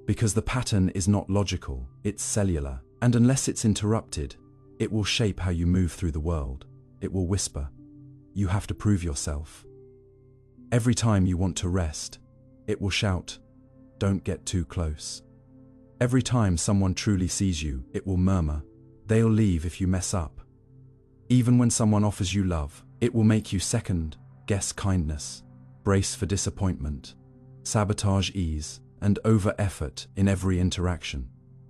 because the pattern is not logical, it's cellular, and unless it's interrupted, it will shape how you move through the world. It will whisper, "You have to prove yourself." Every time you want to rest, it will shout, "Don't get too close." Every time someone truly sees you, it will murmur, "They'll leave if you mess up." Even when someone offers you love, it will make you second guess kindness, brace for disappointment, sabotage ease, and over-effort in every interaction,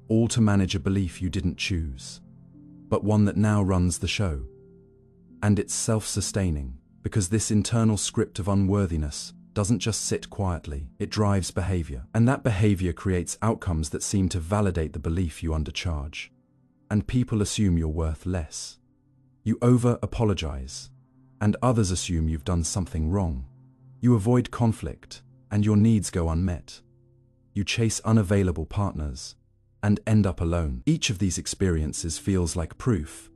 all to manage a belief you didn't choose, but one that now runs the show. And it's self-sustaining, because this internal script of unworthiness doesn't just sit quietly, it drives behavior. And that behavior creates outcomes that seem to validate the belief you undercharge. And people assume you're worth less. You over-apologize, and others assume you've done something wrong. You avoid conflict, and your needs go unmet. You chase unavailable partners, and end up alone. Each of these experiences feels like proof,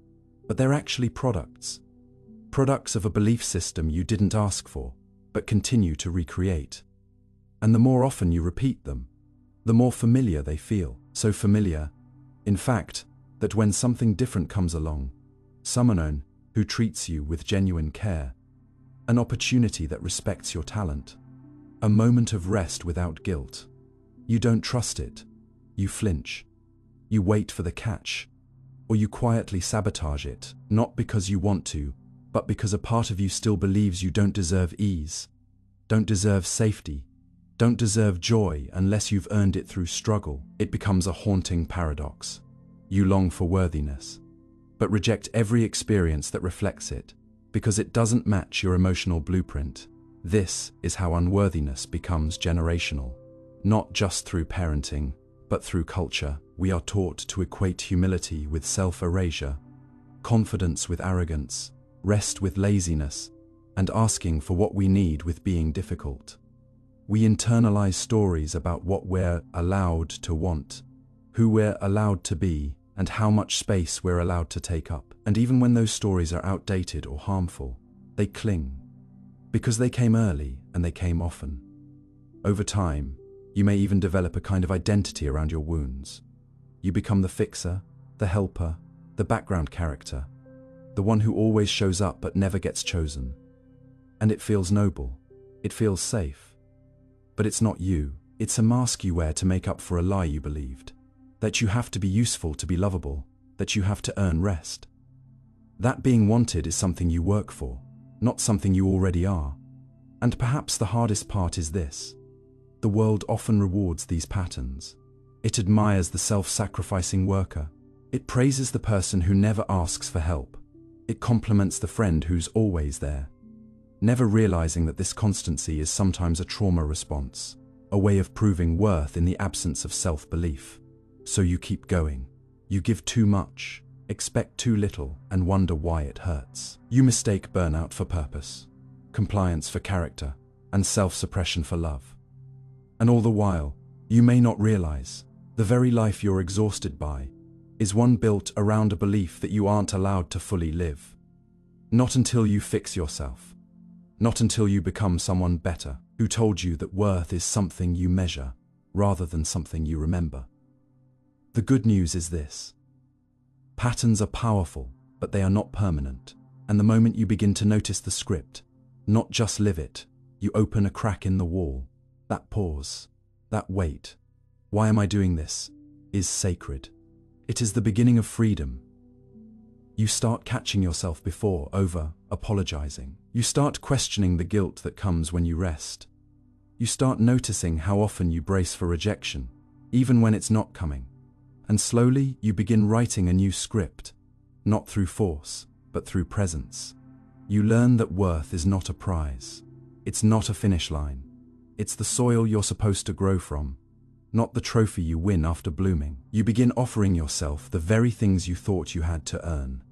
but they're actually products. Products of a belief system you didn't ask for, but continue to recreate. And the more often you repeat them, the more familiar they feel. So familiar, in fact, that when something different comes along, someone who treats you with genuine care, an opportunity that respects your talent, a moment of rest without guilt, you don't trust it, you flinch, you wait for the catch, or you quietly sabotage it, not because you want to, but because a part of you still believes you don't deserve ease, don't deserve safety, don't deserve joy unless you've earned it through struggle. It becomes a haunting paradox. You long for worthiness, but reject every experience that reflects it, because it doesn't match your emotional blueprint. This is how unworthiness becomes generational. Not just through parenting, but through culture. We are taught to equate humility with self-erasure, confidence with arrogance, rest with laziness, and asking for what we need with being difficult. We internalize stories about what we're allowed to want, who we're allowed to be, and how much space we're allowed to take up. And even when those stories are outdated or harmful, they cling, because they came early and they came often. Over time, you may even develop a kind of identity around your wounds. You become the fixer, the helper, the background character, the one who always shows up but never gets chosen. And it feels noble, it feels safe. But it's not you, it's a mask you wear to make up for a lie you believed. That you have to be useful to be lovable, that you have to earn rest. That being wanted is something you work for, not something you already are. And perhaps the hardest part is this. The world often rewards these patterns. It admires the self-sacrificing worker. It praises the person who never asks for help. It compliments the friend who's always there, never realizing that this constancy is sometimes a trauma response, a way of proving worth in the absence of self-belief. So you keep going. You give too much, expect too little, and wonder why it hurts. You mistake burnout for purpose, compliance for character, and self-suppression for love. And all the while, you may not realize, the very life you're exhausted by is one built around a belief that you aren't allowed to fully live. Not until you fix yourself. Not until you become someone better, who told you that worth is something you measure, rather than something you remember. The good news is this. Patterns are powerful, but they are not permanent. And the moment you begin to notice the script, not just live it, you open a crack in the wall. That pause, that wait, why am I doing this, is sacred. It is the beginning of freedom. You start catching yourself before over-apologizing. You start questioning the guilt that comes when you rest, You start noticing how often you brace for rejection, even when it's not coming. And slowly you begin writing a new script, not through force, but through presence. You learn that worth is not a prize. It's not a finish line. It's the soil you're supposed to grow from, not the trophy you win after blooming. You begin offering yourself the very things you thought you had to earn: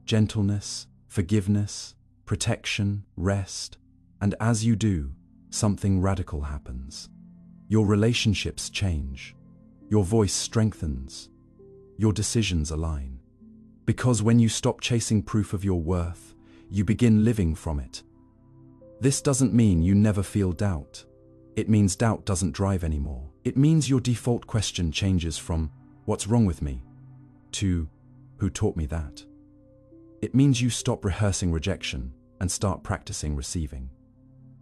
gentleness, forgiveness, protection, rest. And as you do, something radical happens. Your relationships change. Your voice strengthens. Your decisions align. Because when you stop chasing proof of your worth, you begin living from it. This doesn't mean you never feel doubt. It means doubt doesn't drive anymore. It means your default question changes from "What's wrong with me?" to "Who taught me that?" It means you stop rehearsing rejection and start practicing receiving.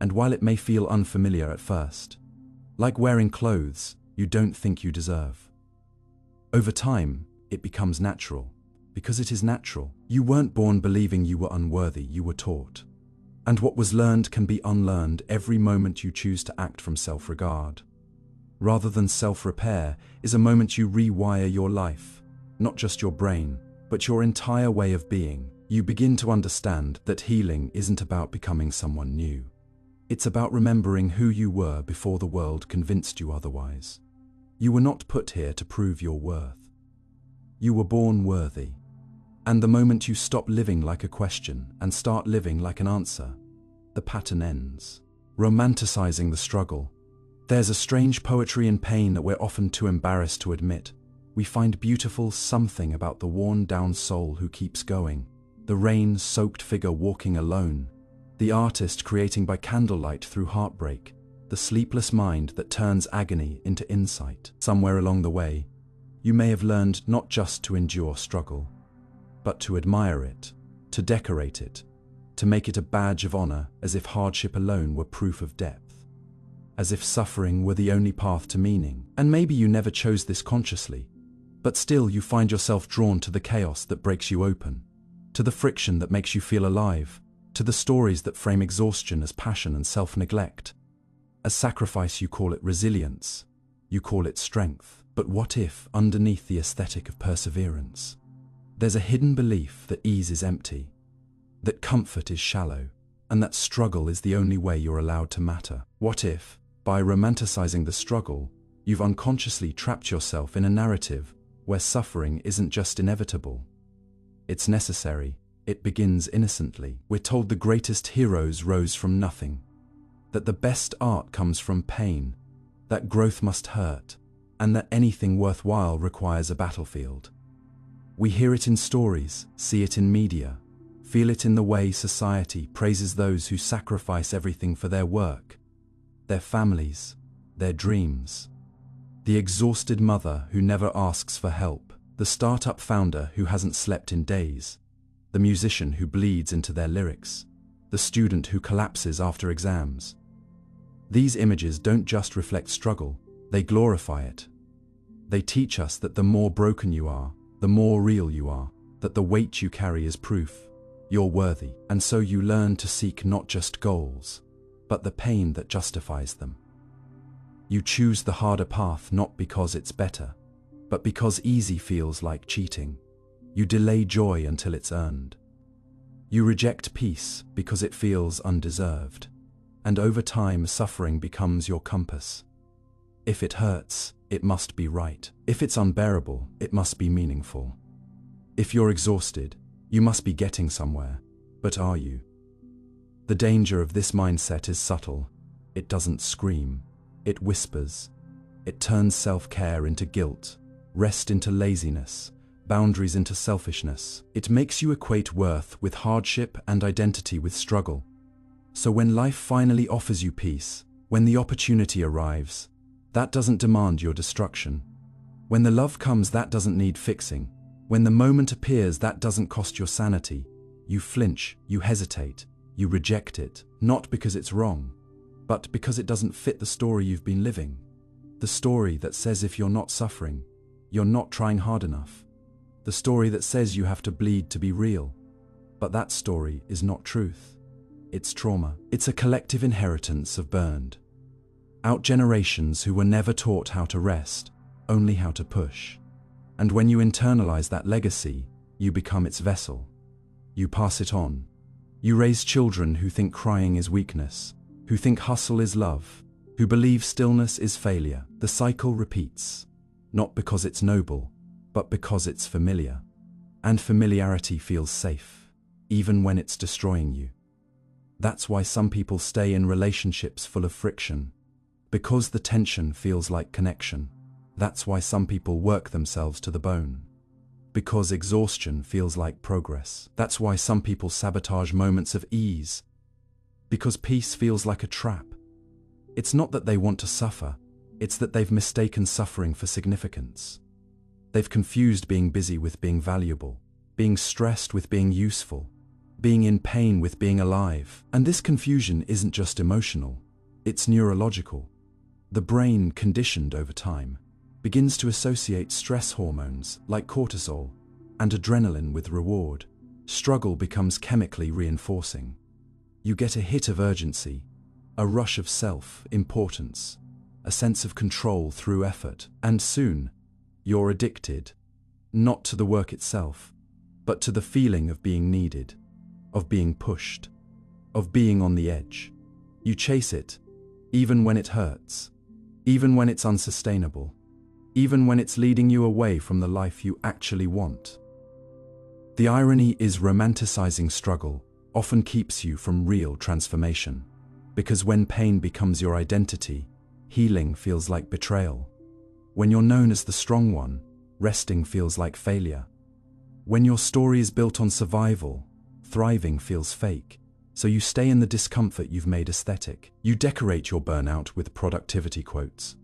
And while it may feel unfamiliar at first, like wearing clothes you don't think you deserve, over time it becomes natural. Because it is natural. You weren't born believing you were unworthy, you were taught. And what was learned can be unlearned every moment you choose to act from self-regard. Rather than self-repair is a moment you rewire your life, not just your brain, but your entire way of being. You begin to understand that healing isn't about becoming someone new. It's about remembering who you were before the world convinced you otherwise. You were not put here to prove your worth. You were born worthy. And the moment you stop living like a question and start living like an answer, the pattern ends. Romanticizing the struggle. There's a strange poetry in pain that we're often too embarrassed to admit. We find beautiful something about the worn-down soul who keeps going, the rain-soaked figure walking alone, the artist creating by candlelight through heartbreak, the sleepless mind that turns agony into insight. Somewhere along the way, you may have learned not just to endure struggle, but to admire it, to decorate it, to make it a badge of honor, as if hardship alone were proof of depth, as if suffering were the only path to meaning. And maybe you never chose this consciously, but still you find yourself drawn to the chaos that breaks you open, to the friction that makes you feel alive, to the stories that frame exhaustion as passion and self-neglect. As sacrifice you call it resilience, you call it strength. But what if, underneath the aesthetic of perseverance, there's a hidden belief that ease is empty, that comfort is shallow, and that struggle is the only way you're allowed to matter? What if, by romanticizing the struggle, you've unconsciously trapped yourself in a narrative where suffering isn't just inevitable, it's necessary? It begins innocently. We're told the greatest heroes rose from nothing, that the best art comes from pain, that growth must hurt, and that anything worthwhile requires a battlefield. We hear it in stories, see it in media, feel it in the way society praises those who sacrifice everything for their work, their families, their dreams. The exhausted mother who never asks for help, the startup founder who hasn't slept in days, the musician who bleeds into their lyrics, the student who collapses after exams. These images don't just reflect struggle, they glorify it. They teach us that the more broken you are, the more real you are, that the weight you carry is proof you're worthy. And so you learn to seek not just goals, but the pain that justifies them. You choose the harder path not because it's better, but because easy feels like cheating. You delay joy until it's earned. You reject peace because it feels undeserved. And over time, suffering becomes your compass. If it hurts, it must be right. If it's unbearable, it must be meaningful. If you're exhausted, you must be getting somewhere. But are you? The danger of this mindset is subtle. It doesn't scream. It whispers. It turns self-care into guilt, rest into laziness, boundaries into selfishness. It makes you equate worth with hardship and identity with struggle. So when life finally offers you peace, when the opportunity arrives, that doesn't demand your destruction. When the love comes, that doesn't need fixing. When the moment appears, that doesn't cost your sanity. You flinch, you hesitate, you reject it, not because it's wrong, but because it doesn't fit the story you've been living. The story that says if you're not suffering, you're not trying hard enough. The story that says you have to bleed to be real. But that story is not truth. It's trauma. It's a collective inheritance of burned, Out generations who were never taught how to rest, only how to push. And when you internalize that legacy, you become its vessel. You pass it on. You raise children who think crying is weakness, who think hustle is love, who believe stillness is failure. The cycle repeats, not because it's noble, but because it's familiar. And familiarity feels safe, even when it's destroying you. That's why some people stay in relationships full of friction, because the tension feels like connection. That's why some people work themselves to the bone, because exhaustion feels like progress. That's why some people sabotage moments of ease, because peace feels like a trap. It's not that they want to suffer, it's that they've mistaken suffering for significance. They've confused being busy with being valuable, being stressed with being useful, being in pain with being alive. And this confusion isn't just emotional, it's neurological. The brain, conditioned over time, begins to associate stress hormones like cortisol and adrenaline with reward. Struggle becomes chemically reinforcing. You get a hit of urgency, a rush of self-importance, a sense of control through effort, and soon, you're addicted, not to the work itself, but to the feeling of being needed, of being pushed, of being on the edge. You chase it, even when it hurts, even when it's unsustainable, even when it's leading you away from the life you actually want. The irony is romanticizing struggle often keeps you from real transformation, because when pain becomes your identity, healing feels like betrayal. When you're known as the strong one, resting feels like failure. When your story is built on survival, thriving feels fake. So you stay in the discomfort you've made aesthetic. You decorate your burnout with productivity quotes.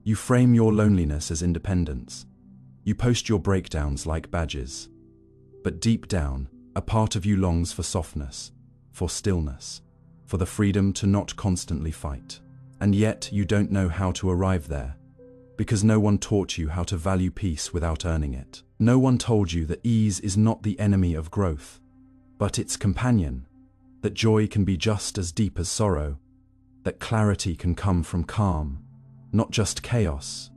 You frame your loneliness as independence. You post your breakdowns like badges. But deep down, a part of you longs for softness, for stillness, for the freedom to not constantly fight. And yet you don't know how to arrive there, because no one taught you how to value peace without earning it. No one told you that ease is not the enemy of growth, but its companion, that joy can be just as deep as sorrow, that clarity can come from calm, not just chaos,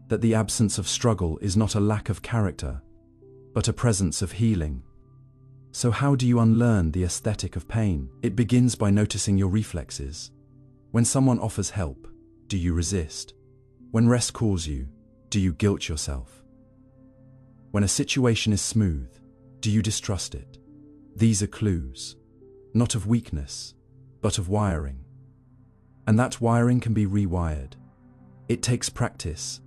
that the absence of struggle is not a lack of character, but a presence of healing. So how do you unlearn the aesthetic of pain? It begins by noticing your reflexes. When someone offers help, do you resist? When rest calls you, do you guilt yourself? When a situation is smooth, do you distrust it? These are clues, not of weakness, but of wiring. And that wiring can be rewired. It takes practice.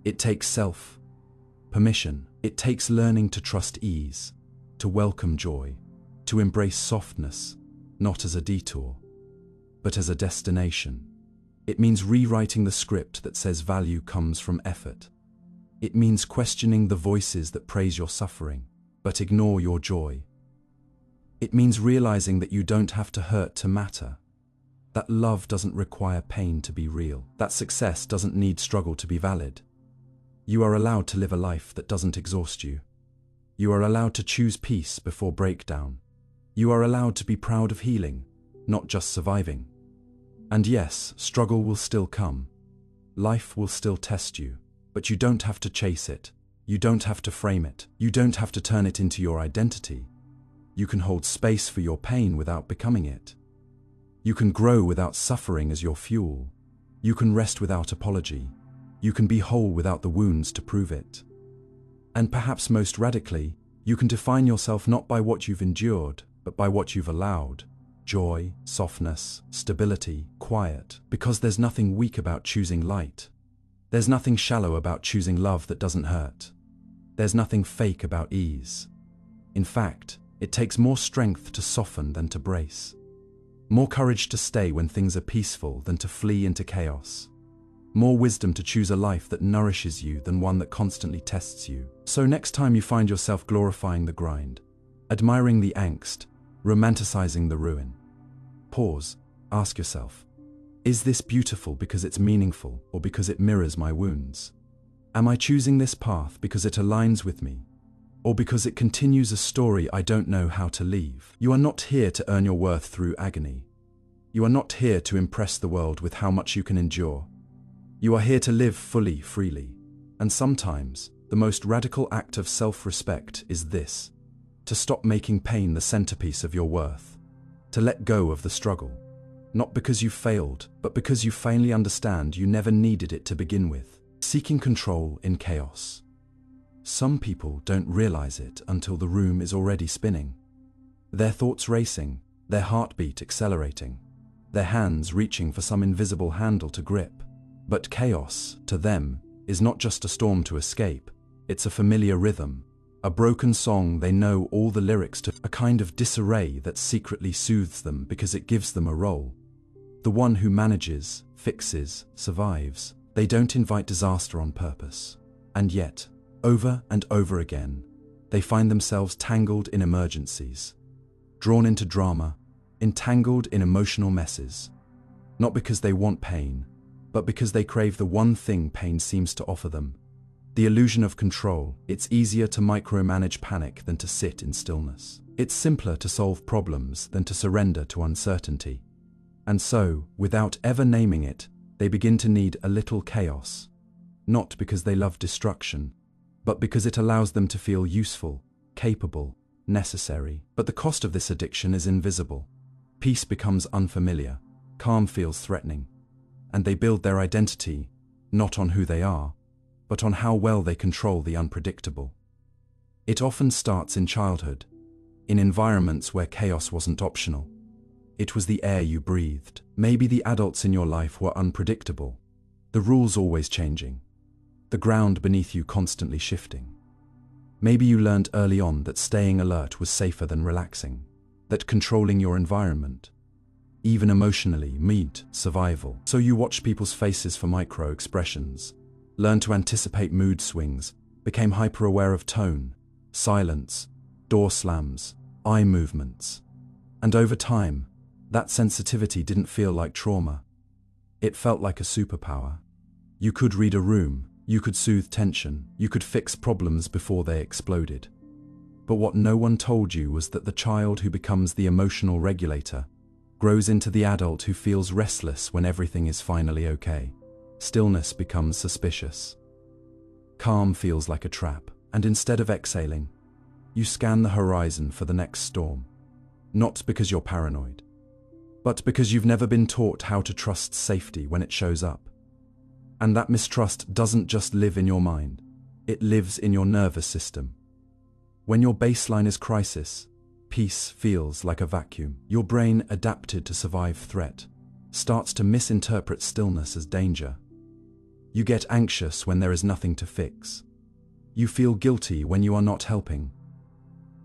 It takes self-permission. It takes learning to trust ease, to welcome joy, to embrace softness, not as a detour, but as a destination. It means rewriting the script that says value comes from effort. It means questioning the voices that praise your suffering, but ignore your joy. It means realizing that you don't have to hurt to matter, that love doesn't require pain to be real, that success doesn't need struggle to be valid. You are allowed to live a life that doesn't exhaust you. You are allowed to choose peace before breakdown. You are allowed to be proud of healing, not just surviving. And yes, struggle will still come. Life will still test you, but you don't have to chase it. You don't have to frame it. You don't have to turn it into your identity. You can hold space for your pain without becoming it. You can grow without suffering as your fuel. You can rest without apology. You can be whole without the wounds to prove it. And perhaps most radically, you can define yourself not by what you've endured, but by what you've allowed. Joy, softness, stability, quiet. Because there's nothing weak about choosing light. There's nothing shallow about choosing love that doesn't hurt. There's nothing fake about ease. In fact, it takes more strength to soften than to brace. More courage to stay when things are peaceful than to flee into chaos. More wisdom to choose a life that nourishes you than one that constantly tests you. So next time you find yourself glorifying the grind, admiring the angst, romanticizing the ruin, pause, ask yourself, is this beautiful because it's meaningful or because it mirrors my wounds? Am I choosing this path because it aligns with me, or because it continues a story I don't know how to leave? You are not here to earn your worth through agony. You are not here to impress the world with how much you can endure. You are here to live fully, freely. And sometimes, the most radical act of self-respect is this: to stop making pain the centerpiece of your worth. To let go of the struggle. Not because you failed, but because you finally understand you never needed it to begin with. Seeking control in chaos. Some people don't realize it until the room is already spinning. Their thoughts racing, their heartbeat accelerating, their hands reaching for some invisible handle to grip. But chaos, to them, is not just a storm to escape. It's a familiar rhythm, a broken song they know all the lyrics to, a kind of disarray that secretly soothes them because it gives them a role. The one who manages, fixes, survives. They don't invite disaster on purpose. And yet, over and over again, they find themselves tangled in emergencies, drawn into drama, entangled in emotional messes. Not because they want pain, but because they crave the one thing pain seems to offer them: the illusion of control. It's easier to micromanage panic than to sit in stillness. It's simpler to solve problems than to surrender to uncertainty. And so, without ever naming it, they begin to need a little chaos. Not because they love destruction, but because it allows them to feel useful, capable, necessary. But the cost of this addiction is invisible. Peace becomes unfamiliar, calm feels threatening, and they build their identity, not on who they are, but on how well they control the unpredictable. It often starts in childhood, in environments where chaos wasn't optional. It was the air you breathed. Maybe the adults in your life were unpredictable, the rules always changing, the ground beneath you constantly shifting. Maybe you learned early on that staying alert was safer than relaxing, that controlling your environment, even emotionally, meant survival. So you watched people's faces for micro-expressions, learned to anticipate mood swings, became hyper-aware of tone, silence, door slams, eye movements. And over time, that sensitivity didn't feel like trauma. It felt like a superpower. You could read a room, you could soothe tension, you could fix problems before they exploded. But what no one told you was that the child who becomes the emotional regulator grows into the adult who feels restless when everything is finally okay. Stillness becomes suspicious. Calm feels like a trap, and instead of exhaling, you scan the horizon for the next storm. Not because you're paranoid, but because you've never been taught how to trust safety when it shows up. And that mistrust doesn't just live in your mind, it lives in your nervous system. When your baseline is crisis, peace feels like a vacuum. Your brain, adapted to survive threat, starts to misinterpret stillness as danger. You get anxious when there is nothing to fix. You feel guilty when you are not helping.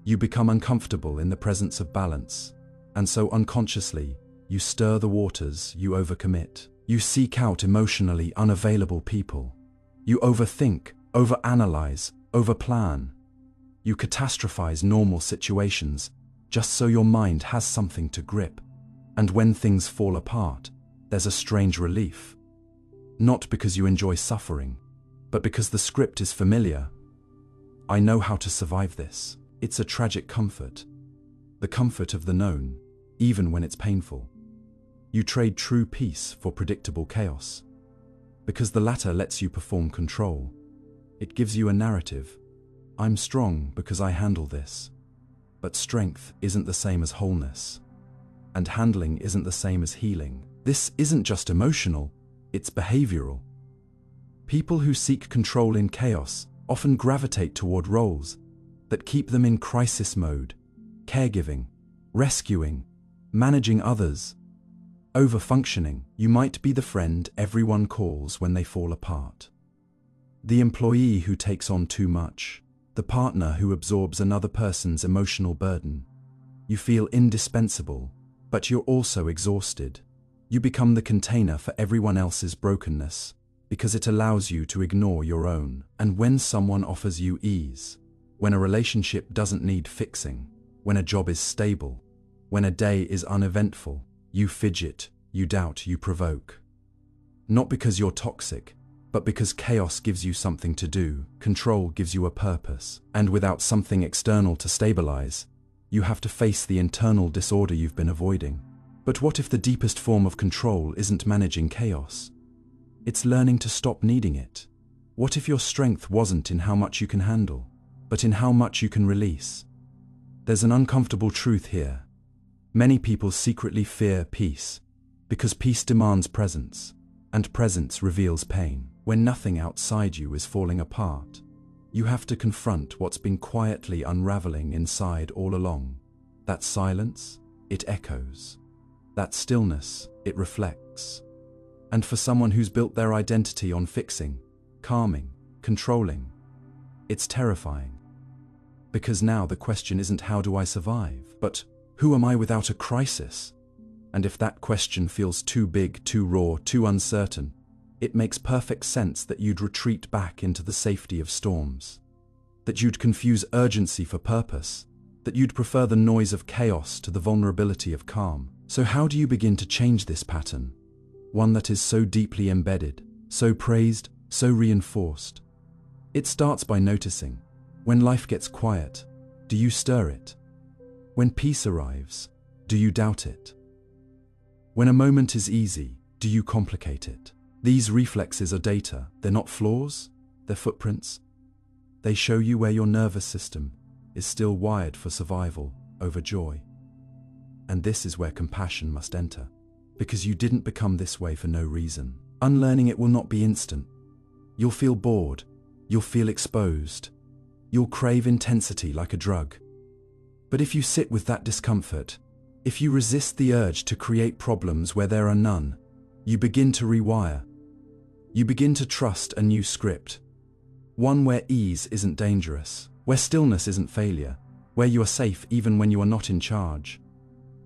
You become uncomfortable in the presence of balance, and so unconsciously, you stir the waters, you overcommit. You seek out emotionally unavailable people. You overthink, overanalyze, overplan. You catastrophize normal situations just so your mind has something to grip. And when things fall apart, there's a strange relief. Not because you enjoy suffering, but because the script is familiar. I know how to survive this. It's a tragic comfort. The comfort of the known, even when it's painful. You trade true peace for predictable chaos. Because the latter lets you perform control. It gives you a narrative. I'm strong because I handle this. But strength isn't the same as wholeness. And handling isn't the same as healing. This isn't just emotional, it's behavioral. People who seek control in chaos often gravitate toward roles that keep them in crisis mode, caregiving, rescuing, managing others. Overfunctioning. You might be the friend everyone calls when they fall apart. The employee who takes on too much. The partner who absorbs another person's emotional burden. You feel indispensable, but you're also exhausted. You become the container for everyone else's brokenness, because it allows you to ignore your own. And when someone offers you ease, when a relationship doesn't need fixing, when a job is stable, when a day is uneventful, you fidget, you doubt, you provoke. Not because you're toxic, but because chaos gives you something to do, control gives you a purpose, and without something external to stabilize, you have to face the internal disorder you've been avoiding. But what if the deepest form of control isn't managing chaos? It's learning to stop needing it. What if your strength wasn't in how much you can handle, but in how much you can release? There's an uncomfortable truth here. Many people secretly fear peace, because peace demands presence, and presence reveals pain. When nothing outside you is falling apart, you have to confront what's been quietly unraveling inside all along. That silence, it echoes. That stillness, it reflects. And for someone who's built their identity on fixing, calming, controlling, it's terrifying. Because now the question isn't how do I survive, but who am I without a crisis? And if that question feels too big, too raw, too uncertain, it makes perfect sense that you'd retreat back into the safety of storms. That you'd confuse urgency for purpose. That you'd prefer the noise of chaos to the vulnerability of calm. So how do you begin to change this pattern? One that is so deeply embedded, so praised, so reinforced. It starts by noticing. When life gets quiet, do you stir it? When peace arrives, do you doubt it? When a moment is easy, do you complicate it? These reflexes are data. They're not flaws, they're footprints. They show you where your nervous system is still wired for survival over joy. And this is where compassion must enter, because you didn't become this way for no reason. Unlearning it will not be instant. You'll feel bored, you'll feel exposed, you'll crave intensity like a drug. But if you sit with that discomfort, if you resist the urge to create problems where there are none, you begin to rewire. You begin to trust a new script. One where ease isn't dangerous, where stillness isn't failure, where you are safe even when you are not in charge.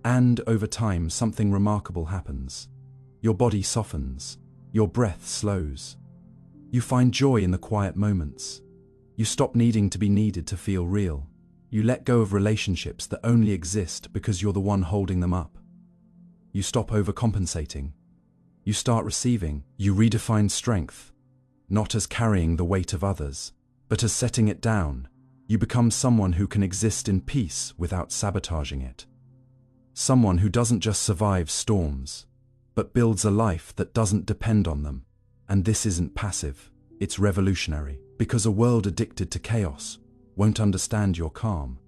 And over time, something remarkable happens. Your body softens, your breath slows. You find joy in the quiet moments. You stop needing to be needed to feel real. You let go of relationships that only exist because you're the one holding them up. You stop overcompensating. You start receiving. You redefine strength, not as carrying the weight of others, but as setting it down. You become someone who can exist in peace without sabotaging it. Someone who doesn't just survive storms, but builds a life that doesn't depend on them. And this isn't passive, it's revolutionary, because a world addicted to chaos won't understand your calm.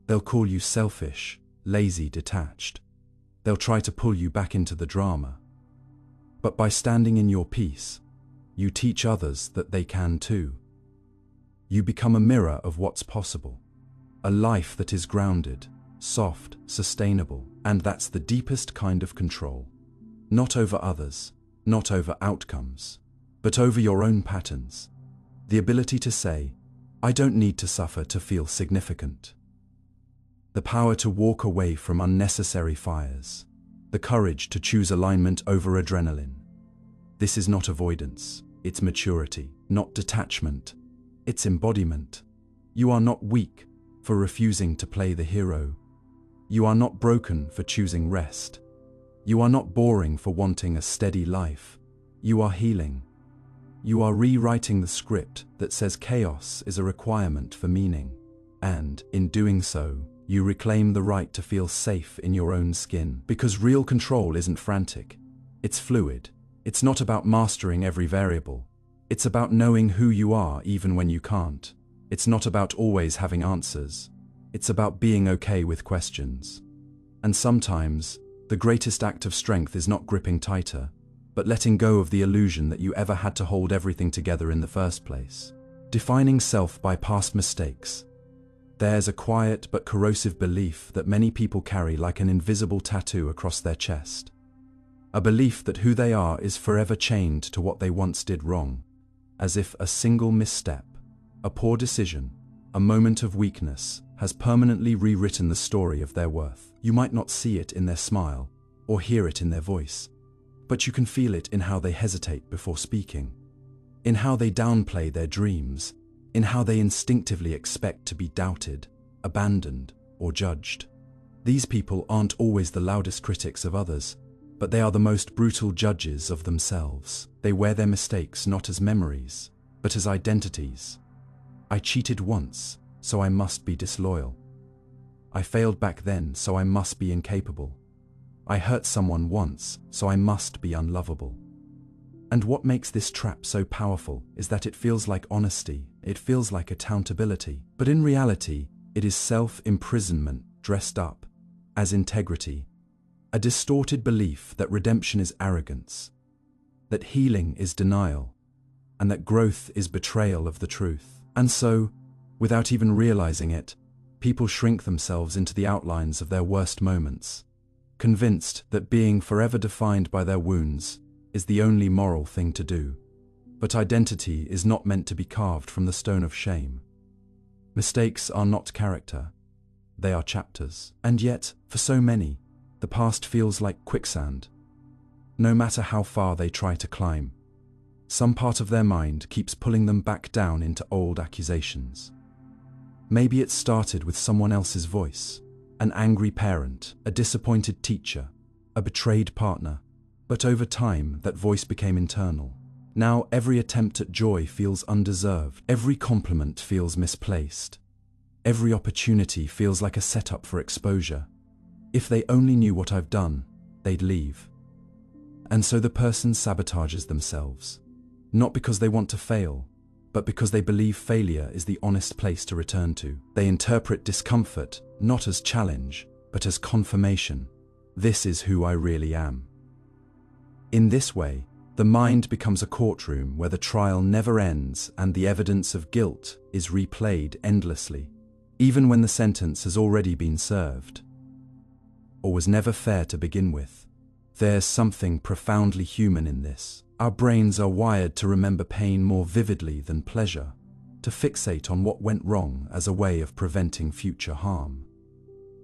They'll call you selfish, lazy, detached. They'll try to pull you back into the drama. But by standing in your peace, you teach others that they can too. You become a mirror of what's possible. A life that is grounded, soft, sustainable, and that's the deepest kind of control. Not over others, not over outcomes, but over your own patterns. The ability to say, I don't need to suffer to feel significant. The power to walk away from unnecessary fires. The courage to choose alignment over adrenaline. This is not avoidance, it's maturity, not detachment, it's embodiment. You are not weak for refusing to play the hero. You are not broken for choosing rest. You are not boring for wanting a steady life. You are healing. You are rewriting the script that says chaos is a requirement for meaning. And, in doing so, you reclaim the right to feel safe in your own skin. Because real control isn't frantic. It's fluid. It's not about mastering every variable. It's about knowing who you are even when you can't. It's not about always having answers. It's about being okay with questions. And sometimes, the greatest act of strength is not gripping tighter, but letting go of the illusion that you ever had to hold everything together in the first place. Defining self by past mistakes. There's a quiet but corrosive belief that many people carry like an invisible tattoo across their chest. A belief that who they are is forever chained to what they once did wrong, as if a single misstep, a poor decision, a moment of weakness has permanently rewritten the story of their worth. You might not see it in their smile or hear it in their voice, but you can feel it in how they hesitate before speaking, in how they downplay their dreams, in how they instinctively expect to be doubted, abandoned, or judged. These people aren't always the loudest critics of others, but they are the most brutal judges of themselves. They wear their mistakes not as memories, but as identities. I cheated once, so I must be disloyal. I failed back then, so I must be incapable. I hurt someone once, so I must be unlovable. And what makes this trap so powerful is that it feels like honesty, it feels like accountability, but in reality, it is self-imprisonment dressed up as integrity, a distorted belief that redemption is arrogance, that healing is denial, and that growth is betrayal of the truth. And so, without even realizing it, people shrink themselves into the outlines of their worst moments, convinced that being forever defined by their wounds is the only moral thing to do. But identity is not meant to be carved from the stone of shame. Mistakes are not character, they are chapters. And yet, for so many, the past feels like quicksand. No matter how far they try to climb, some part of their mind keeps pulling them back down into old accusations. Maybe it started with someone else's voice, an angry parent, a disappointed teacher, a betrayed partner, but over time that voice became internal. Now every attempt at joy feels undeserved, every compliment feels misplaced, every opportunity feels like a setup for exposure. If they only knew what I've done, they'd leave. And so the person sabotages themselves, not because they want to fail, but because they believe failure is the honest place to return to. They interpret discomfort not as challenge, but as confirmation. This is who I really am. In this way, the mind becomes a courtroom where the trial never ends and the evidence of guilt is replayed endlessly, even when the sentence has already been served, or was never fair to begin with. There's something profoundly human in this. Our brains are wired to remember pain more vividly than pleasure, to fixate on what went wrong as a way of preventing future harm.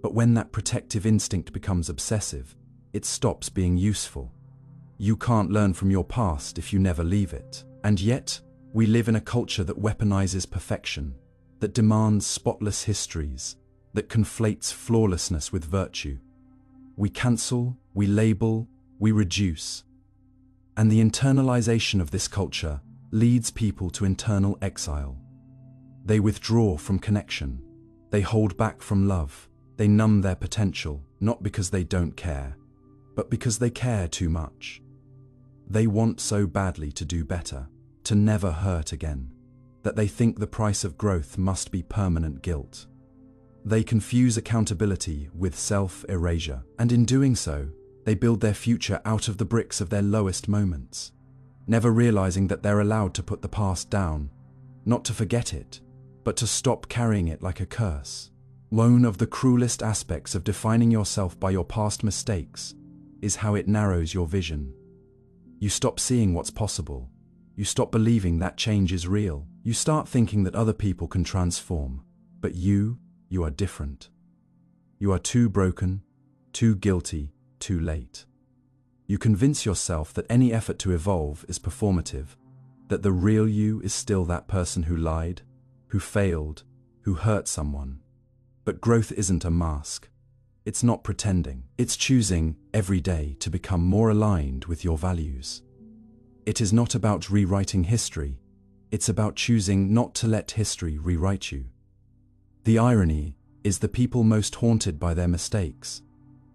But when that protective instinct becomes obsessive, it stops being useful. You can't learn from your past if you never leave it. And yet, we live in a culture that weaponizes perfection, that demands spotless histories, that conflates flawlessness with virtue. We cancel, we label, we reduce. And the internalization of this culture leads people to internal exile. They withdraw from connection. They hold back from love. They numb their potential, not because they don't care, but because they care too much. They want so badly to do better, to never hurt again, that they think the price of growth must be permanent guilt. They confuse accountability with self-erasure, and in doing so, they build their future out of the bricks of their lowest moments, never realizing that they're allowed to put the past down, not to forget it, but to stop carrying it like a curse. One of the cruelest aspects of defining yourself by your past mistakes is how it narrows your vision. You stop seeing what's possible. You stop believing that change is real. You start thinking that other people can transform, but you are different. You are too broken, too guilty, too late. You convince yourself that any effort to evolve is performative, that the real you is still that person who lied, who failed, who hurt someone. But growth isn't a mask. It's not pretending. It's choosing every day to become more aligned with your values. It is not about rewriting history. It's about choosing not to let history rewrite you. The irony is the people most haunted by their mistakes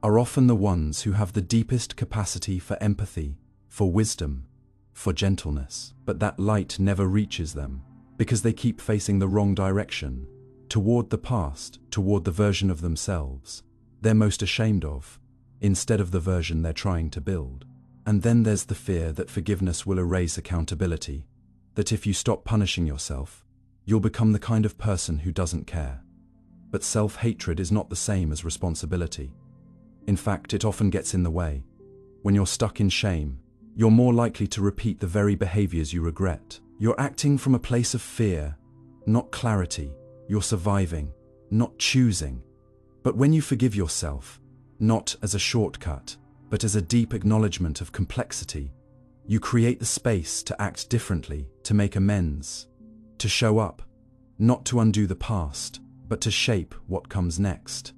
are often the ones who have the deepest capacity for empathy, for wisdom, for gentleness. But that light never reaches them because they keep facing the wrong direction, toward the past, toward the version of themselves they're most ashamed of, instead of the version they're trying to build. And then there's the fear that forgiveness will erase accountability, that if you stop punishing yourself, you'll become the kind of person who doesn't care. But self-hatred is not the same as responsibility. In fact, it often gets in the way. When you're stuck in shame, you're more likely to repeat the very behaviors you regret. You're acting from a place of fear, not clarity. You're surviving, not choosing. But when you forgive yourself, not as a shortcut, but as a deep acknowledgement of complexity, you create the space to act differently, to make amends, to show up, not to undo the past, but to shape what comes next.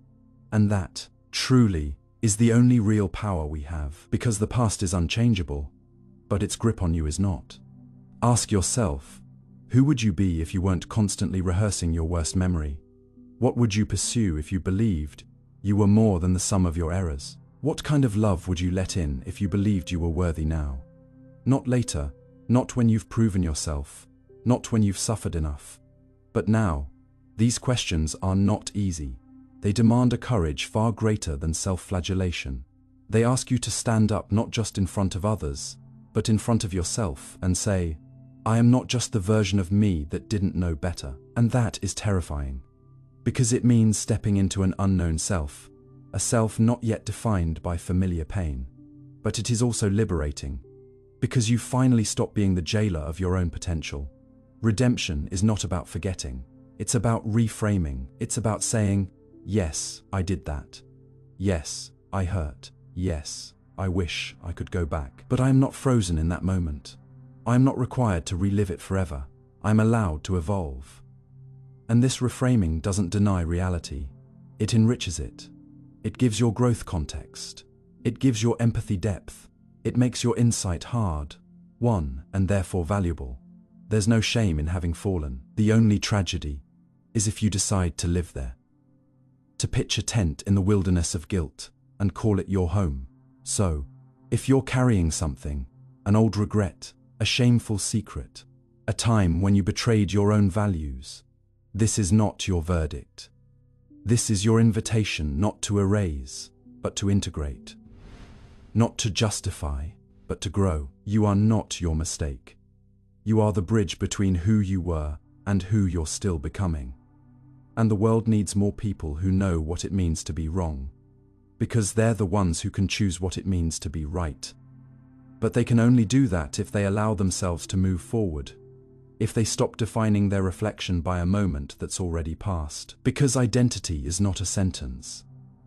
And that, truly, is the only real power we have, because the past is unchangeable, but its grip on you is not. Ask yourself, who would you be if you weren't constantly rehearsing your worst memory? What would you pursue if you believed you were more than the sum of your errors? What kind of love would you let in if you believed you were worthy now? Not later, not when you've proven yourself, not when you've suffered enough. But now, these questions are not easy. They demand a courage far greater than self-flagellation. They ask you to stand up not just in front of others, but in front of yourself and say, I am not just the version of me that didn't know better. And that is terrifying. Because it means stepping into an unknown self, a self not yet defined by familiar pain. But it is also liberating, because you finally stop being the jailer of your own potential. Redemption is not about forgetting. It's about reframing. It's about saying, yes, I did that. Yes, I hurt. Yes, I wish I could go back. But I am not frozen in that moment. I am not required to relive it forever. I am allowed to evolve. And this reframing doesn't deny reality. It enriches it. It gives your growth context. It gives your empathy depth. It makes your insight hard-won, and therefore valuable. There's no shame in having fallen. The only tragedy is if you decide to live there. To pitch a tent in the wilderness of guilt and call it your home. So, if you're carrying something, an old regret, a shameful secret, a time when you betrayed your own values, this is not your verdict. This is your invitation not to erase, but to integrate. Not to justify, but to grow. You are not your mistake. You are the bridge between who you were and who you're still becoming. And the world needs more people who know what it means to be wrong, because they're the ones who can choose what it means to be right. But they can only do that if they allow themselves to move forward, if they stop defining their reflection by a moment that's already passed. Because identity is not a sentence.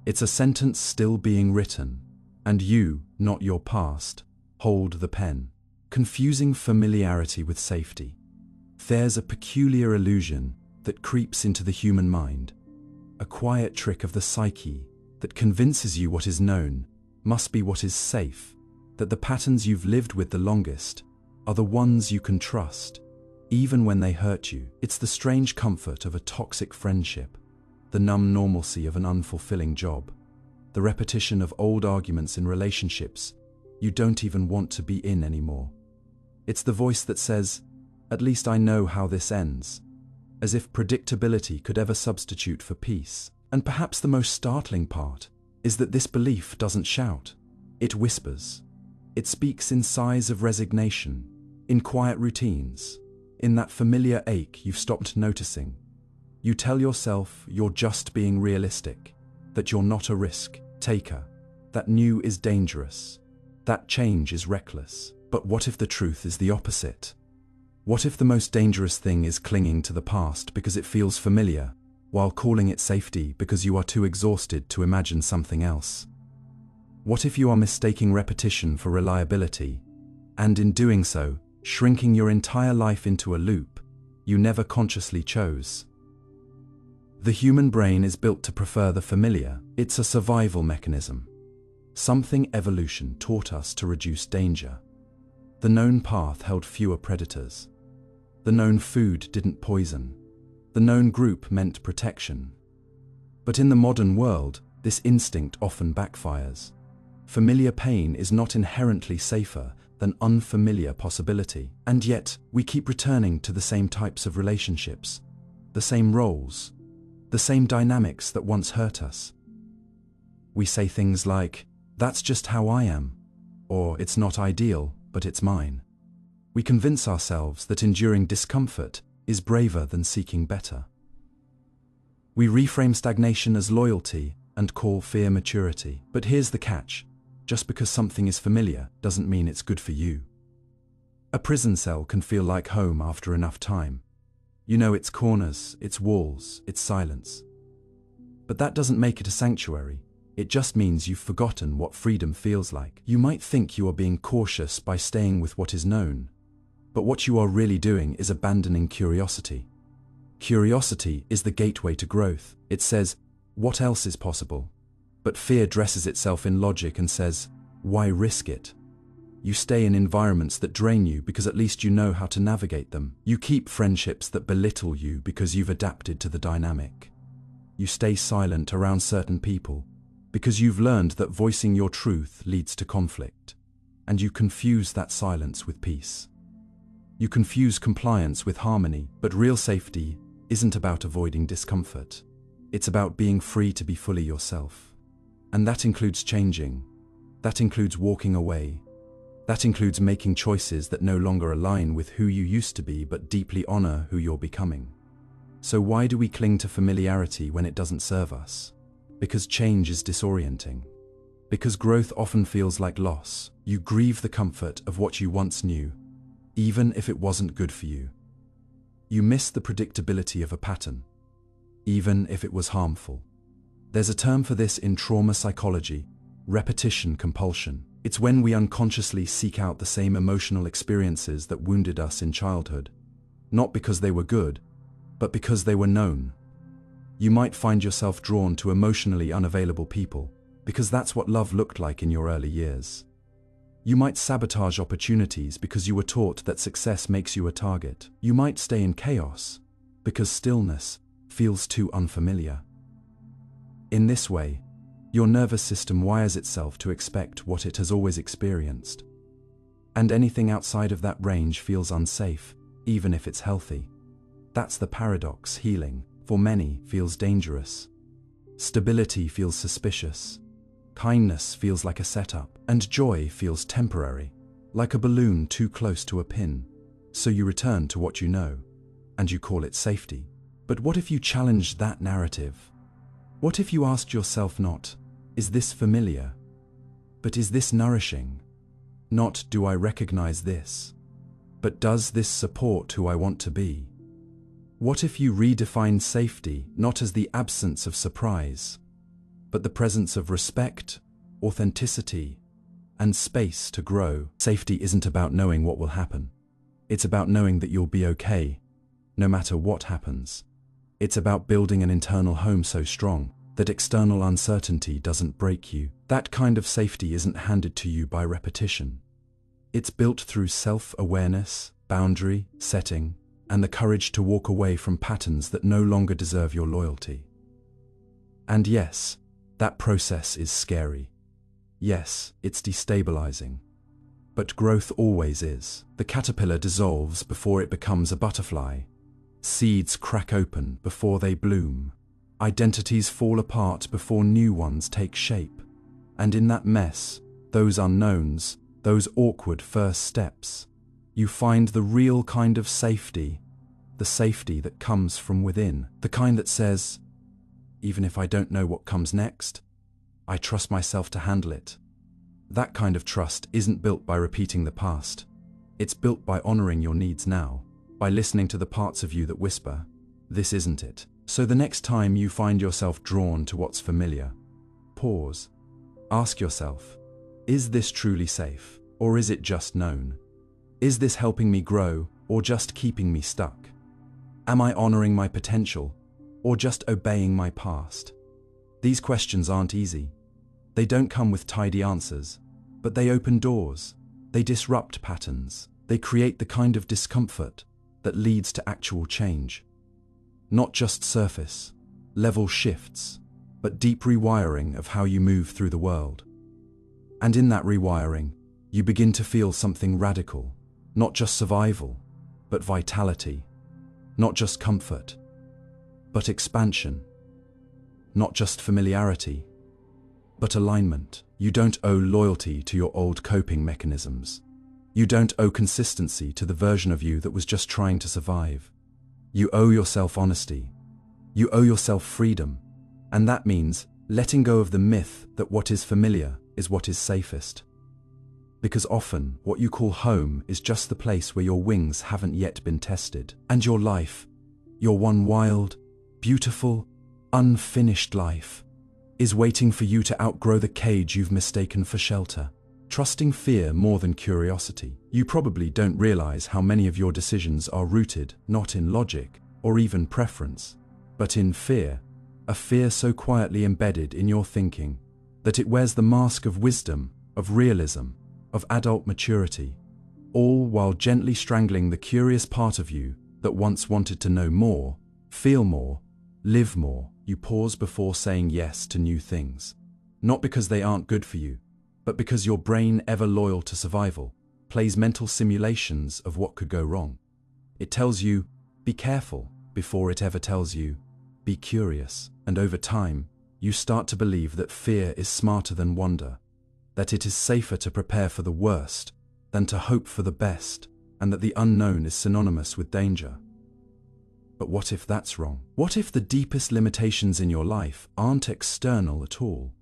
It's a sentence still being written, and you, not your past, hold the pen. Confusing familiarity with safety. There's a peculiar illusion that creeps into the human mind, a quiet trick of the psyche that convinces you what is known must be what is safe, that the patterns you've lived with the longest are the ones you can trust, even when they hurt you. It's the strange comfort of a toxic friendship, the numb normalcy of an unfulfilling job, the repetition of old arguments in relationships you don't even want to be in anymore. It's the voice that says, at least I know how this ends, as if predictability could ever substitute for peace. And perhaps the most startling part is that this belief doesn't shout. It whispers. It speaks in sighs of resignation, in quiet routines, in that familiar ache you've stopped noticing. You tell yourself you're just being realistic, that you're not a risk taker, that new is dangerous, that change is reckless. But what if the truth is the opposite? What if the most dangerous thing is clinging to the past because it feels familiar, while calling it safety because you are too exhausted to imagine something else? What if you are mistaking repetition for reliability, and in doing so, shrinking your entire life into a loop you never consciously chose? The human brain is built to prefer the familiar. It's a survival mechanism. Something evolution taught us to reduce danger. The known path held fewer predators. The known food didn't poison. The known group meant protection. But in the modern world, this instinct often backfires. Familiar pain is not inherently safer than unfamiliar possibility. And yet, we keep returning to the same types of relationships, the same roles, the same dynamics that once hurt us. We say things like, that's just how I am, or it's not ideal, but it's mine. We convince ourselves that enduring discomfort is braver than seeking better. We reframe stagnation as loyalty and call fear maturity. But here's the catch. Just because something is familiar doesn't mean it's good for you. A prison cell can feel like home after enough time. You know its corners, its walls, its silence. But that doesn't make it a sanctuary. It just means you've forgotten what freedom feels like. You might think you are being cautious by staying with what is known, but what you are really doing is abandoning curiosity. Curiosity is the gateway to growth. It says, what else is possible? But fear dresses itself in logic and says, why risk it? You stay in environments that drain you because at least you know how to navigate them. You keep friendships that belittle you because you've adapted to the dynamic. You stay silent around certain people because you've learned that voicing your truth leads to conflict, and you confuse that silence with peace. You confuse compliance with harmony, but real safety isn't about avoiding discomfort. It's about being free to be fully yourself. And that includes changing. That includes walking away. That includes making choices that no longer align with who you used to be but deeply honor who you're becoming. So why do we cling to familiarity when it doesn't serve us? Because change is disorienting. Because growth often feels like loss. You grieve the comfort of what you once knew, even if it wasn't good for you. You miss the predictability of a pattern, even if it was harmful. There's a term for this in trauma psychology: repetition compulsion. It's when we unconsciously seek out the same emotional experiences that wounded us in childhood, not because they were good, but because they were known. You might find yourself drawn to emotionally unavailable people, because that's what love looked like in your early years. You might sabotage opportunities because you were taught that success makes you a target. You might stay in chaos because stillness feels too unfamiliar. In this way, your nervous system wires itself to expect what it has always experienced. And anything outside of that range feels unsafe, even if it's healthy. That's the paradox. Healing, for many, feels dangerous. Stability feels suspicious. Kindness feels like a setup, and joy feels temporary, like a balloon too close to a pin. So you return to what you know, and you call it safety. But what if you challenged that narrative? What if you asked yourself not, is this familiar? But is this nourishing? Not, do I recognize this? But does this support who I want to be? What if you redefine safety not as the absence of surprise, but the presence of respect, authenticity, and space to grow? Safety isn't about knowing what will happen. It's about knowing that you'll be okay, no matter what happens. It's about building an internal home so strong that external uncertainty doesn't break you. That kind of safety isn't handed to you by repetition. It's built through self-awareness, boundary setting, and the courage to walk away from patterns that no longer deserve your loyalty. And yes, that process is scary. Yes, it's destabilizing. But growth always is. The caterpillar dissolves before it becomes a butterfly. Seeds crack open before they bloom. Identities fall apart before new ones take shape. And in that mess, those unknowns, those awkward first steps, you find the real kind of safety, the safety that comes from within, the kind that says, even if I don't know what comes next, I trust myself to handle it. That kind of trust isn't built by repeating the past. It's built by honoring your needs now, by listening to the parts of you that whisper, this isn't it. So the next time you find yourself drawn to what's familiar, pause. Ask yourself, is this truly safe, or is it just known? Is this helping me grow, or just keeping me stuck? Am I honoring my potential, or just obeying my past? These questions aren't easy. They don't come with tidy answers, but they open doors. They disrupt patterns. They create the kind of discomfort that leads to actual change. Not just surface, level shifts, but deep rewiring of how you move through the world. And in that rewiring, you begin to feel something radical, not just survival, but vitality. Not just comfort, but expansion. Not just familiarity, but alignment. You don't owe loyalty to your old coping mechanisms. You don't owe consistency to the version of you that was just trying to survive. You owe yourself honesty. You owe yourself freedom. And that means letting go of the myth that what is familiar is what is safest. Because often, what you call home is just the place where your wings haven't yet been tested. And your life, your one wild, beautiful, unfinished life, is waiting for you to outgrow the cage you've mistaken for shelter. Trusting fear more than curiosity. You probably don't realize how many of your decisions are rooted not in logic or even preference, but in fear. A fear so quietly embedded in your thinking that it wears the mask of wisdom, of realism, of adult maturity, all while gently strangling the curious part of you that once wanted to know more, feel more, live more. You pause before saying yes to new things. not because they aren't good for you, but because your brain, ever loyal to survival, plays mental simulations of what could go wrong. It tells you, be careful, before it ever tells you, be curious. And over time, you start to believe that fear is smarter than wonder, that it is safer to prepare for the worst than to hope for the best, and that the unknown is synonymous with danger. But what if that's wrong? What if the deepest limitations in your life aren't external at all,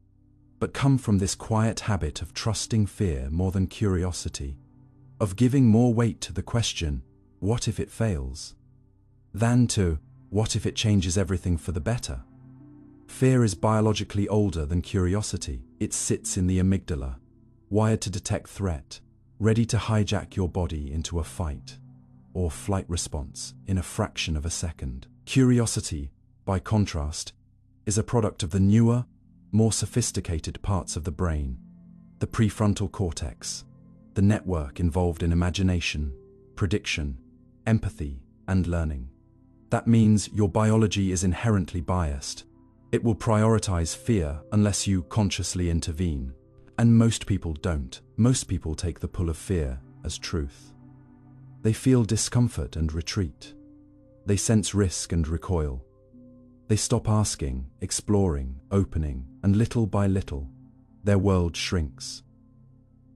but come from this quiet habit of trusting fear more than curiosity, of giving more weight to the question, what if it fails, than to, what if it changes everything for the better? Fear is biologically older than curiosity. It sits in the amygdala, wired to detect threat, ready to hijack your body into a fight or flight response in a fraction of a second. Curiosity, by contrast, is a product of the newer, more sophisticated parts of the brain, the prefrontal cortex, the network involved in imagination, prediction, empathy, and learning. That means your biology is inherently biased. It will prioritize fear unless you consciously intervene. And most people don't. Most people take the pull of fear as truth. They feel discomfort and retreat. They sense risk and recoil. They stop asking, exploring, opening, and little by little, their world shrinks.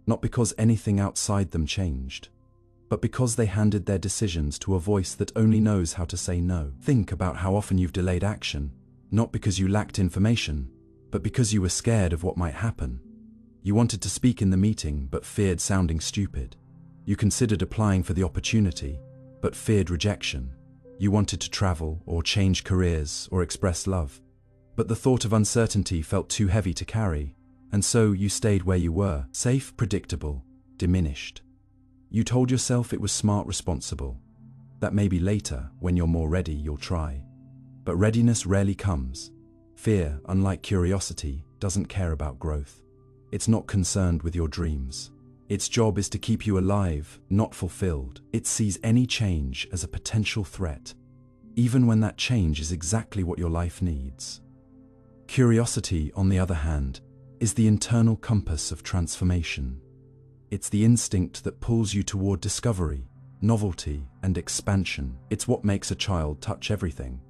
Not because anything outside them changed, but because they handed their decisions to a voice that only knows how to say no. Think about how often you've delayed action, not because you lacked information, but because you were scared of what might happen. You wanted to speak in the meeting, but feared sounding stupid. You considered applying for the opportunity, but feared rejection. You wanted to travel, or change careers, or express love. But the thought of uncertainty felt too heavy to carry, and so you stayed where you were, safe, predictable, diminished. You told yourself it was smart, responsible, that maybe later, when you're more ready, you'll try. But readiness rarely comes. Fear, unlike curiosity, doesn't care about growth. It's not concerned with your dreams. Its job is to keep you alive, not fulfilled. It sees any change as a potential threat, even when that change is exactly what your life needs. Curiosity, on the other hand, is the internal compass of transformation. It's the instinct that pulls you toward discovery, novelty, and expansion. It's what makes a child touch everything,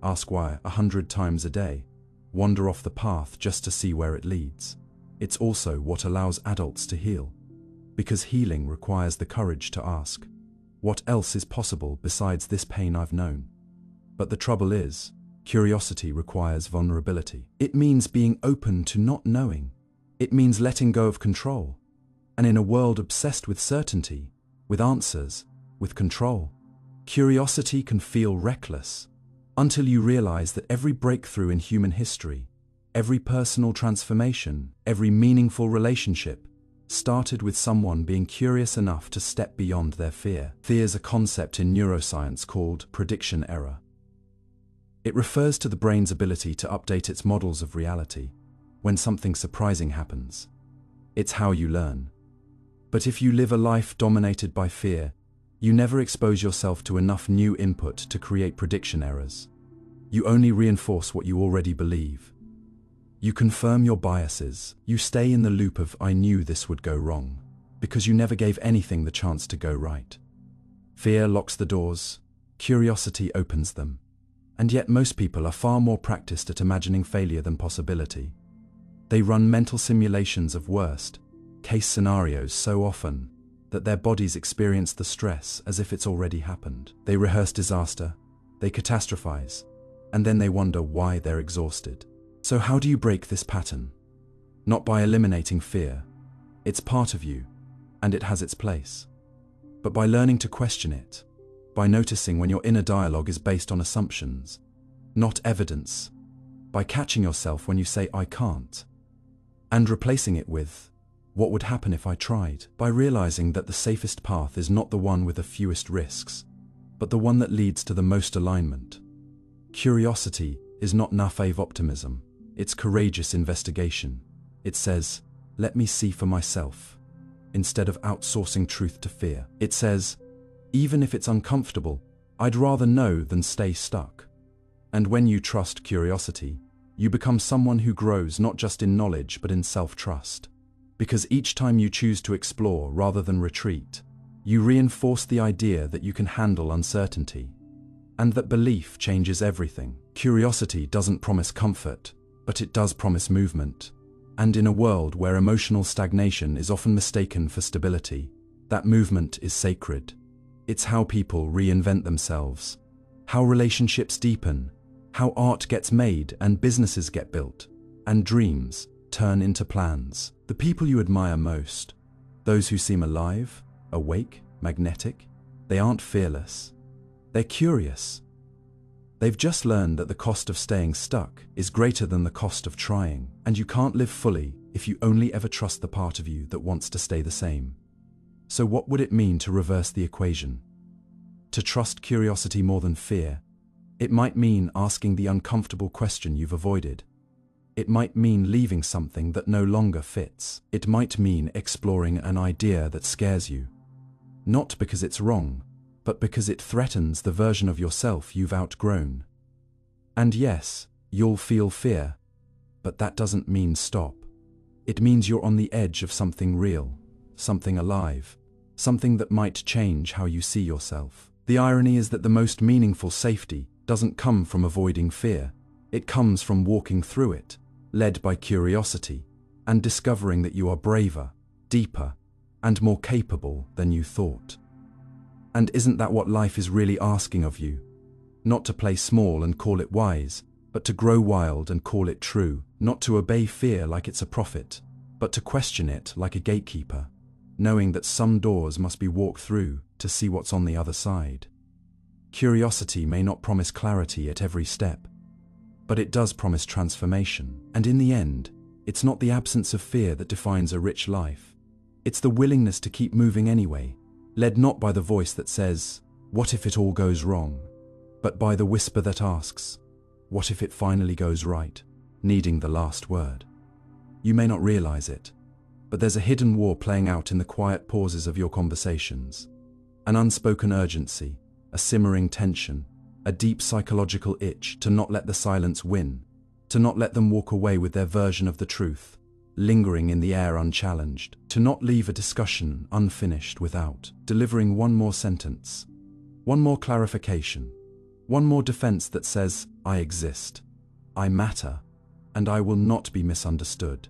ask why 100 times a day, wander off the path just to see where it leads. It's also what allows adults to heal, because healing requires the courage to ask, what else is possible besides this pain I've known? But the trouble is, curiosity requires vulnerability. It means being open to not knowing. It means letting go of control. And in a world obsessed with certainty, with answers, with control, curiosity can feel reckless, until you realize that every breakthrough in human history, every personal transformation, every meaningful relationship, started with someone being curious enough to step beyond their fear. Fear's a concept in neuroscience called prediction error. It refers to the brain's ability to update its models of reality when something surprising happens. It's how you learn. But if you live a life dominated by fear, you never expose yourself to enough new input to create prediction errors. You only reinforce what you already believe. You confirm your biases. You stay in the loop of "I knew this would go wrong," because you never gave anything the chance to go right. Fear locks the doors, curiosity opens them. And yet most people are far more practiced at imagining failure than possibility. They run mental simulations of worst-case scenarios so often that their bodies experience the stress as if it's already happened. They rehearse disaster, they catastrophize, and then they wonder why they're exhausted. So how do you break this pattern? Not by eliminating fear. It's part of you, and it has its place. But by learning to question it, by noticing when your inner dialogue is based on assumptions, not evidence, by catching yourself when you say "I can't," and replacing it with "what would happen if I tried," by realizing that the safest path is not the one with the fewest risks, but the one that leads to the most alignment. Curiosity is not naive optimism. It's courageous investigation. It says, "Let me see for myself," instead of outsourcing truth to fear. It says, "Even if it's uncomfortable, I'd rather know than stay stuck." And when you trust curiosity, You become someone who grows not just in knowledge but in self-trust. Because each time you choose to explore rather than retreat, you reinforce the idea that you can handle uncertainty, and that belief changes everything. Curiosity doesn't promise comfort, but it does promise movement. And in a world where emotional stagnation is often mistaken for stability, that movement is sacred. It's how people reinvent themselves, how relationships deepen, how art gets made and businesses get built, and dreams turn into plans. The people you admire most, those who seem alive, awake, magnetic, they aren't fearless. They're curious. They've just learned that the cost of staying stuck is greater than the cost of trying, and you can't live fully if you only ever trust the part of you that wants to stay the same. So what would it mean to reverse the equation? To trust curiosity more than fear? It might mean asking the uncomfortable question you've avoided. It might mean leaving something that no longer fits. It might mean exploring an idea that scares you. Not because it's wrong, but because it threatens the version of yourself you've outgrown. And yes, you'll feel fear, but that doesn't mean stop. It means you're on the edge of something real, something alive, something that might change how you see yourself. The irony is that the most meaningful safety doesn't come from avoiding fear. It comes from walking through it, led by curiosity, and discovering that you are braver, deeper, and more capable than you thought. And isn't that what life is really asking of you? Not to play small and call it wise, but to grow wild and call it true. Not to obey fear like it's a prophet, but to question it like a gatekeeper, knowing that some doors must be walked through to see what's on the other side. Curiosity may not promise clarity at every step, but it does promise transformation. And in the end, it's not the absence of fear that defines a rich life. It's the willingness to keep moving anyway, led not by the voice that says, "What if it all goes wrong?" but by the whisper that asks, "What if it finally goes right?" needing the last word. You may not realize it, but there's a hidden war playing out in the quiet pauses of your conversations. An unspoken urgency, a simmering tension, a deep psychological itch to not let the silence win, to not let them walk away with their version of the truth, lingering in the air unchallenged, to not leave a discussion unfinished without delivering one more sentence, one more clarification, one more defense that says, "I exist, I matter, and I will not be misunderstood."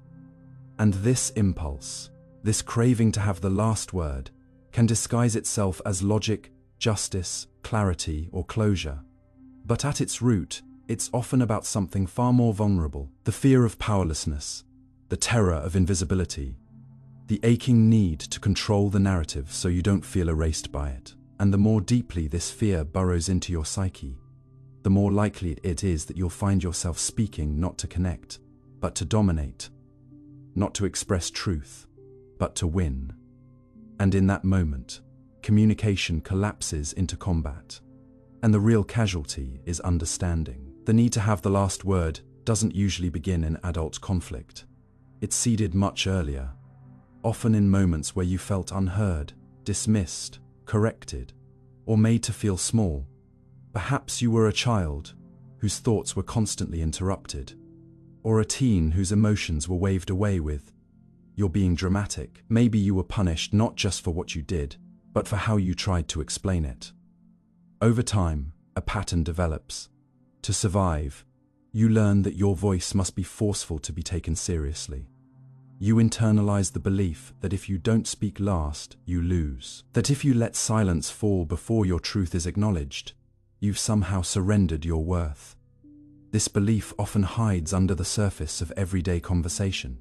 And this impulse, this craving to have the last word, can disguise itself as logic, justice, clarity, or closure. But at its root, it's often about something far more vulnerable: the fear of powerlessness, the terror of invisibility, the aching need to control the narrative so you don't feel erased by it. And the more deeply this fear burrows into your psyche, the more likely it is that you'll find yourself speaking not to connect, but to dominate, not to express truth, but to win. And in that moment, communication collapses into combat. And the real casualty is understanding. The need to have the last word doesn't usually begin in adult conflict. It's seeded much earlier, often in moments where you felt unheard, dismissed, corrected, or made to feel small. Perhaps you were a child whose thoughts were constantly interrupted, or a teen whose emotions were waved away with, "You're being dramatic." Maybe you were punished not just for what you did, but for how you tried to explain it. Over time, a pattern develops. To survive, you learn that your voice must be forceful to be taken seriously. You internalize the belief that if you don't speak last, you lose. That if you let silence fall before your truth is acknowledged, you've somehow surrendered your worth. This belief often hides under the surface of everyday conversation,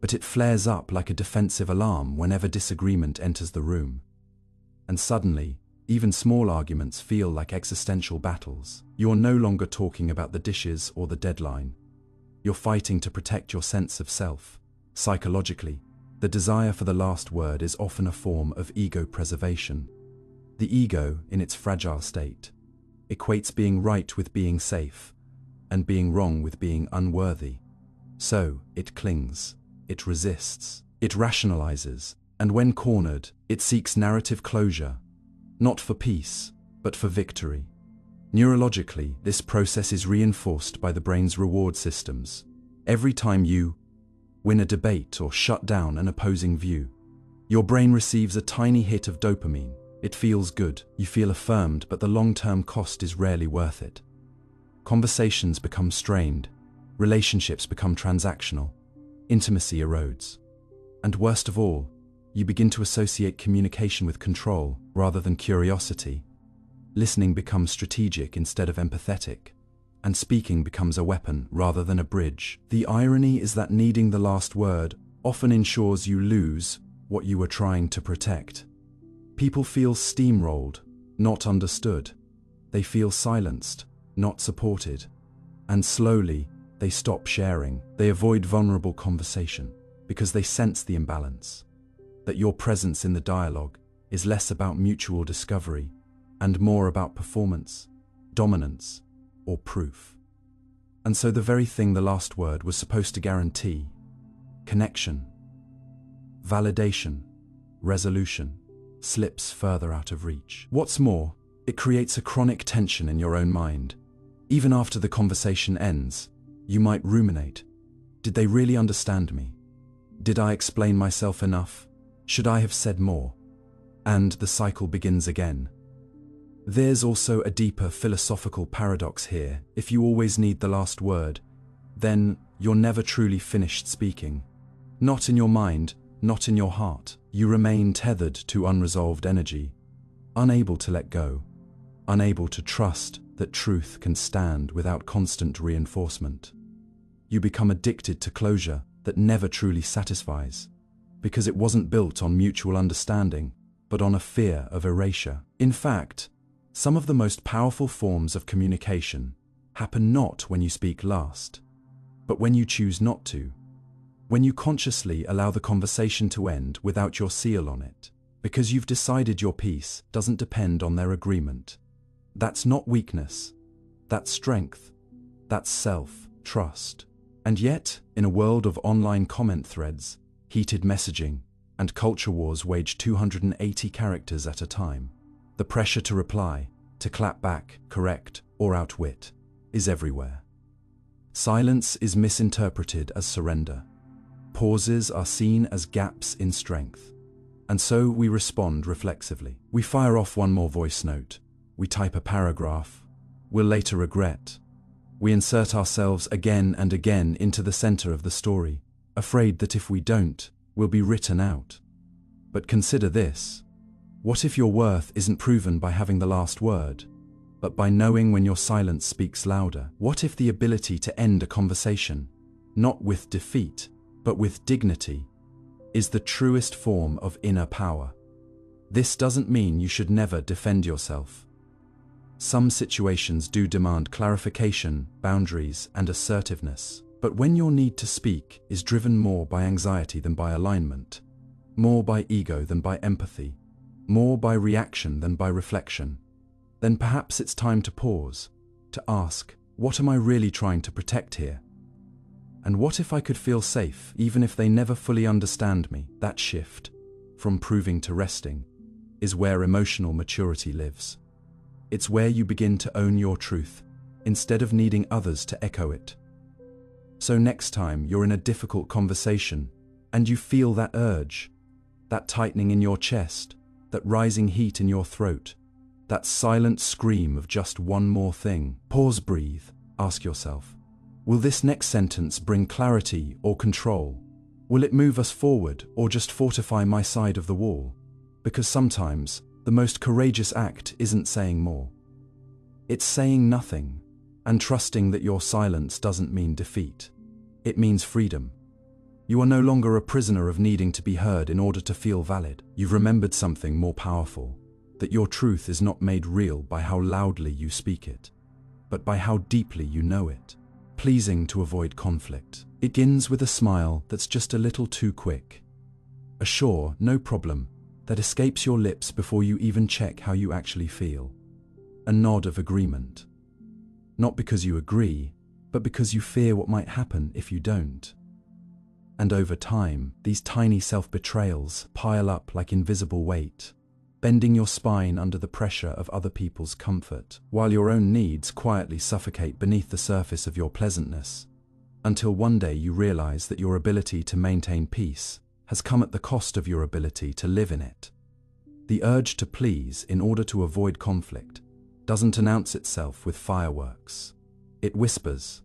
but it flares up like a defensive alarm whenever disagreement enters the room. And suddenly, even small arguments feel like existential battles. You're no longer talking about the dishes or the deadline. You're fighting to protect your sense of self. Psychologically, the desire for the last word is often a form of ego preservation. The ego, in its fragile state, equates being right with being safe, and being wrong with being unworthy. So, it clings, it resists, it rationalizes, and when cornered, it seeks narrative closure, not for peace, but for victory. Neurologically, this process is reinforced by the brain's reward systems. Every time you win a debate or shut down an opposing view, your brain receives a tiny hit of dopamine. It feels good, you feel affirmed, but the long-term cost is rarely worth it. Conversations become strained, relationships become transactional, intimacy erodes. And worst of all, you begin to associate communication with control rather than curiosity. Listening becomes strategic instead of empathetic, and speaking becomes a weapon rather than a bridge. The irony is that needing the last word often ensures you lose what you were trying to protect. People feel steamrolled, not understood. They feel silenced, not supported. And slowly, they stop sharing. They avoid vulnerable conversation because they sense the imbalance. That your presence in the dialogue is less about mutual discovery and more about performance, dominance, or proof. And so the very thing the last word was supposed to guarantee, connection, validation, resolution, slips further out of reach. What's more, it creates a chronic tension in your own mind. Even after the conversation ends, you might ruminate. Did they really understand me? Did I explain myself enough? Should I have said more? And the cycle begins again. There's also a deeper philosophical paradox here. If you always need the last word, then you're never truly finished speaking. Not in your mind, not in your heart. You remain tethered to unresolved energy, unable to let go, unable to trust that truth can stand without constant reinforcement. You become addicted to closure that never truly satisfies, because it wasn't built on mutual understanding, but on a fear of erasure. In fact, some of the most powerful forms of communication happen not when you speak last, but when you choose not to. When you consciously allow the conversation to end without your seal on it, because you've decided your peace doesn't depend on their agreement. That's not weakness. That's strength. That's self-trust. And yet, in a world of online comment threads, heated messaging, and culture wars waged 280 characters at a time, the pressure to reply, to clap back, correct, or outwit is everywhere. Silence is misinterpreted as surrender. Pauses are seen as gaps in strength. And so we respond reflexively. We fire off one more voice note. We type a paragraph we'll later regret. We insert ourselves again and again into the center of the story, afraid that if we don't, we'll be written out. But consider this. What if your worth isn't proven by having the last word, but by knowing when your silence speaks louder? What if the ability to end a conversation, not with defeat, but with dignity, is the truest form of inner power? This doesn't mean you should never defend yourself. Some situations do demand clarification, boundaries, and assertiveness. But when your need to speak is driven more by anxiety than by alignment, more by ego than by empathy, more by reaction than by reflection, then perhaps it's time to pause, to ask, what am I really trying to protect here? And what if I could feel safe even if they never fully understand me? That shift, from proving to resting, is where emotional maturity lives. It's where you begin to own your truth, instead of needing others to echo it. So next time you're in a difficult conversation, and you feel that urge, that tightening in your chest, that rising heat in your throat, that silent scream of just one more thing, pause, breathe, ask yourself, will this next sentence bring clarity or control? Will it move us forward or just fortify my side of the wall? Because sometimes, the most courageous act isn't saying more. It's saying nothing, and trusting that your silence doesn't mean defeat. It means freedom. You are no longer a prisoner of needing to be heard in order to feel valid. You've remembered something more powerful, that your truth is not made real by how loudly you speak it, but by how deeply you know it. Pleasing to avoid conflict. It begins with a smile that's just a little too quick. A sure, no problem, that escapes your lips before you even check how you actually feel. A nod of agreement. Not because you agree, but because you fear what might happen if you don't. And over time, these tiny self-betrayals pile up like invisible weight. bending your spine under the pressure of other people's comfort, while your own needs quietly suffocate beneath the surface of your pleasantness, until one day you realize that your ability to maintain peace has come at the cost of your ability to live in it. The urge to please in order to avoid conflict doesn't announce itself with fireworks. It whispers,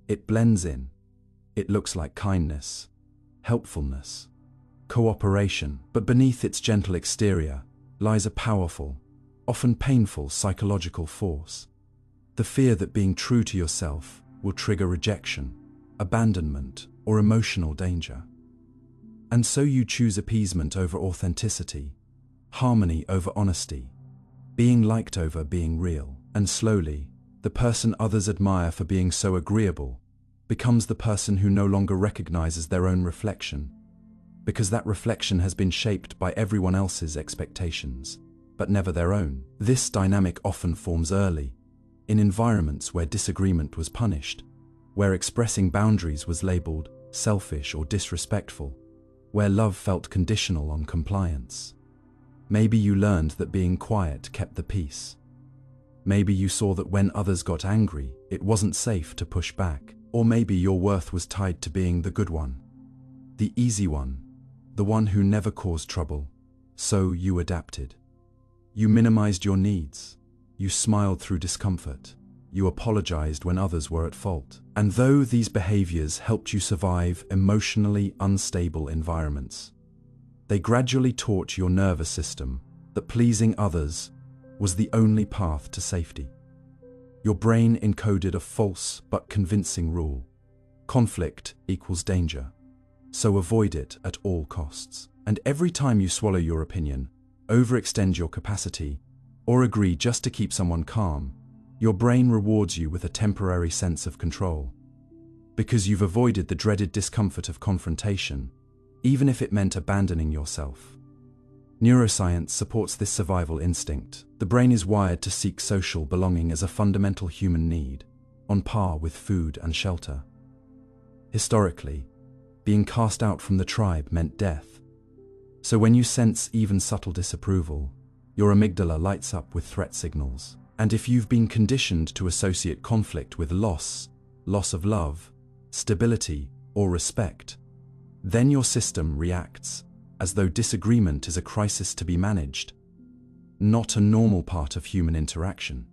it blends in, it looks like kindness, helpfulness, cooperation, but beneath its gentle exterior lies a powerful, often painful psychological force. The fear that being true to yourself will trigger rejection, abandonment, or emotional danger. And so you choose appeasement over authenticity, harmony over honesty, being liked over being real, and slowly, the person others admire for being so agreeable becomes the person who no longer recognizes their own reflection, because that reflection has been shaped by everyone else's expectations, but never their own. This dynamic often forms early, in environments where disagreement was punished, where expressing boundaries was labeled selfish or disrespectful, where love felt conditional on compliance. Maybe you learned that being quiet kept the peace. Maybe you saw that when others got angry, it wasn't safe to push back. Or maybe your worth was tied to being the good one, the easy one, the one who never caused trouble. So you adapted. You minimized your needs. You smiled through discomfort. You apologized when others were at fault. And though these behaviors helped you survive emotionally unstable environments, they gradually taught your nervous system that pleasing others was the only path to safety. Your brain encoded a false but convincing rule: conflict equals danger, so avoid it at all costs. And every time you swallow your opinion, overextend your capacity, or agree just to keep someone calm, your brain rewards you with a temporary sense of control. Because you've avoided the dreaded discomfort of confrontation, even if it meant abandoning yourself. Neuroscience supports this survival instinct. The brain is wired to seek social belonging as a fundamental human need, on par with food and shelter. Historically, being cast out from the tribe meant death. So when you sense even subtle disapproval, your amygdala lights up with threat signals. And if you've been conditioned to associate conflict with loss of love, stability, or respect, then your system reacts as though disagreement is a crisis to be managed, not a normal part of human interaction.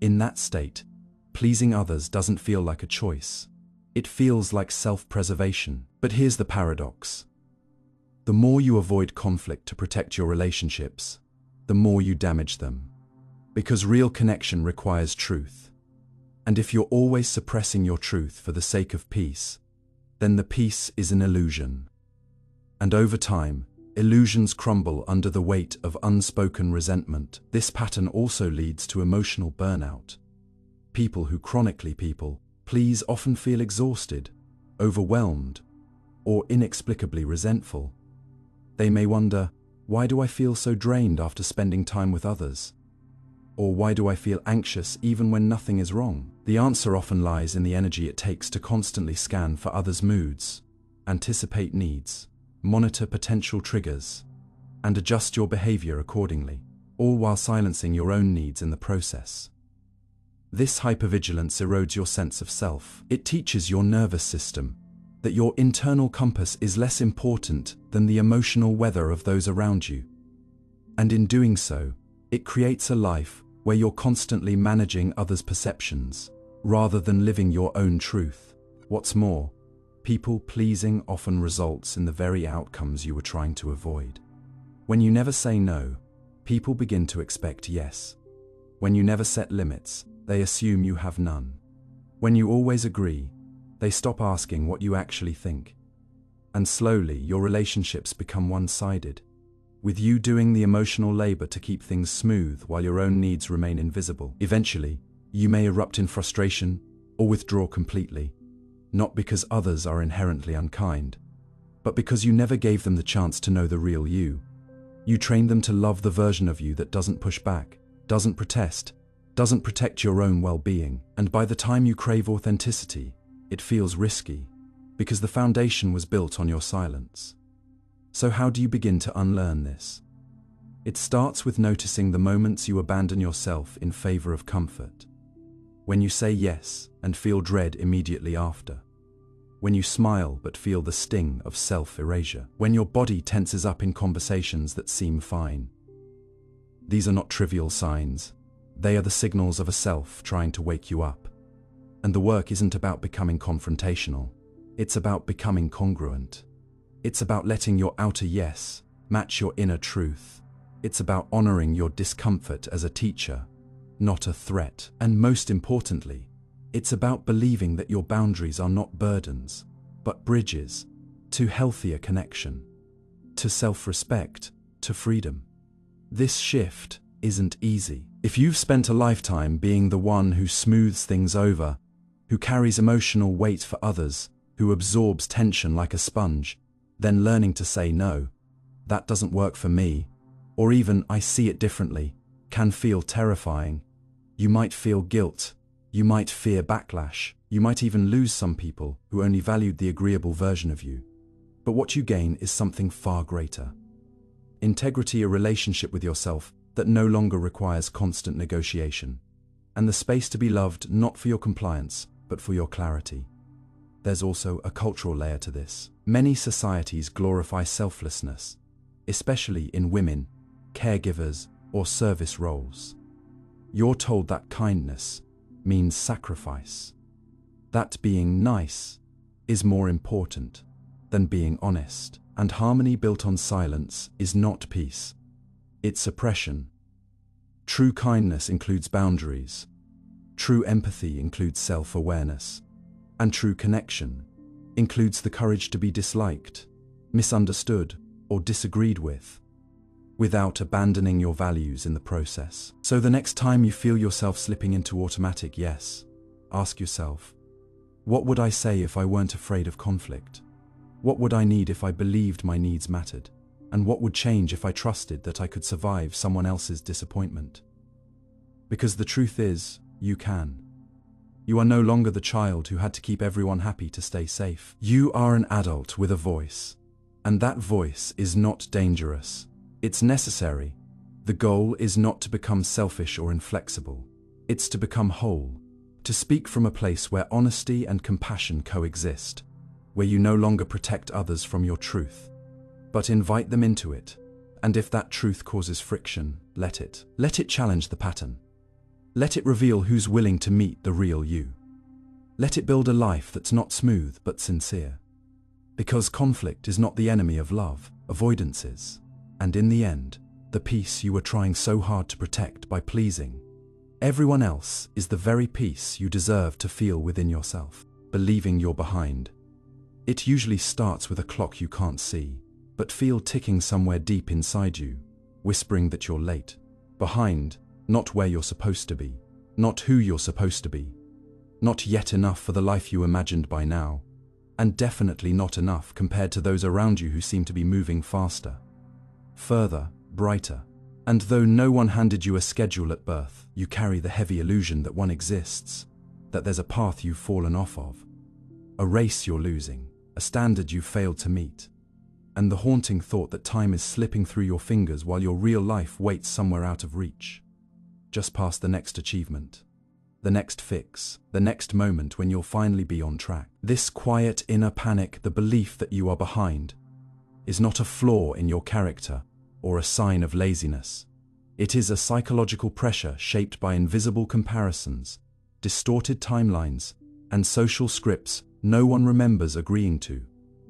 In that state, pleasing others doesn't feel like a choice. It feels like self-preservation. But here's the paradox. The more you avoid conflict to protect your relationships, the more you damage them. Because real connection requires truth. And if you're always suppressing your truth for the sake of peace, then the peace is an illusion. And over time, illusions crumble under the weight of unspoken resentment. This pattern also leads to emotional burnout. People who chronically please often feel exhausted, overwhelmed, or inexplicably resentful. They may wonder, why do I feel so drained after spending time with others? Or why do I feel anxious even when nothing is wrong? The answer often lies in the energy it takes to constantly scan for others' moods, anticipate needs, monitor potential triggers, and adjust your behavior accordingly, all while silencing your own needs in the process. This hypervigilance erodes your sense of self. It teaches your nervous system that your internal compass is less important than the emotional weather of those around you. And in doing so, it creates a life where you're constantly managing others' perceptions, rather than living your own truth. What's more, people-pleasing often results in the very outcomes you were trying to avoid. When you never say no, people begin to expect yes. When you never set limits, they assume you have none. When you always agree, they stop asking what you actually think. And slowly, your relationships become one-sided, with you doing the emotional labor to keep things smooth while your own needs remain invisible. Eventually, you may erupt in frustration or withdraw completely, not because others are inherently unkind, but because you never gave them the chance to know the real you. You trained them to love the version of you that doesn't push back, doesn't protest, doesn't protect your own well-being. And by the time you crave authenticity, it feels risky, because the foundation was built on your silence. So how do you begin to unlearn this? It starts with noticing the moments you abandon yourself in favor of comfort. When you say yes and feel dread immediately after. When you smile but feel the sting of self-erasure. When your body tenses up in conversations that seem fine. These are not trivial signs. They are the signals of a self trying to wake you up. And the work isn't about becoming confrontational. It's about becoming congruent. It's about letting your outer yes match your inner truth. It's about honoring your discomfort as a teacher, not a threat. And most importantly, it's about believing that your boundaries are not burdens, but bridges to healthier connection, to self-respect, to freedom. This shift isn't easy. If you've spent a lifetime being the one who smooths things over, who carries emotional weight for others, who absorbs tension like a sponge, then learning to say no, that doesn't work for me, or even I see it differently, can feel terrifying. You might feel guilt. You might fear backlash. You might even lose some people who only valued the agreeable version of you. But what you gain is something far greater. Integrity, a relationship with yourself that no longer requires constant negotiation. And the space to be loved not for your compliance, but for your clarity. There's also a cultural layer to this. Many societies glorify selflessness, especially in women, caregivers, or service roles. You're told that kindness means sacrifice, that being nice is more important than being honest, and harmony built on silence is not peace, it's oppression. True kindness includes boundaries, true empathy includes self-awareness, and true connection includes the courage to be disliked, misunderstood, or disagreed with, without abandoning your values in the process. So the next time you feel yourself slipping into automatic yes, ask yourself, what would I say if I weren't afraid of conflict? What would I need if I believed my needs mattered? And what would change if I trusted that I could survive someone else's disappointment? Because the truth is, you can. You are no longer the child who had to keep everyone happy to stay safe. You are an adult with a voice, and that voice is not dangerous. It's necessary. The goal is not to become selfish or inflexible. It's to become whole, to speak from a place where honesty and compassion coexist, where you no longer protect others from your truth, but invite them into it. And if that truth causes friction, let it. Let it challenge the pattern. Let it reveal who's willing to meet the real you. Let it build a life that's not smooth but sincere. Because conflict is not the enemy of love, avoidance is. And in the end, the peace you were trying so hard to protect by pleasing everyone else is the very peace you deserve to feel within yourself. Believing you're behind. It usually starts with a clock you can't see, but feel ticking somewhere deep inside you, whispering that you're late. Behind, not where you're supposed to be, not who you're supposed to be, not yet enough for the life you imagined by now, and definitely not enough compared to those around you who seem to be moving faster, further, brighter. And though no one handed you a schedule at birth, you carry the heavy illusion that one exists, that there's a path you've fallen off of, a race you're losing, a standard you've failed to meet, and the haunting thought that time is slipping through your fingers while your real life waits somewhere out of reach, just past the next achievement, the next fix, the next moment when you'll finally be on track. This quiet inner panic, the belief that you are behind, is not a flaw in your character or a sign of laziness. It is a psychological pressure shaped by invisible comparisons, distorted timelines, and social scripts no one remembers agreeing to,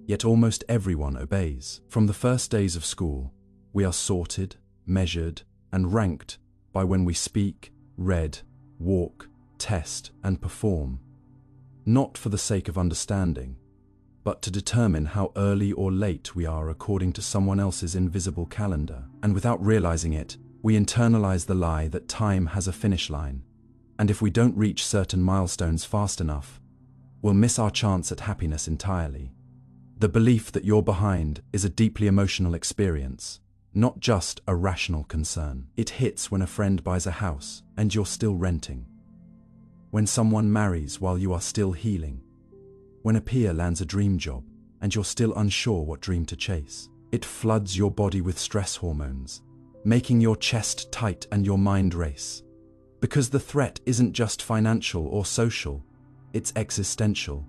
yet almost everyone obeys. From the first days of school, we are sorted, measured, and ranked by when we speak, read, walk, test, and perform, not for the sake of understanding, but to determine how early or late we are according to someone else's invisible calendar. And without realizing it, we internalize the lie that time has a finish line, and if we don't reach certain milestones fast enough, we'll miss our chance at happiness entirely. The belief that you're behind is a deeply emotional experience, not just a rational concern. It hits when a friend buys a house and you're still renting, when someone marries while you are still healing, when a peer lands a dream job and you're still unsure what dream to chase. It floods your body with stress hormones, making your chest tight and your mind race. Because the threat isn't just financial or social, it's existential.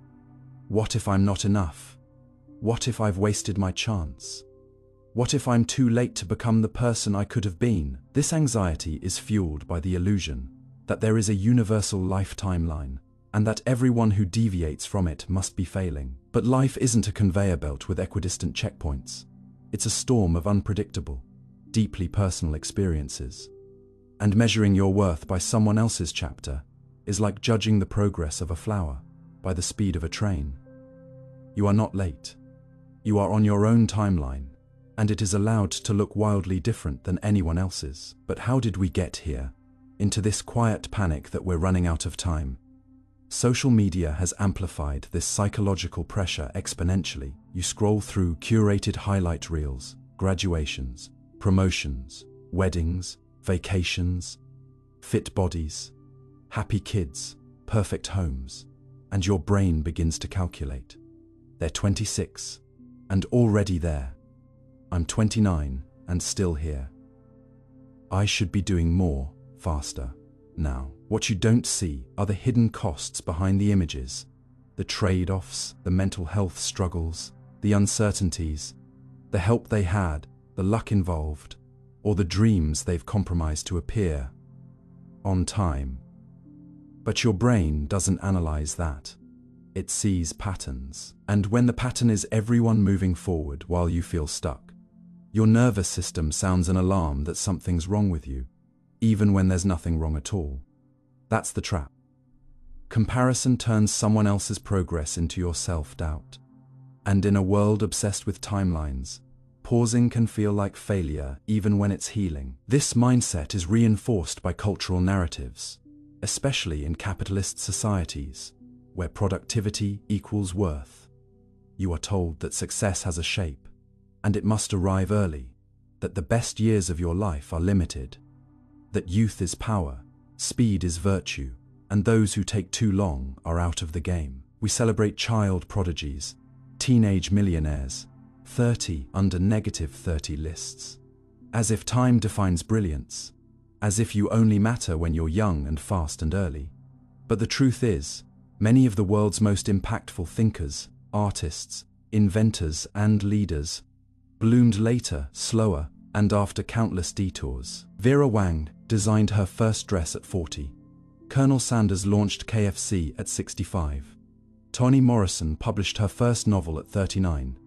What if I'm not enough? What if I've wasted my chance? What if I'm too late to become the person I could have been? This anxiety is fueled by the illusion that there is a universal life timeline, and that everyone who deviates from it must be failing. But life isn't a conveyor belt with equidistant checkpoints. It's a storm of unpredictable, deeply personal experiences. And measuring your worth by someone else's chapter is like judging the progress of a flower by the speed of a train. You are not late. You are on your own timeline, and it is allowed to look wildly different than anyone else's. But how did we get here? Into this quiet panic that we're running out of time. Social media has amplified this psychological pressure exponentially. You scroll through curated highlight reels, graduations, promotions, weddings, vacations, fit bodies, happy kids, perfect homes, and your brain begins to calculate. They're 26, and already there. I'm 29, and still here. I should be doing more, faster, now. What you don't see are the hidden costs behind the images, the trade-offs, the mental health struggles, the uncertainties, the help they had, the luck involved, or the dreams they've compromised to appear on time. But your brain doesn't analyze that. It sees patterns. And when the pattern is everyone moving forward while you feel stuck, your nervous system sounds an alarm that something's wrong with you, even when there's nothing wrong at all. That's the trap. Comparison turns someone else's progress into your self-doubt. And in a world obsessed with timelines, pausing can feel like failure even when it's healing. This mindset is reinforced by cultural narratives, especially in capitalist societies, where productivity equals worth. You are told that success has a shape, and it must arrive early, that the best years of your life are limited, that youth is power, speed is virtue, and those who take too long are out of the game. We celebrate child prodigies, teenage millionaires, 30 under negative 30 lists. As if time defines brilliance, as if you only matter when you're young and fast and early. But the truth is, many of the world's most impactful thinkers, artists, inventors, and leaders bloomed later, slower, and after countless detours. Vera Wang designed her first dress at 40. Colonel Sanders launched KFC at 65. Toni Morrison published her first novel at 39.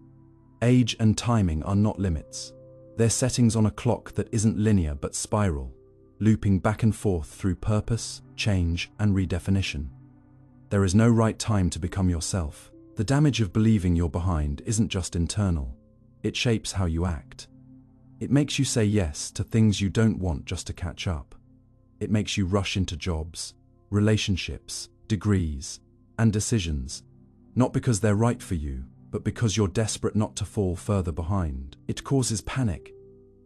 Age and timing are not limits. They're settings on a clock that isn't linear but spiral, looping back and forth through purpose, change, and redefinition. There is no right time to become yourself. The damage of believing you're behind isn't just internal. It shapes how you act. It makes you say yes to things you don't want just to catch up. It makes you rush into jobs, relationships, degrees, and decisions, not because they're right for you, but because you're desperate not to fall further behind. It causes panic,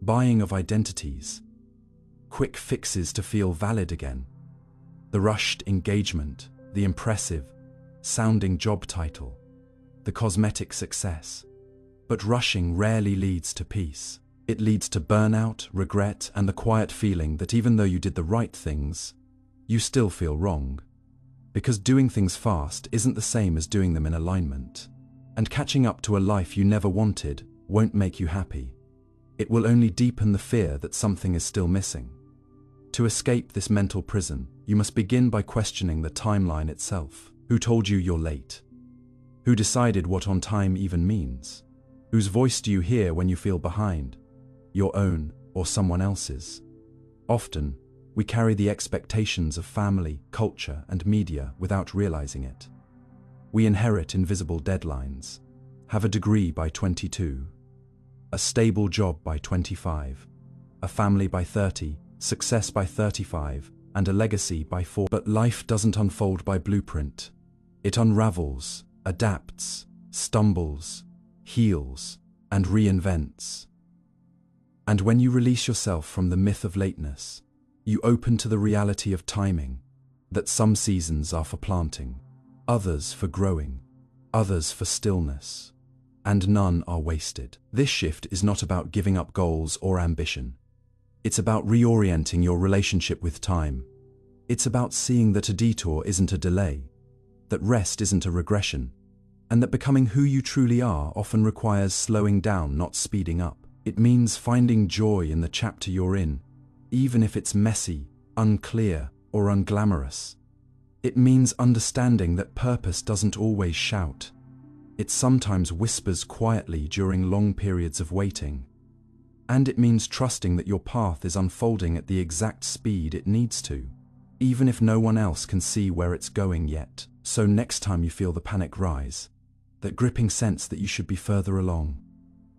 buying of identities, quick fixes to feel valid again, the rushed engagement, the impressive sounding job title, the cosmetic success. But rushing rarely leads to peace. It leads to burnout, regret, and the quiet feeling that even though you did the right things, you still feel wrong. Because doing things fast isn't the same as doing them in alignment. And catching up to a life you never wanted won't make you happy. It will only deepen the fear that something is still missing. To escape this mental prison, you must begin by questioning the timeline itself. Who told you you're late? Who decided what on time even means? Whose voice do you hear when you feel behind? Your own or someone else's? Often, we carry the expectations of family, culture, and media without realizing it. We inherit invisible deadlines. Have a degree by 22, a stable job by 25, a family by 30, success by 35, and a legacy by 4. But life doesn't unfold by blueprint. It unravels, adapts, stumbles, heals, and reinvents. And when you release yourself from the myth of lateness, you open to the reality of timing, that some seasons are for planting, others for growing, others for stillness, and none are wasted. This shift is not about giving up goals or ambition. It's about reorienting your relationship with time. It's about seeing that a detour isn't a delay, that rest isn't a regression, and that becoming who you truly are often requires slowing down, not speeding up. It means finding joy in the chapter you're in, even if it's messy, unclear, or unglamorous. It means understanding that purpose doesn't always shout. It sometimes whispers quietly during long periods of waiting. And it means trusting that your path is unfolding at the exact speed it needs to, even if no one else can see where it's going yet. So next time you feel the panic rise, that gripping sense that you should be further along,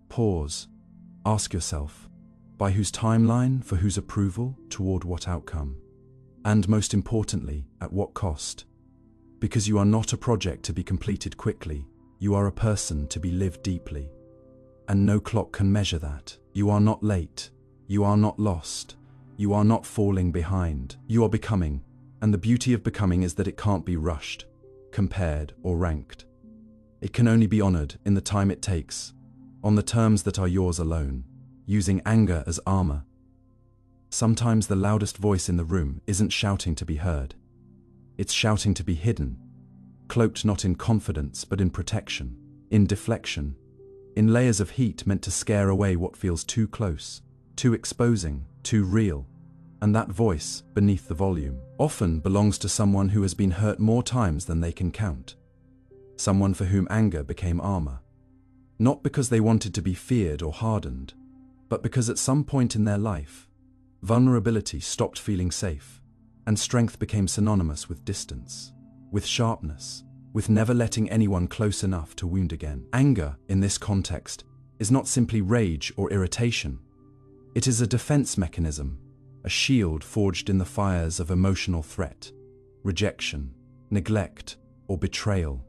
pause. Ask yourself, by whose timeline, for whose approval, toward what outcome? And most importantly, at what cost? Because you are not a project to be completed quickly, you are a person to be lived deeply. And no clock can measure that. You are not late, you are not lost, you are not falling behind, you are becoming. And the beauty of becoming is that it can't be rushed, compared, or ranked. It can only be honored in the time it takes, on the terms that are yours alone, using anger as armor. Sometimes the loudest voice in the room isn't shouting to be heard. It's shouting to be hidden, cloaked not in confidence but in protection, in deflection, in layers of heat meant to scare away what feels too close, too exposing, too real. And that voice, beneath the volume, often belongs to someone who has been hurt more times than they can count. Someone for whom anger became armor. Not because they wanted to be feared or hardened, but because at some point in their life, vulnerability stopped feeling safe, and strength became synonymous with distance, with sharpness, with never letting anyone close enough to wound again. Anger, in this context, is not simply rage or irritation. It is a defense mechanism, a shield forged in the fires of emotional threat, rejection, neglect, or betrayal.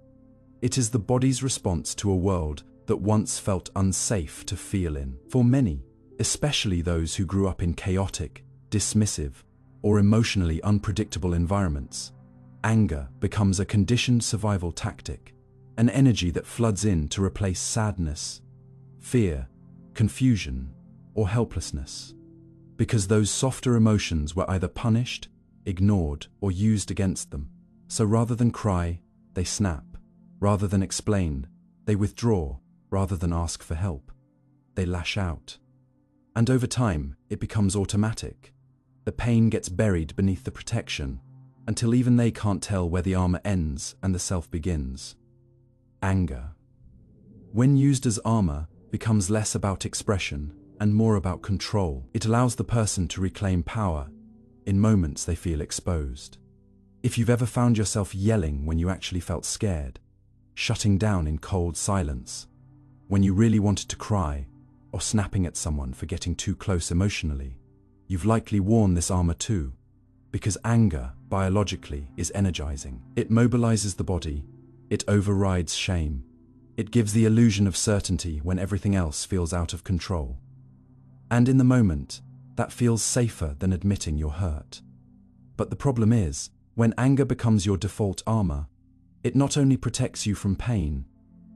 It is the body's response to a world that once felt unsafe to feel in. For many, especially those who grew up in chaotic, dismissive, or emotionally unpredictable environments, anger becomes a conditioned survival tactic, an energy that floods in to replace sadness, fear, confusion, or helplessness. Because those softer emotions were either punished, ignored, or used against them. So rather than cry, they snap. Rather than explain, they withdraw. Rather than ask for help, they lash out. And over time, it becomes automatic. The pain gets buried beneath the protection, until even they can't tell where the armor ends and the self begins. Anger, when used as armor, becomes less about expression and more about control. It allows the person to reclaim power in moments they feel exposed. If you've ever found yourself yelling when you actually felt scared, shutting down in cold silence, when you really wanted to cry, or snapping at someone for getting too close emotionally, you've likely worn this armor too, because anger, biologically, is energizing. It mobilizes the body, it overrides shame, it gives the illusion of certainty when everything else feels out of control. And in the moment, that feels safer than admitting you're hurt. But the problem is, when anger becomes your default armor, it not only protects you from pain,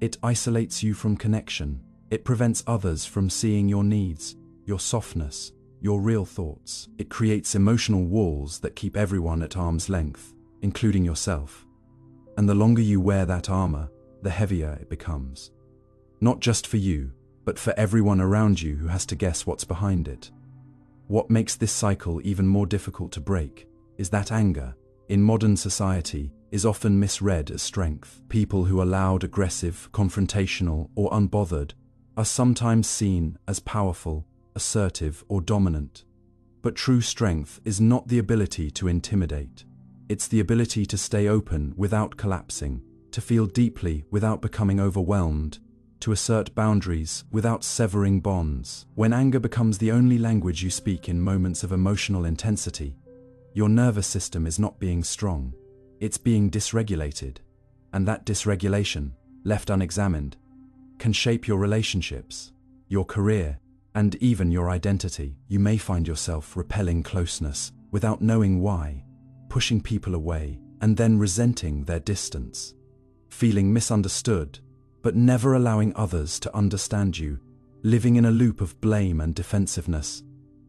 it isolates you from connection. It prevents others from seeing your needs, your softness, your real thoughts. It creates emotional walls that keep everyone at arm's length, including yourself. And the longer you wear that armor, the heavier it becomes. Not just for you, but for everyone around you who has to guess what's behind it. What makes this cycle even more difficult to break is that anger, in modern society, is often misread as strength. People who are loud, aggressive, confrontational, or unbothered are sometimes seen as powerful, assertive, or dominant. But true strength is not the ability to intimidate. It's the ability to stay open without collapsing, to feel deeply without becoming overwhelmed, to assert boundaries without severing bonds. When anger becomes the only language you speak in moments of emotional intensity, your nervous system is not being strong. It's being dysregulated, and that dysregulation, left unexamined, can shape your relationships, your career, and even your identity. You may find yourself repelling closeness without knowing why, pushing people away, and then resenting their distance, feeling misunderstood, but never allowing others to understand you, living in a loop of blame and defensiveness.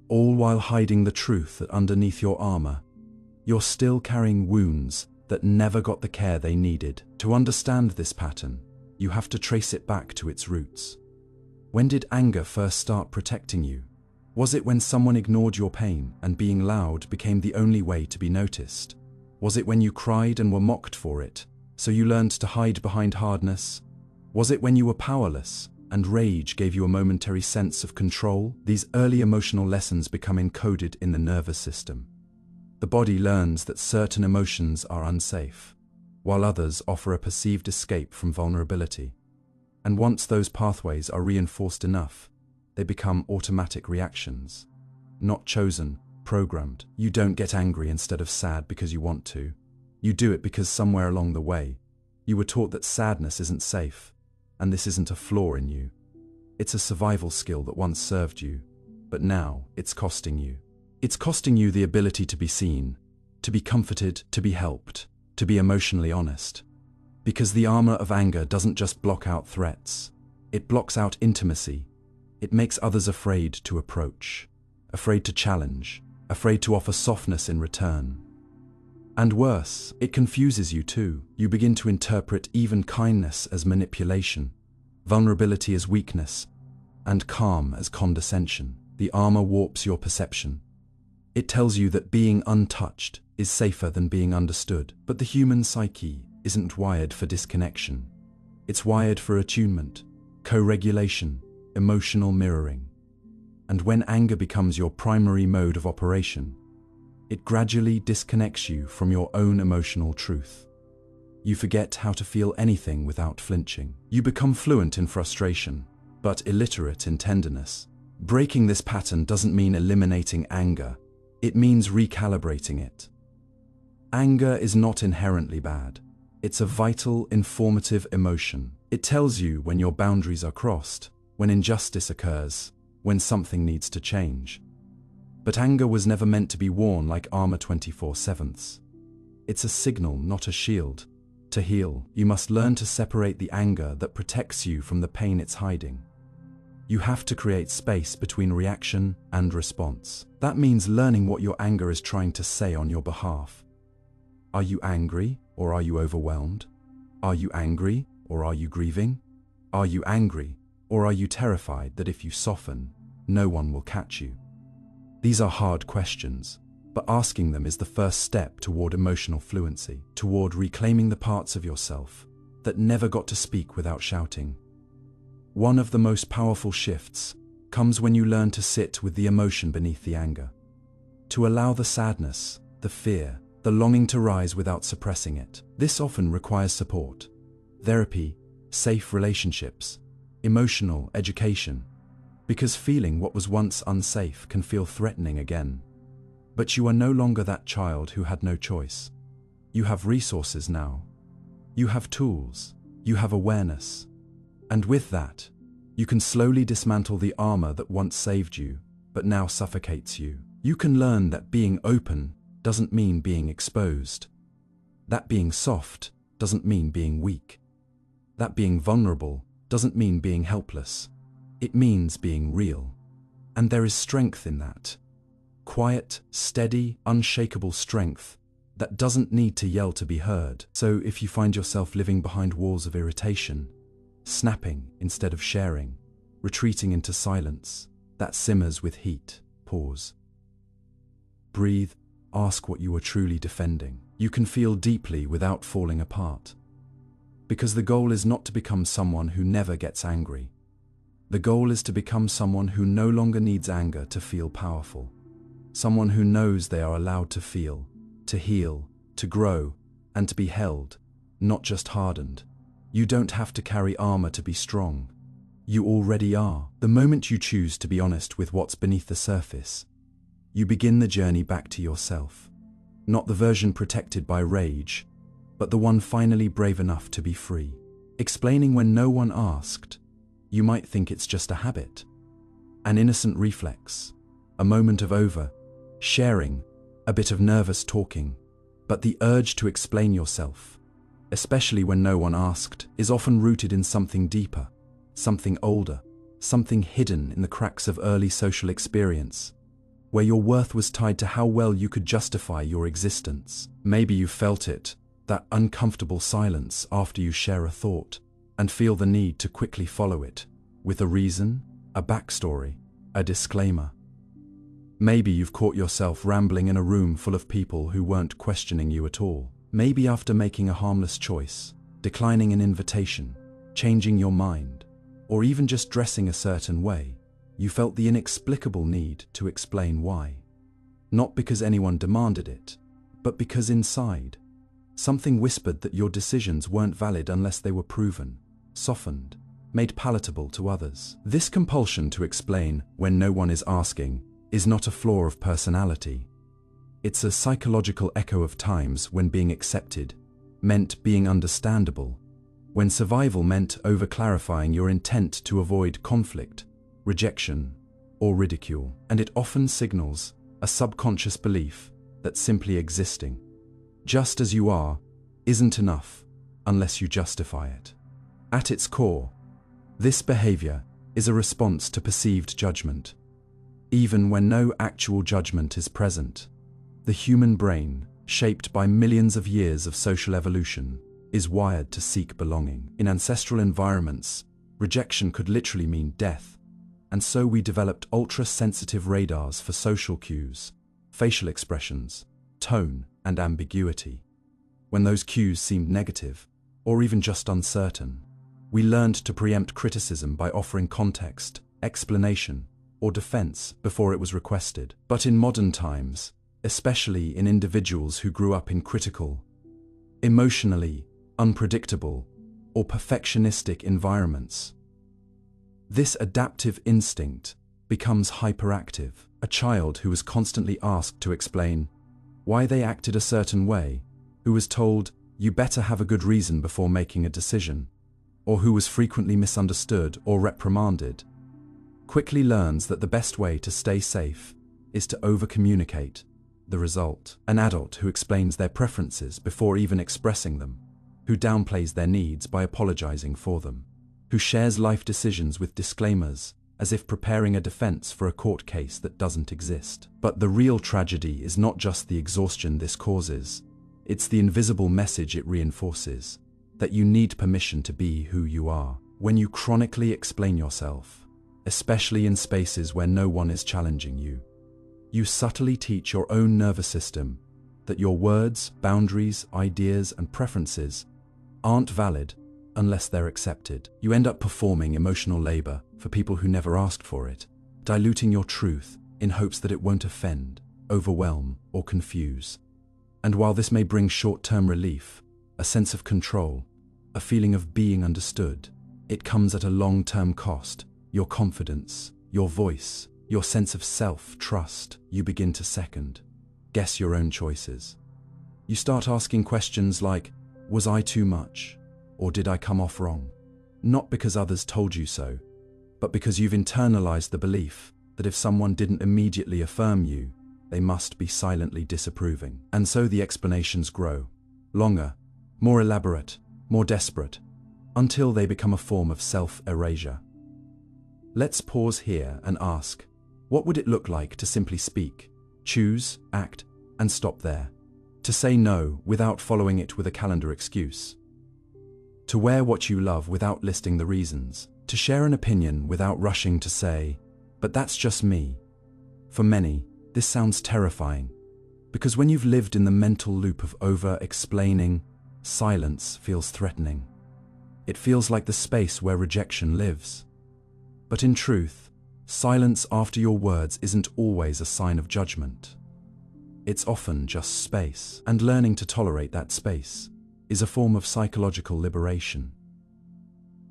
all while hiding the truth that underneath your armor, you're still carrying wounds that never got the care they needed. To understand this pattern, you have to trace it back to its roots. When did anger first start protecting you? Was it when someone ignored your pain and being loud became the only way to be noticed? Was it when you cried and were mocked for it, so you learned to hide behind hardness? Was it when you were powerless and rage gave you a momentary sense of control? These early emotional lessons become encoded in the nervous system. The body learns that certain emotions are unsafe, while others offer a perceived escape from vulnerability. And once those pathways are reinforced enough, they become automatic reactions. Not chosen, programmed. You don't get angry instead of sad because you want to. You do it because somewhere along the way, you were taught that sadness isn't safe, and this isn't a flaw in you. It's a survival skill that once served you, but now it's costing you. It's costing you the ability to be seen, to be comforted, to be helped, to be emotionally honest. Because the armor of anger doesn't just block out threats, it blocks out intimacy. It makes others afraid to approach, afraid to challenge, afraid to offer softness in return. And worse, it confuses you too. You begin to interpret even kindness as manipulation, vulnerability as weakness, and calm as condescension. The armor warps your perception. It tells you that being untouched is safer than being understood. But the human psyche isn't wired for disconnection. It's wired for attunement, co-regulation, emotional mirroring. And when anger becomes your primary mode of operation, it gradually disconnects you from your own emotional truth. You forget how to feel anything without flinching. You become fluent in frustration, but illiterate in tenderness. Breaking this pattern doesn't mean eliminating anger. It means recalibrating it. Anger is not inherently bad. It's a vital, informative emotion. It tells you when your boundaries are crossed, when injustice occurs, when something needs to change. But anger was never meant to be worn like armor 24/7. It's a signal, not a shield. To heal, you must learn to separate the anger that protects you from the pain it's hiding. You have to create space between reaction and response. That means learning what your anger is trying to say on your behalf. Are you angry, or are you overwhelmed? Are you angry, or are you grieving? Are you angry, or are you terrified that if you soften, no one will catch you? These are hard questions, but asking them is the first step toward emotional fluency, toward reclaiming the parts of yourself that never got to speak without shouting. One of the most powerful shifts comes when you learn to sit with the emotion beneath the anger, to allow the sadness, the fear, the longing to rise without suppressing it. This often requires support, therapy, safe relationships, emotional education, because feeling what was once unsafe can feel threatening again. But you are no longer that child who had no choice. You have resources now. You have tools. You have awareness. And with that, you can slowly dismantle the armor that once saved you, but now suffocates you. You can learn that being open doesn't mean being exposed. That being soft doesn't mean being weak. That being vulnerable doesn't mean being helpless. It means being real. And there is strength in that. Quiet, steady, unshakable strength that doesn't need to yell to be heard. So if you find yourself living behind walls of irritation, snapping instead of sharing, retreating into silence that simmers with heat, pause. Breathe, ask what you are truly defending. You can feel deeply without falling apart. Because the goal is not to become someone who never gets angry. The goal is to become someone who no longer needs anger to feel powerful. Someone who knows they are allowed to feel, to heal, to grow, and to be held, not just hardened. You don't have to carry armor to be strong. You already are. The moment you choose to be honest with what's beneath the surface, you begin the journey back to yourself. Not the version protected by rage, but the one finally brave enough to be free. Explaining when no one asked, you might think it's just a habit, an innocent reflex, a moment of sharing, a bit of nervous talking. But the urge to explain yourself, especially when no one asked, is often rooted in something deeper, something older, something hidden in the cracks of early social experience. where your worth was tied to how well you could justify your existence. Maybe you felt it, that uncomfortable silence after you share a thought, and feel the need to quickly follow it, with a reason, a backstory, a disclaimer. Maybe you've caught yourself rambling in a room full of people who weren't questioning you at all. Maybe after making a harmless choice, declining an invitation, changing your mind, or even just dressing a certain way, you felt the inexplicable need to explain why. Not because anyone demanded it, but because inside, something whispered that your decisions weren't valid unless they were proven, softened, made palatable to others. This compulsion to explain when no one is asking is not a flaw of personality. It's a psychological echo of times when being accepted meant being understandable, when survival meant over-clarifying your intent to avoid conflict, rejection, or ridicule. And it often signals a subconscious belief that simply existing, just as you are, isn't enough unless you justify it. At its core, this behavior is a response to perceived judgment. Even when no actual judgment is present, the human brain, shaped by millions of years of social evolution, is wired to seek belonging. In ancestral environments, rejection could literally mean death, and so we developed ultra-sensitive radars for social cues, facial expressions, tone, and ambiguity. When those cues seemed negative, or even just uncertain, we learned to preempt criticism by offering context, explanation, or defense before it was requested. But in modern times, especially in individuals who grew up in critical, emotionally unpredictable, or perfectionistic environments, this adaptive instinct becomes hyperactive. A child who was constantly asked to explain why they acted a certain way, who was told, "You better have a good reason before making a decision," or who was frequently misunderstood or reprimanded, quickly learns that the best way to stay safe is to over-communicate. The result: an adult who explains their preferences before even expressing them, who downplays their needs by apologizing for them, who shares life decisions with disclaimers, as if preparing a defense for a court case that doesn't exist. But the real tragedy is not just the exhaustion this causes, it's the invisible message it reinforces, that you need permission to be who you are. When you chronically explain yourself, especially in spaces where no one is challenging you, you subtly teach your own nervous system that your words, boundaries, ideas, and preferences aren't valid unless they're accepted. You end up performing emotional labor for people who never asked for it, diluting your truth in hopes that it won't offend, overwhelm, or confuse. And while this may bring short-term relief, a sense of control, a feeling of being understood, it comes at a long-term cost. Your confidence, your voice, your sense of self-trust, you begin to second, guess your own choices. You start asking questions like, was I too much? Or did I come off wrong? Not because others told you so, but because you've internalized the belief that if someone didn't immediately affirm you, they must be silently disapproving. And so the explanations grow, longer, more elaborate, more desperate, until they become a form of self-erasure. Let's pause here and ask, what would it look like to simply speak, choose, act, and stop there? To say no without following it with a calendar excuse. To wear what you love without listing the reasons. To share an opinion without rushing to say, but that's just me. For many, this sounds terrifying, because when you've lived in the mental loop of over-explaining, silence feels threatening. It feels like the space where rejection lives. But in truth, silence after your words isn't always a sign of judgment. It's often just space, and learning to tolerate that space is a form of psychological liberation.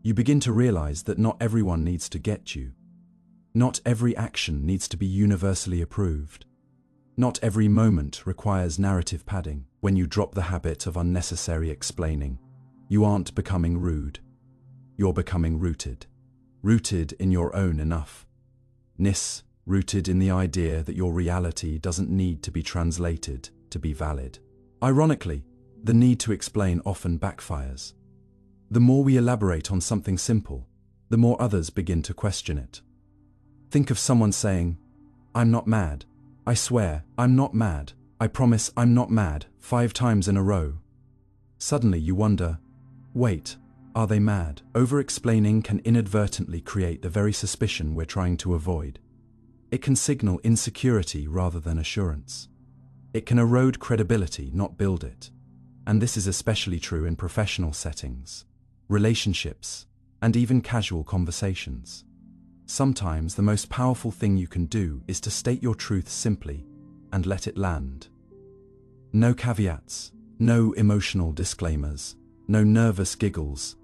You begin to realize that not everyone needs to get you. Not every action needs to be universally approved. Not every moment requires narrative padding. When you drop the habit of unnecessary explaining, you aren't becoming rude. You're becoming rooted. Rooted in your own enough-ness, rooted in the idea that your reality doesn't need to be translated to be valid. Ironically, the need to explain often backfires. The more we elaborate on something simple, the more others begin to question it. Think of someone saying, "I'm not mad," I swear, I'm not mad. I promise I'm not mad, 5 times in a row. Suddenly you wonder, wait, are they mad? Over-explaining can inadvertently create the very suspicion we're trying to avoid. It can signal insecurity rather than assurance. It can erode credibility, not build it. And this is especially true in professional settings, relationships, and even casual conversations. Sometimes the most powerful thing you can do is to state your truth simply and let it land. No caveats, no emotional disclaimers, no nervous giggles,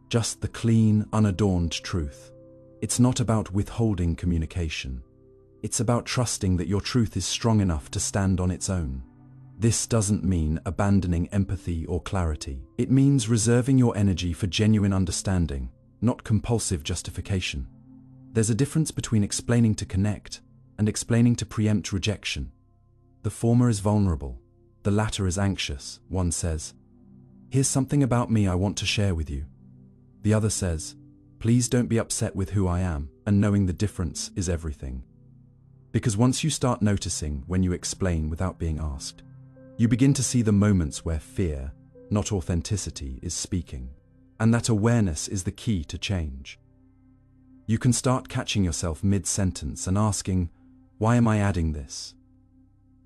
just the clean, unadorned truth. It's not about withholding communication. It's about trusting that your truth is strong enough to stand on its own. This doesn't mean abandoning empathy or clarity. It means reserving your energy for genuine understanding, not compulsive justification. There's a difference between explaining to connect and explaining to preempt rejection. The former is vulnerable, the latter is anxious. One says, "Here's something about me I want to share with you." The other says, "Please don't be upset with who I am," and knowing the difference is everything. Because once you start noticing when you explain without being asked, you begin to see the moments where fear, not authenticity, is speaking. And that awareness is the key to change. You can start catching yourself mid-sentence and asking, why am I adding this?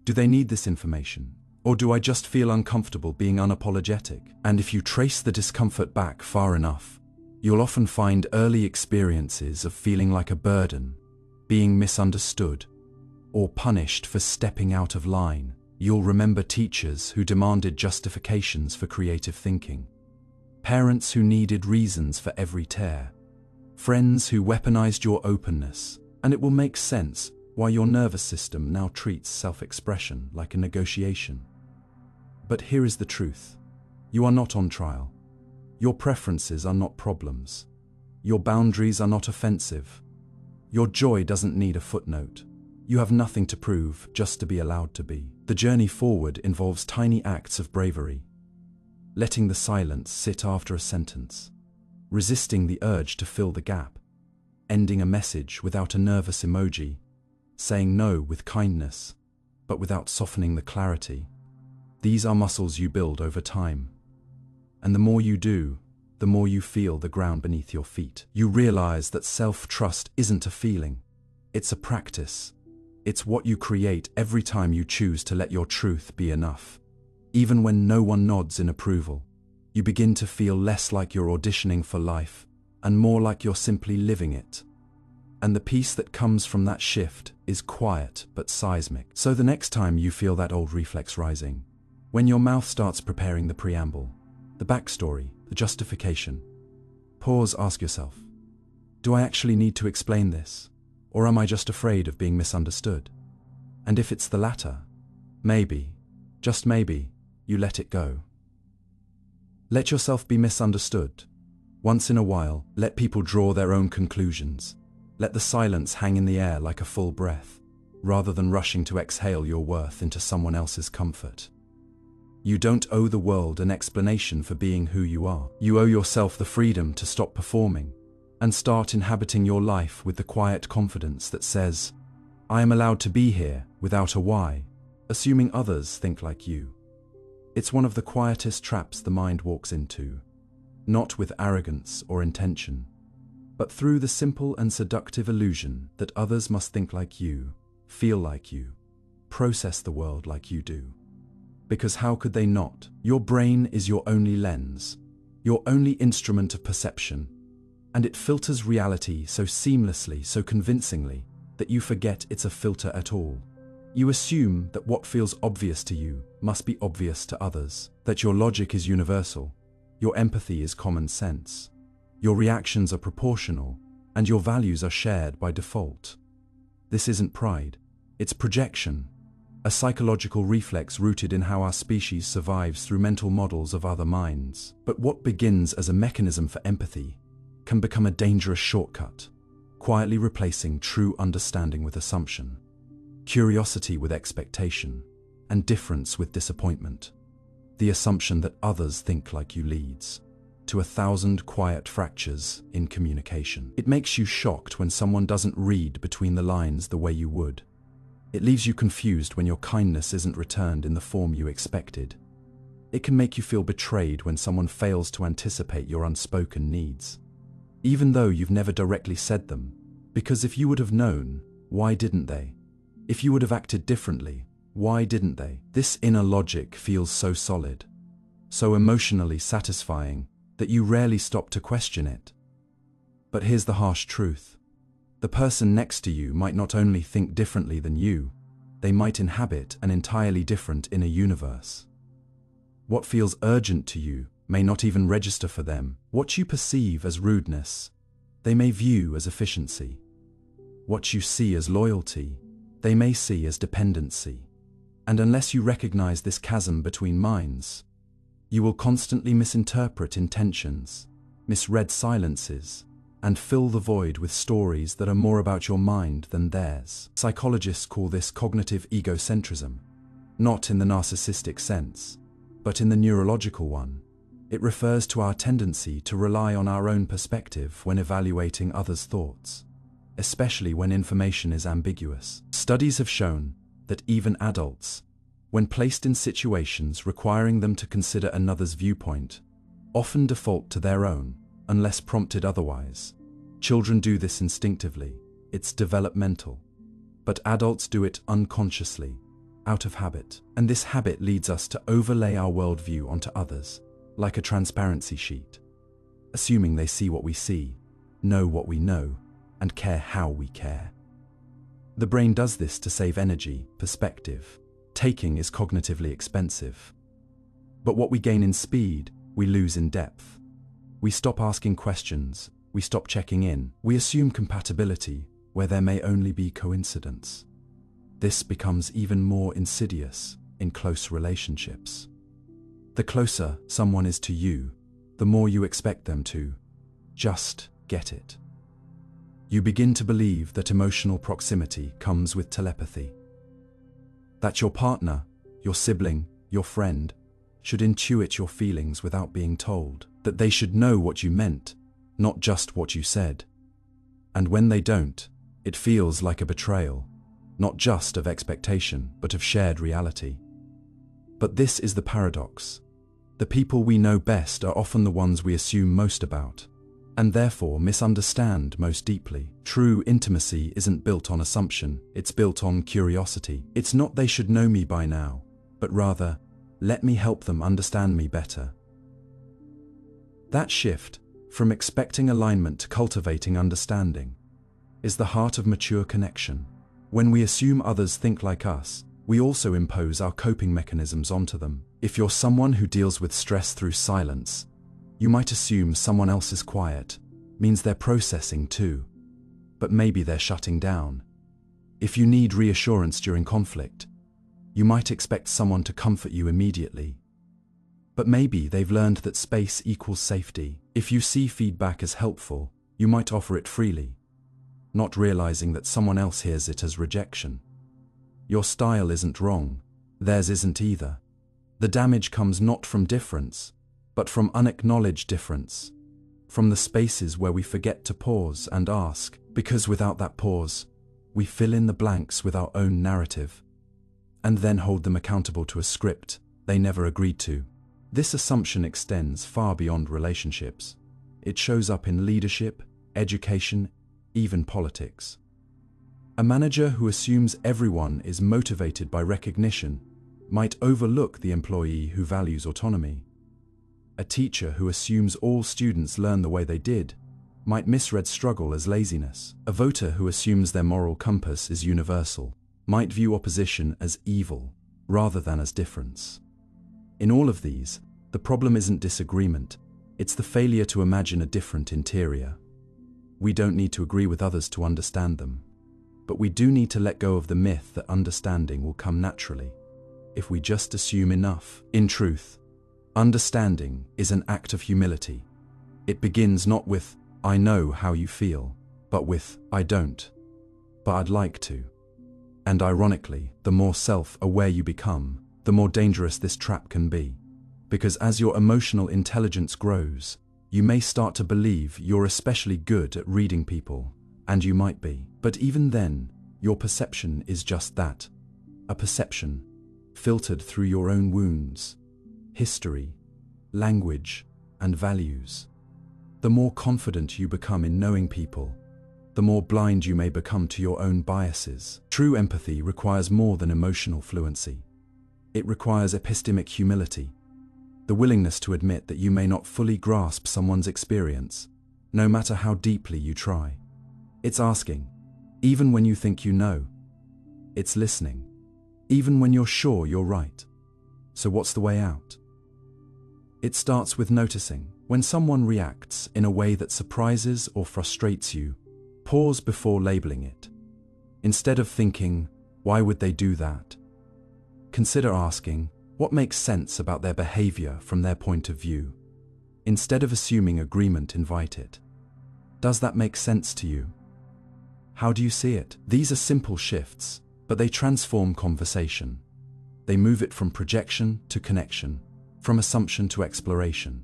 Do they need this information? Or do I just feel uncomfortable being unapologetic? And if you trace the discomfort back far enough, you'll often find early experiences of feeling like a burden, being misunderstood, or punished for stepping out of line. You'll remember teachers who demanded justifications for creative thinking, parents who needed reasons for every tear, friends who weaponized your openness, and it will make sense why your nervous system now treats self-expression like a negotiation. But here is the truth. You are not on trial. Your preferences are not problems. Your boundaries are not offensive. Your joy doesn't need a footnote. You have nothing to prove, just to be allowed to be. The journey forward involves tiny acts of bravery. Letting the silence sit after a sentence. Resisting the urge to fill the gap. Ending a message without a nervous emoji. Saying no with kindness, but without softening the clarity. These are muscles you build over time. And the more you do, the more you feel the ground beneath your feet. You realize that self-trust isn't a feeling. It's a practice. It's what you create every time you choose to let your truth be enough. Even when no one nods in approval, you begin to feel less like you're auditioning for life and more like you're simply living it. And the peace that comes from that shift is quiet but seismic. So the next time you feel that old reflex rising, when your mouth starts preparing the preamble, the backstory, the justification, pause, ask yourself, do I actually need to explain this? Or am I just afraid of being misunderstood? And if it's the latter, maybe, just maybe, you let it go. Let yourself be misunderstood. Once in a while, let people draw their own conclusions. Let the silence hang in the air like a full breath, rather than rushing to exhale your worth into someone else's comfort. You don't owe the world an explanation for being who you are. You owe yourself the freedom to stop performing and start inhabiting your life with the quiet confidence that says, I am allowed to be here without a why, assuming others think like you. It's one of the quietest traps the mind walks into, not with arrogance or intention, but through the simple and seductive illusion that others must think like you, feel like you, process the world like you do. Because how could they not? Your brain is your only lens, your only instrument of perception, and it filters reality so seamlessly, so convincingly, that you forget it's a filter at all. You assume that what feels obvious to you must be obvious to others, that your logic is universal, your empathy is common sense, your reactions are proportional, and your values are shared by default. This isn't pride, it's projection, a psychological reflex rooted in how our species survives through mental models of other minds. But what begins as a mechanism for empathy can become a dangerous shortcut, quietly replacing true understanding with assumption, curiosity with expectation, and difference with disappointment. The assumption that others think like you leads to 1,000 quiet fractures in communication. It makes you shocked when someone doesn't read between the lines the way you would. It leaves you confused when your kindness isn't returned in the form you expected. It can make you feel betrayed when someone fails to anticipate your unspoken needs, even though you've never directly said them, because if you would have known, why didn't they? If you would have acted differently, why didn't they? This inner logic feels so solid, so emotionally satisfying, that you rarely stop to question it. But here's the harsh truth. The person next to you might not only think differently than you, they might inhabit an entirely different inner universe. What feels urgent to you may not even register for them. What you perceive as rudeness, they may view as efficiency. What you see as loyalty, they may see as dependency. And unless you recognize this chasm between minds, you will constantly misinterpret intentions, misread silences, and fill the void with stories that are more about your mind than theirs. Psychologists call this cognitive egocentrism, not in the narcissistic sense, but in the neurological one. It refers to our tendency to rely on our own perspective when evaluating others' thoughts, especially when information is ambiguous. Studies have shown that even adults, when placed in situations requiring them to consider another's viewpoint, often default to their own, unless prompted otherwise. Children do this instinctively, it's developmental. But adults do it unconsciously, out of habit. And this habit leads us to overlay our worldview onto others, like a transparency sheet, assuming they see what we see, know what we know, and care how we care. The brain does this to save energy, perspective. Taking is cognitively expensive. But what we gain in speed, we lose in depth. We stop asking questions, we stop checking in, we assume compatibility where there may only be coincidence. This becomes even more insidious in close relationships. The closer someone is to you, the more you expect them to just get it. You begin to believe that emotional proximity comes with telepathy. That your partner, your sibling, your friend, should intuit your feelings without being told. That they should know what you meant, not just what you said. And when they don't, it feels like a betrayal, not just of expectation, but of shared reality. But this is the paradox. The people we know best are often the ones we assume most about, and therefore misunderstand most deeply. True intimacy isn't built on assumption, it's built on curiosity. It's not they should know me by now, but rather, let me help them understand me better. That shift, from expecting alignment to cultivating understanding, is the heart of mature connection. When we assume others think like us, we also impose our coping mechanisms onto them. If you're someone who deals with stress through silence, you might assume someone else's quiet means they're processing too, but maybe they're shutting down. If you need reassurance during conflict, you might expect someone to comfort you immediately. But maybe they've learned that space equals safety. If you see feedback as helpful, you might offer it freely, not realizing that someone else hears it as rejection. Your style isn't wrong, theirs isn't either. The damage comes not from difference, but from unacknowledged difference, from the spaces where we forget to pause and ask, because without that pause, we fill in the blanks with our own narrative, and then hold them accountable to a script they never agreed to. This assumption extends far beyond relationships. It shows up in leadership, education, even politics. A manager who assumes everyone is motivated by recognition might overlook the employee who values autonomy. A teacher who assumes all students learn the way they did might misread struggle as laziness. A voter who assumes their moral compass is universal might view opposition as evil rather than as difference. In all of these, the problem isn't disagreement, it's the failure to imagine a different interior. We don't need to agree with others to understand them, but we do need to let go of the myth that understanding will come naturally, if we just assume enough. In truth, understanding is an act of humility. It begins not with, I know how you feel, but with, I don't, but I'd like to. And ironically, the more self-aware you become, the more dangerous this trap can be. Because as your emotional intelligence grows, you may start to believe you're especially good at reading people, and you might be. But even then, Your perception is just that, a perception, filtered through your own wounds, history, language, and values. The more confident you become in knowing people, the more blind you may become to your own biases. True empathy requires more than emotional fluency. It requires epistemic humility, the willingness to admit that you may not fully grasp someone's experience, no matter how deeply you try. It's asking, even when you think you know. It's listening, even when you're sure you're right. So what's the way out? It starts with noticing. When someone reacts in a way that surprises or frustrates you, pause before labeling it. Instead of thinking, why would they do that? Consider asking, what makes sense about their behavior from their point of view? Instead of assuming agreement, invite it. Does that make sense to you? How do you see it? These are simple shifts, but they transform conversation. They move it from projection to connection, from assumption to exploration.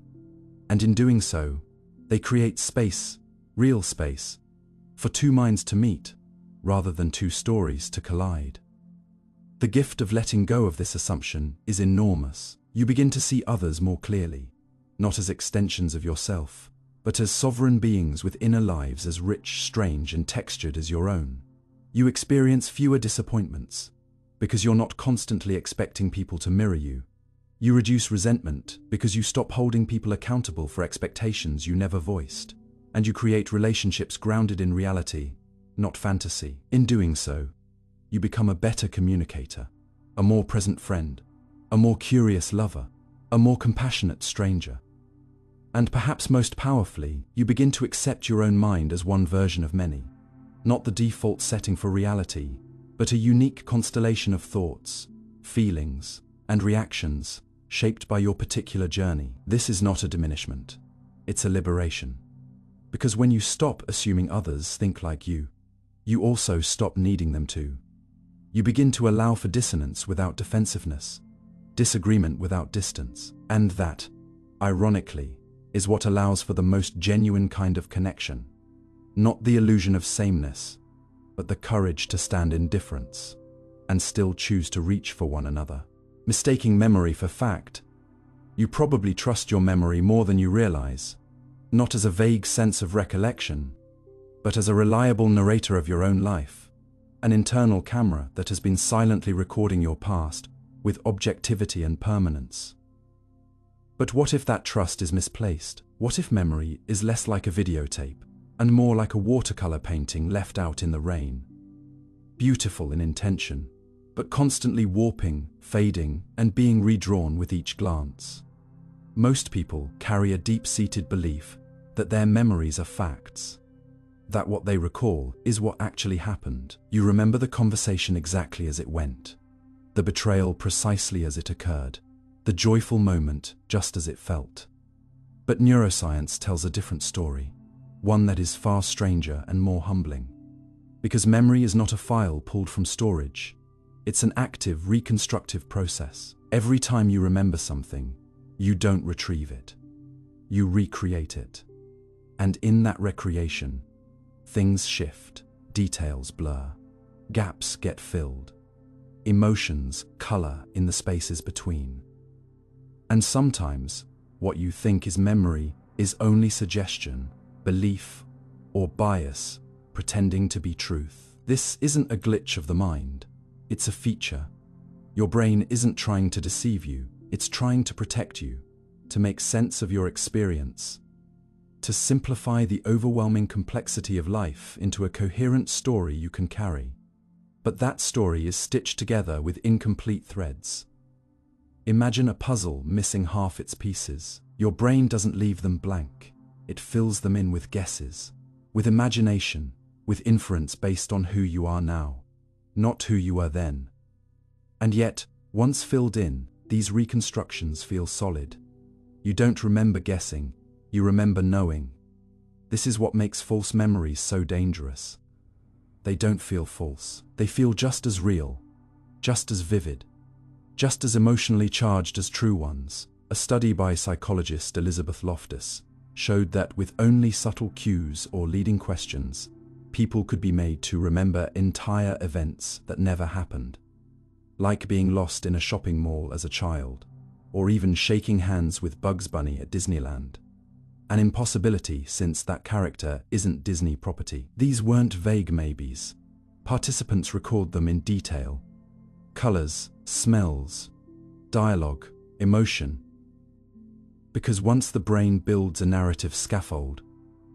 And in doing so, they create space, real space, for two minds to meet, rather than two stories to collide. The gift of letting go of this assumption is enormous. You begin to see others more clearly, not as extensions of yourself, but as sovereign beings with inner lives as rich, strange, and textured as your own. You experience fewer disappointments, because you're not constantly expecting people to mirror you. You reduce resentment because you stop holding people accountable for expectations you never voiced, and you create relationships grounded in reality, not fantasy. In doing so, you become a better communicator, a more present friend, a more curious lover, a more compassionate stranger. And perhaps most powerfully, you begin to accept your own mind as one version of many, not the default setting for reality, but a unique constellation of thoughts, feelings, and reactions shaped by your particular journey. This is not a diminishment, it's a liberation. Because when you stop assuming others think like you also stop needing them to. You begin to allow for dissonance without defensiveness, disagreement without distance. And that, ironically, is what allows for the most genuine kind of connection. Not the illusion of sameness, but the courage to stand in difference and still choose to reach for one another. Mistaking memory for fact. You probably trust your memory more than you realize, not as a vague sense of recollection, but as a reliable narrator of your own life, an internal camera that has been silently recording your past with objectivity and permanence. But what if that trust is misplaced? What if memory is less like a videotape and more like a watercolor painting left out in the rain? Beautiful in intention, but constantly warping, fading, and being redrawn with each glance. Most people carry a deep-seated belief that their memories are facts, that what they recall is what actually happened. You remember the conversation exactly as it went, the betrayal precisely as it occurred, the joyful moment just as it felt. But neuroscience tells a different story, one that is far stranger and more humbling. Because memory is not a file pulled from storage. It's an active, reconstructive process. Every time you remember something, you don't retrieve it. You recreate it. And in that recreation, things shift, details blur, gaps get filled, emotions color in the spaces between. And sometimes, what you think is memory is only suggestion, belief, or bias pretending to be truth. This isn't a glitch of the mind. It's a feature. Your brain isn't trying to deceive you, it's trying to protect you, to make sense of your experience, to simplify the overwhelming complexity of life into a coherent story you can carry. But that story is stitched together with incomplete threads. Imagine a puzzle missing half its pieces. Your brain doesn't leave them blank. It fills them in with guesses, with imagination, with inference based on who you are now, not who you were then. And yet, once filled in, these reconstructions feel solid. You don't remember guessing, you remember knowing. This is what makes false memories so dangerous. They don't feel false. They feel just as real, just as vivid, just as emotionally charged as true ones. A study by psychologist Elizabeth Loftus showed that with only subtle cues or leading questions, people could be made to remember entire events that never happened, like being lost in a shopping mall as a child, or even shaking hands with Bugs Bunny at Disneyland. An impossibility since that character isn't Disney property. These weren't vague maybes. Participants record them in detail. Colors, smells, dialogue, emotion. Because once the brain builds a narrative scaffold,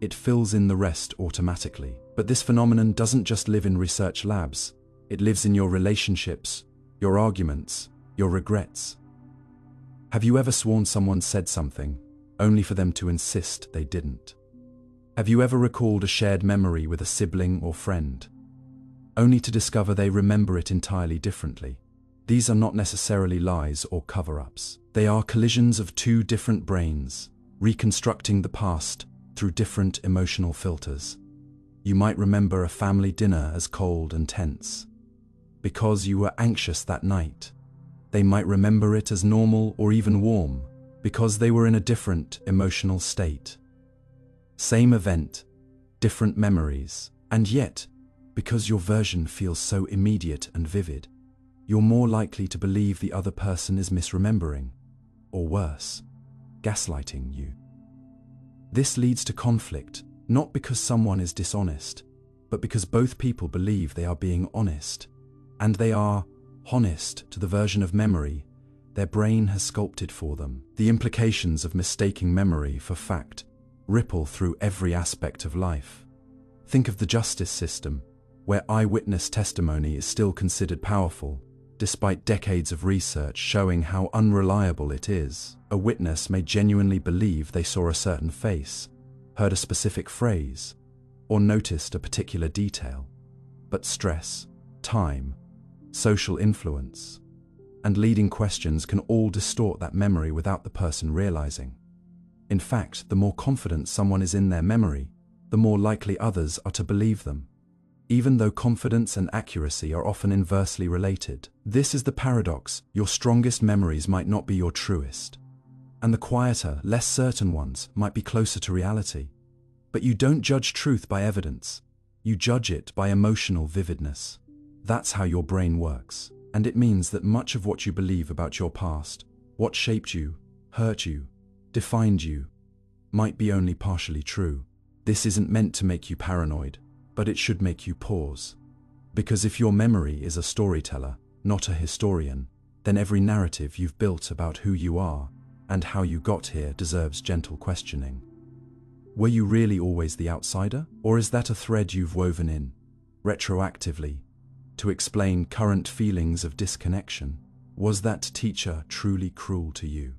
it fills in the rest automatically. But this phenomenon doesn't just live in research labs. It lives in your relationships, your arguments, your regrets. Have you ever sworn someone said something, only for them to insist they didn't? Have you ever recalled a shared memory with a sibling or friend, only to discover they remember it entirely differently? These are not necessarily lies or cover-ups. They are collisions of two different brains, reconstructing the past through different emotional filters. You might remember a family dinner as cold and tense because you were anxious that night. They might remember it as normal or even warm because they were in a different emotional state. Same event, different memories, and yet, because your version feels so immediate and vivid, you're more likely to believe the other person is misremembering, or worse, gaslighting you. This leads to conflict, not because someone is dishonest, but because both people believe they are being honest, and they are honest to the version of memory their brain has sculpted for them. The implications of mistaking memory for fact ripple through every aspect of life. Think of the justice system, where eyewitness testimony is still considered powerful, despite decades of research showing how unreliable it is. A witness may genuinely believe they saw a certain face, heard a specific phrase, or noticed a particular detail. But stress, time, social influence, and leading questions can all distort that memory without the person realizing. In fact, the more confident someone is in their memory, the more likely others are to believe them, even though confidence and accuracy are often inversely related. This is the paradox. Your strongest memories might not be your truest, and the quieter, less certain ones might be closer to reality. But you don't judge truth by evidence. You judge it by emotional vividness. That's how your brain works. And it means that much of what you believe about your past, what shaped you, hurt you, defined you, might be only partially true. This isn't meant to make you paranoid, but it should make you pause. Because if your memory is a storyteller, not a historian, then every narrative you've built about who you are and how you got here deserves gentle questioning. Were you really always the outsider? Or is that a thread you've woven in, retroactively, to explain current feelings of disconnection? Was that teacher truly cruel to you?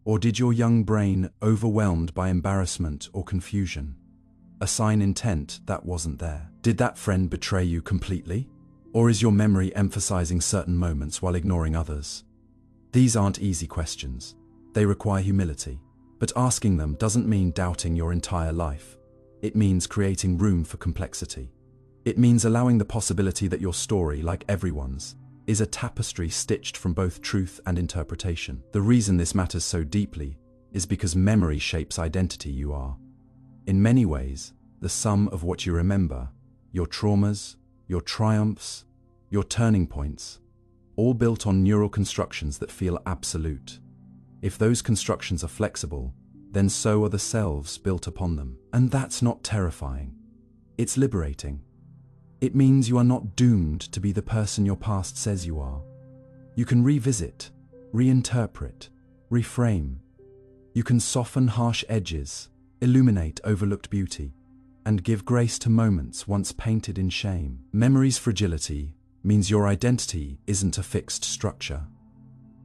Or did your young brain, overwhelmed by embarrassment or confusion, assign intent that wasn't there? Did that friend betray you completely? Or is your memory emphasizing certain moments while ignoring others? These aren't easy questions. They require humility. But asking them doesn't mean doubting your entire life. It means creating room for complexity. It means allowing the possibility that your story, like everyone's, is a tapestry stitched from both truth and interpretation. The reason this matters so deeply is because memory shapes identity you are. In many ways, the sum of what you remember, your traumas, your triumphs, your turning points, all built on neural constructions that feel absolute. If those constructions are flexible, then so are the selves built upon them. And that's not terrifying. It's liberating. It means you are not doomed to be the person your past says you are. You can revisit, reinterpret, reframe. You can soften harsh edges, illuminate overlooked beauty, and give grace to moments once painted in shame. Memory's fragility means your identity isn't a fixed structure.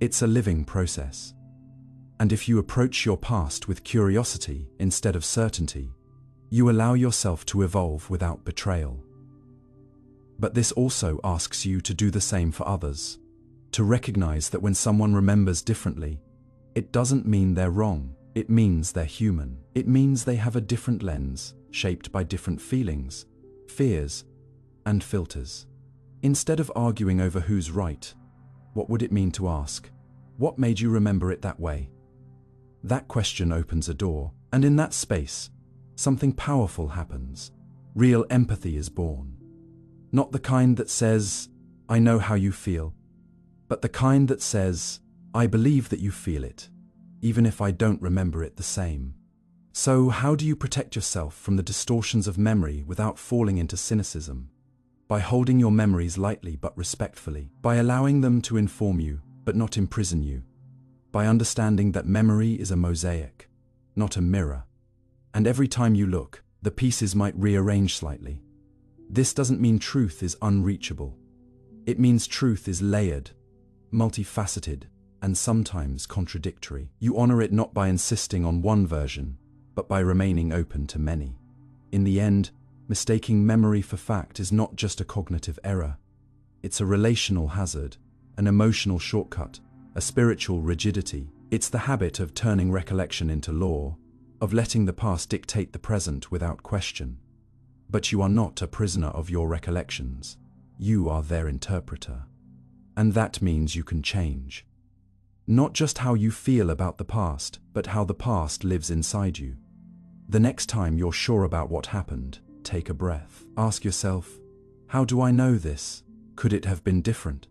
It's a living process. And if you approach your past with curiosity instead of certainty, you allow yourself to evolve without betrayal. But this also asks you to do the same for others, to recognize that when someone remembers differently, it doesn't mean they're wrong. It means they're human. It means they have a different lens, shaped by different feelings, fears, and filters. Instead of arguing over who's right, what would it mean to ask, what made you remember it that way? That question opens a door, and in that space, something powerful happens. real empathy is born. Not the kind that says, "I know how you feel," but the kind that says, "I believe that you feel it, even if I don't remember it the same." So, how do you protect yourself from the distortions of memory without falling into cynicism? By holding your memories lightly but respectfully, by allowing them to inform you but not imprison you, by understanding that memory is a mosaic, not a mirror, and every time you look, the pieces might rearrange slightly. This doesn't mean truth is unreachable. It means truth is layered, multifaceted, and sometimes contradictory. You honor it not by insisting on one version, but by remaining open to many. In the end, mistaking memory for fact is not just a cognitive error. It's a relational hazard, an emotional shortcut, a spiritual rigidity. It's the habit of turning recollection into law, of letting the past dictate the present without question. But you are not a prisoner of your recollections. You are their interpreter. And that means you can change. Not just how you feel about the past, but how the past lives inside you. The next time you're sure about what happened, take a breath. Ask yourself, how do I know this? Could it have been different?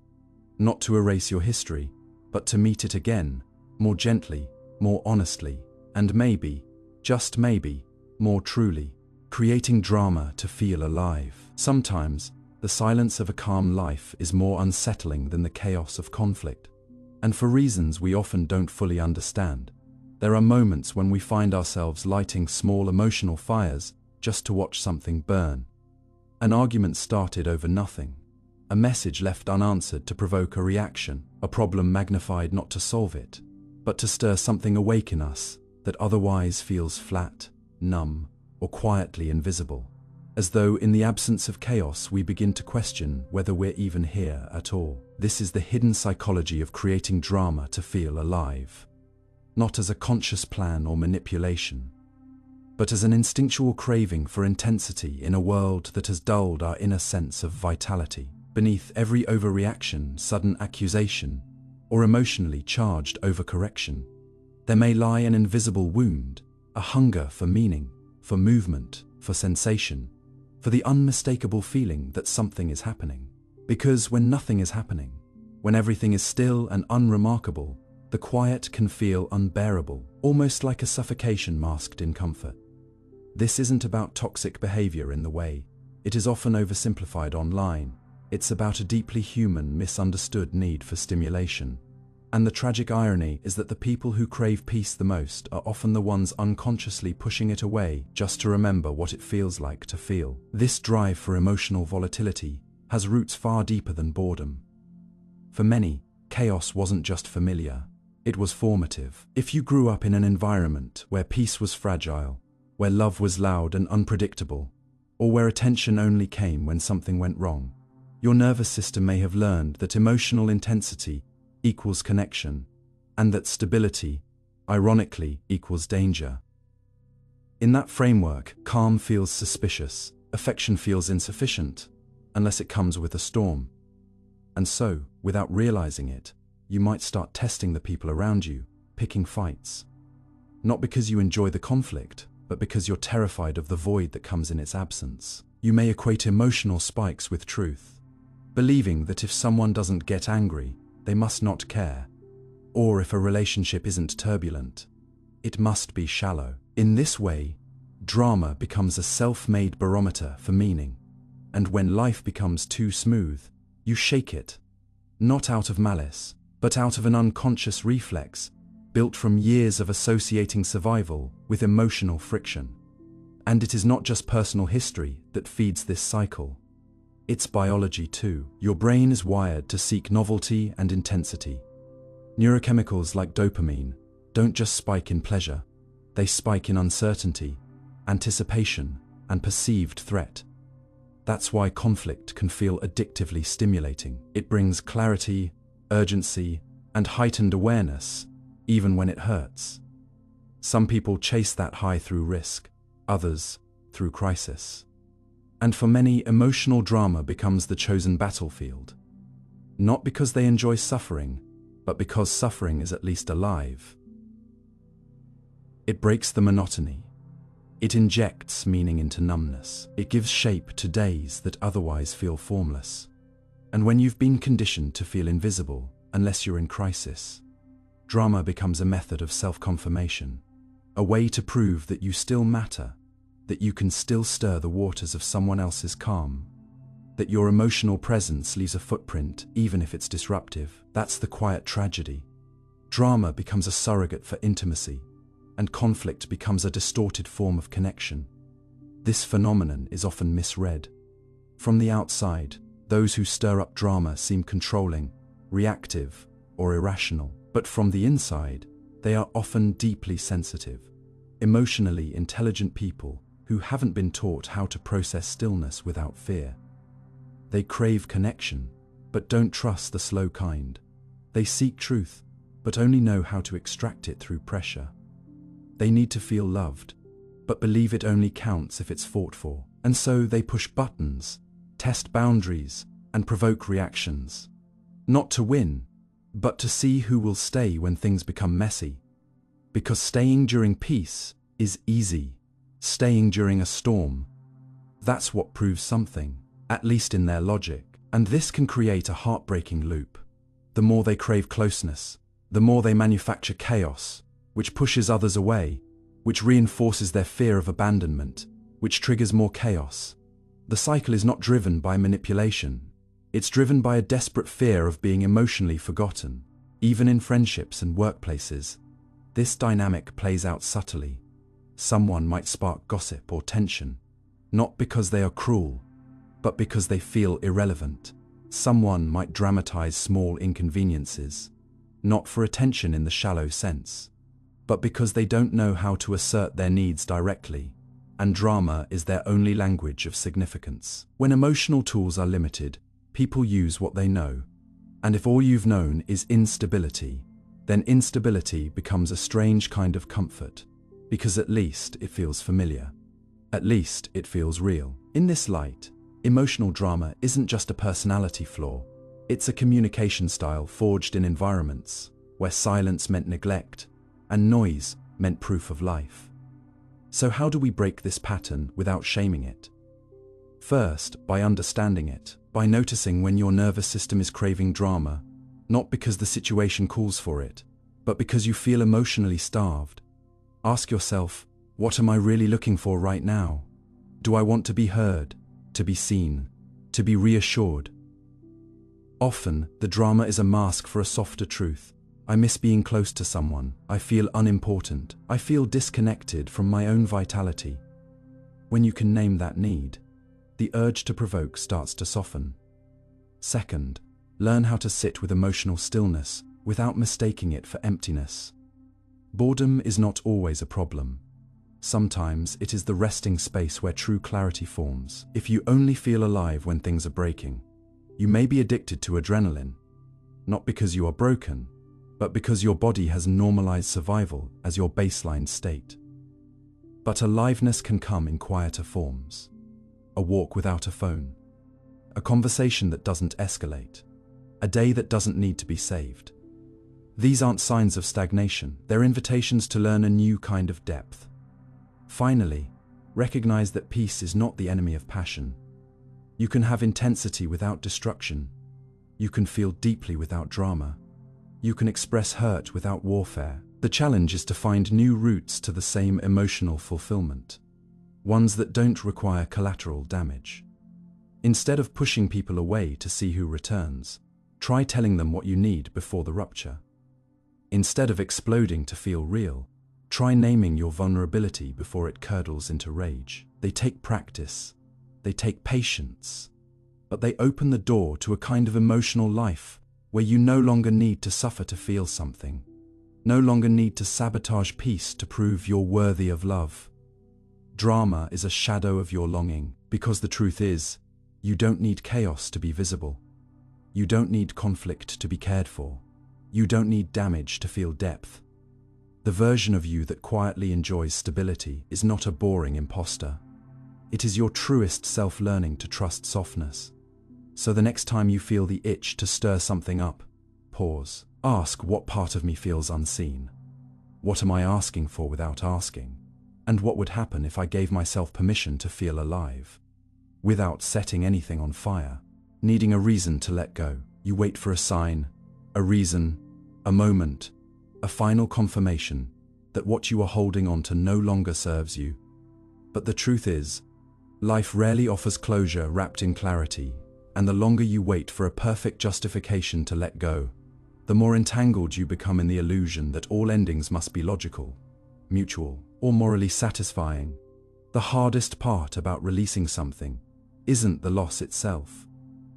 Not to erase your history, but to meet it again, more gently, more honestly, and maybe, just maybe, more truly, creating drama to feel alive. Sometimes, the silence of a calm life is more unsettling than the chaos of conflict. And for reasons we often don't fully understand, there are moments when we find ourselves lighting small emotional fires just to watch something burn. An argument started over nothing, a message left unanswered to provoke a reaction, a problem magnified not to solve it, but to stir something awake in us that otherwise feels flat, numb, or quietly invisible. As though in the absence of chaos we begin to question whether we're even here at all. This is the hidden psychology of creating drama to feel alive. Not as a conscious plan or manipulation, but as an instinctual craving for intensity in a world that has dulled our inner sense of vitality. Beneath every overreaction, sudden accusation, or emotionally charged overcorrection, there may lie an invisible wound, a hunger for meaning, for movement, for sensation, for the unmistakable feeling that something is happening. Because when nothing is happening, when everything is still and unremarkable, the quiet can feel unbearable, almost like a suffocation masked in comfort. This isn't about toxic behavior in the way it is often oversimplified online. It's about a deeply human, misunderstood need for stimulation. And the tragic irony is that the people who crave peace the most are often the ones unconsciously pushing it away just to remember what it feels like to feel. This drive for emotional volatility has roots far deeper than boredom. For many, chaos wasn't just familiar, it was formative. If you grew up in an environment where peace was fragile, where love was loud and unpredictable, or where attention only came when something went wrong, your nervous system may have learned that emotional intensity equals connection, and that stability, ironically, equals danger. In that framework, calm feels suspicious, affection feels insufficient, unless it comes with a storm. And so, without realizing it, you might start testing the people around you, picking fights. Not because you enjoy the conflict, but because you're terrified of the void that comes in its absence. You may equate emotional spikes with truth, believing that if someone doesn't get angry, they must not care, or if a relationship isn't turbulent, it must be shallow. In this way, drama becomes a self-made barometer for meaning, and when life becomes too smooth, you shake it, not out of malice, but out of an unconscious reflex, built from years of associating survival with emotional friction. And it is not just personal history that feeds this cycle. It's biology too. Your brain is wired to seek novelty and intensity. Neurochemicals like dopamine don't just spike in pleasure, they spike in uncertainty, anticipation, and perceived threat. That's why conflict can feel addictively stimulating. It brings clarity, urgency, and heightened awareness, even when it hurts. Some people chase that high through risk, others through crisis. And for many, emotional drama becomes the chosen battlefield. Not because they enjoy suffering, but because suffering is at least alive. It breaks the monotony. It injects meaning into numbness. It gives shape to days that otherwise feel formless. And when you've been conditioned to feel invisible, unless you're in crisis, drama becomes a method of self-confirmation, a way to prove that you still matter, that you can still stir the waters of someone else's calm, that your emotional presence leaves a footprint even if it's disruptive. That's the quiet tragedy. Drama becomes a surrogate for intimacy, and conflict becomes a distorted form of connection. This phenomenon is often misread. From the outside, those who stir up drama seem controlling, reactive, or irrational. But from the inside, they are often deeply sensitive, emotionally intelligent people who haven't been taught how to process stillness without fear. They crave connection, but don't trust the slow kind. They seek truth, but only know how to extract it through pressure. They need to feel loved, but believe it only counts if it's fought for. And so they push buttons, test boundaries, and provoke reactions. Not to win, but to see who will stay when things become messy. Because staying during peace is easy. Staying during a storm, that's what proves something, at least in their logic. And this can create a heartbreaking loop. The more they crave closeness, the more they manufacture chaos, which pushes others away, which reinforces their fear of abandonment, which triggers more chaos. The cycle is not driven by manipulation. It's driven by a desperate fear of being emotionally forgotten. Even in friendships and workplaces, this dynamic plays out subtly. Someone might spark gossip or tension, not because they are cruel, but because they feel irrelevant. Someone might dramatize small inconveniences, not for attention in the shallow sense, but because they don't know how to assert their needs directly, and drama is their only language of significance. When emotional tools are limited, people use what they know, and if all you've known is instability, then instability becomes a strange kind of comfort, because at least it feels familiar. At least it feels real. In this light, emotional drama isn't just a personality flaw, it's a communication style forged in environments where silence meant neglect and noise meant proof of life. So how do we break this pattern without shaming it? First, by understanding it, by noticing when your nervous system is craving drama, not because the situation calls for it, but because you feel emotionally starved. Ask yourself, what am I really looking for right now? Do I want to be heard, to be seen, to be reassured? Often, the drama is a mask for a softer truth. I miss being close to someone. I feel unimportant. I feel disconnected from my own vitality. When you can name that need, the urge to provoke starts to soften. Second, learn how to sit with emotional stillness without mistaking it for emptiness. Boredom is not always a problem. Sometimes it is the resting space where true clarity forms. If you only feel alive when things are breaking, you may be addicted to adrenaline, not because you are broken, but because your body has normalized survival as your baseline state. But aliveness can come in quieter forms. A walk without a phone, a conversation that doesn't escalate, a day that doesn't need to be saved. These aren't signs of stagnation, they're invitations to learn a new kind of depth. Finally, recognize that peace is not the enemy of passion. You can have intensity without destruction. You can feel deeply without drama. You can express hurt without warfare. The challenge is to find new routes to the same emotional fulfillment, ones that don't require collateral damage. Instead of pushing people away to see who returns, try telling them what you need before the rupture. Instead of exploding to feel real, try naming your vulnerability before it curdles into rage. They take practice, they take patience, but they open the door to a kind of emotional life where you no longer need to suffer to feel something, no longer need to sabotage peace to prove you're worthy of love. Drama is a shadow of your longing, because the truth is, you don't need chaos to be visible. You don't need conflict to be cared for. You don't need damage to feel depth. The version of you that quietly enjoys stability is not a boring imposter. It is your truest self learning to trust softness. So the next time you feel the itch to stir something up, pause. Ask, what part of me feels unseen? What am I asking for without asking? And what would happen if I gave myself permission to feel alive? Without setting anything on fire, needing a reason to let go, you wait for a sign, a reason, a moment, a final confirmation that what you are holding on to no longer serves you. But the truth is, life rarely offers closure wrapped in clarity, and the longer you wait for a perfect justification to let go, the more entangled you become in the illusion that all endings must be logical, mutual, or morally satisfying. The hardest part about releasing something isn't the loss itself.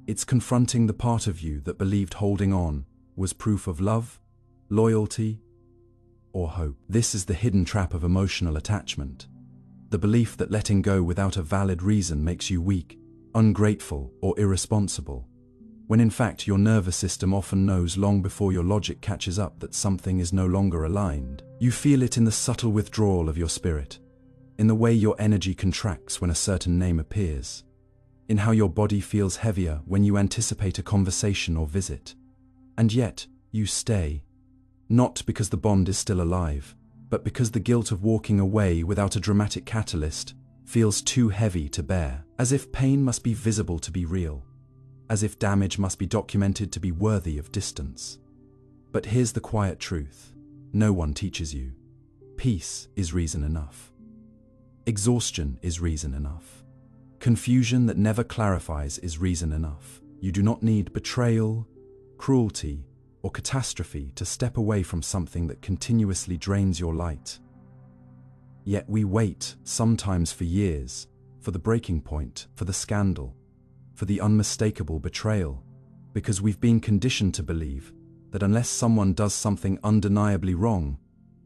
It's confronting the part of you that believed holding on was proof of love, loyalty, or hope. This is the hidden trap of emotional attachment. The belief that letting go without a valid reason makes you weak, ungrateful, or irresponsible, when in fact your nervous system often knows long before your logic catches up that something is no longer aligned. You feel it in the subtle withdrawal of your spirit, in the way your energy contracts when a certain name appears, in how your body feels heavier when you anticipate a conversation or visit. And yet, you stay, not because the bond is still alive, but because the guilt of walking away without a dramatic catalyst feels too heavy to bear, as if pain must be visible to be real, as if damage must be documented to be worthy of distance. But here's the quiet truth: no one teaches you. Peace is reason enough. Exhaustion is reason enough. Confusion that never clarifies is reason enough. You do not need betrayal, cruelty, or catastrophe to step away from something that continuously drains your light. Yet we wait, sometimes for years, for the breaking point, for the scandal, for the unmistakable betrayal, because we've been conditioned to believe that unless someone does something undeniably wrong,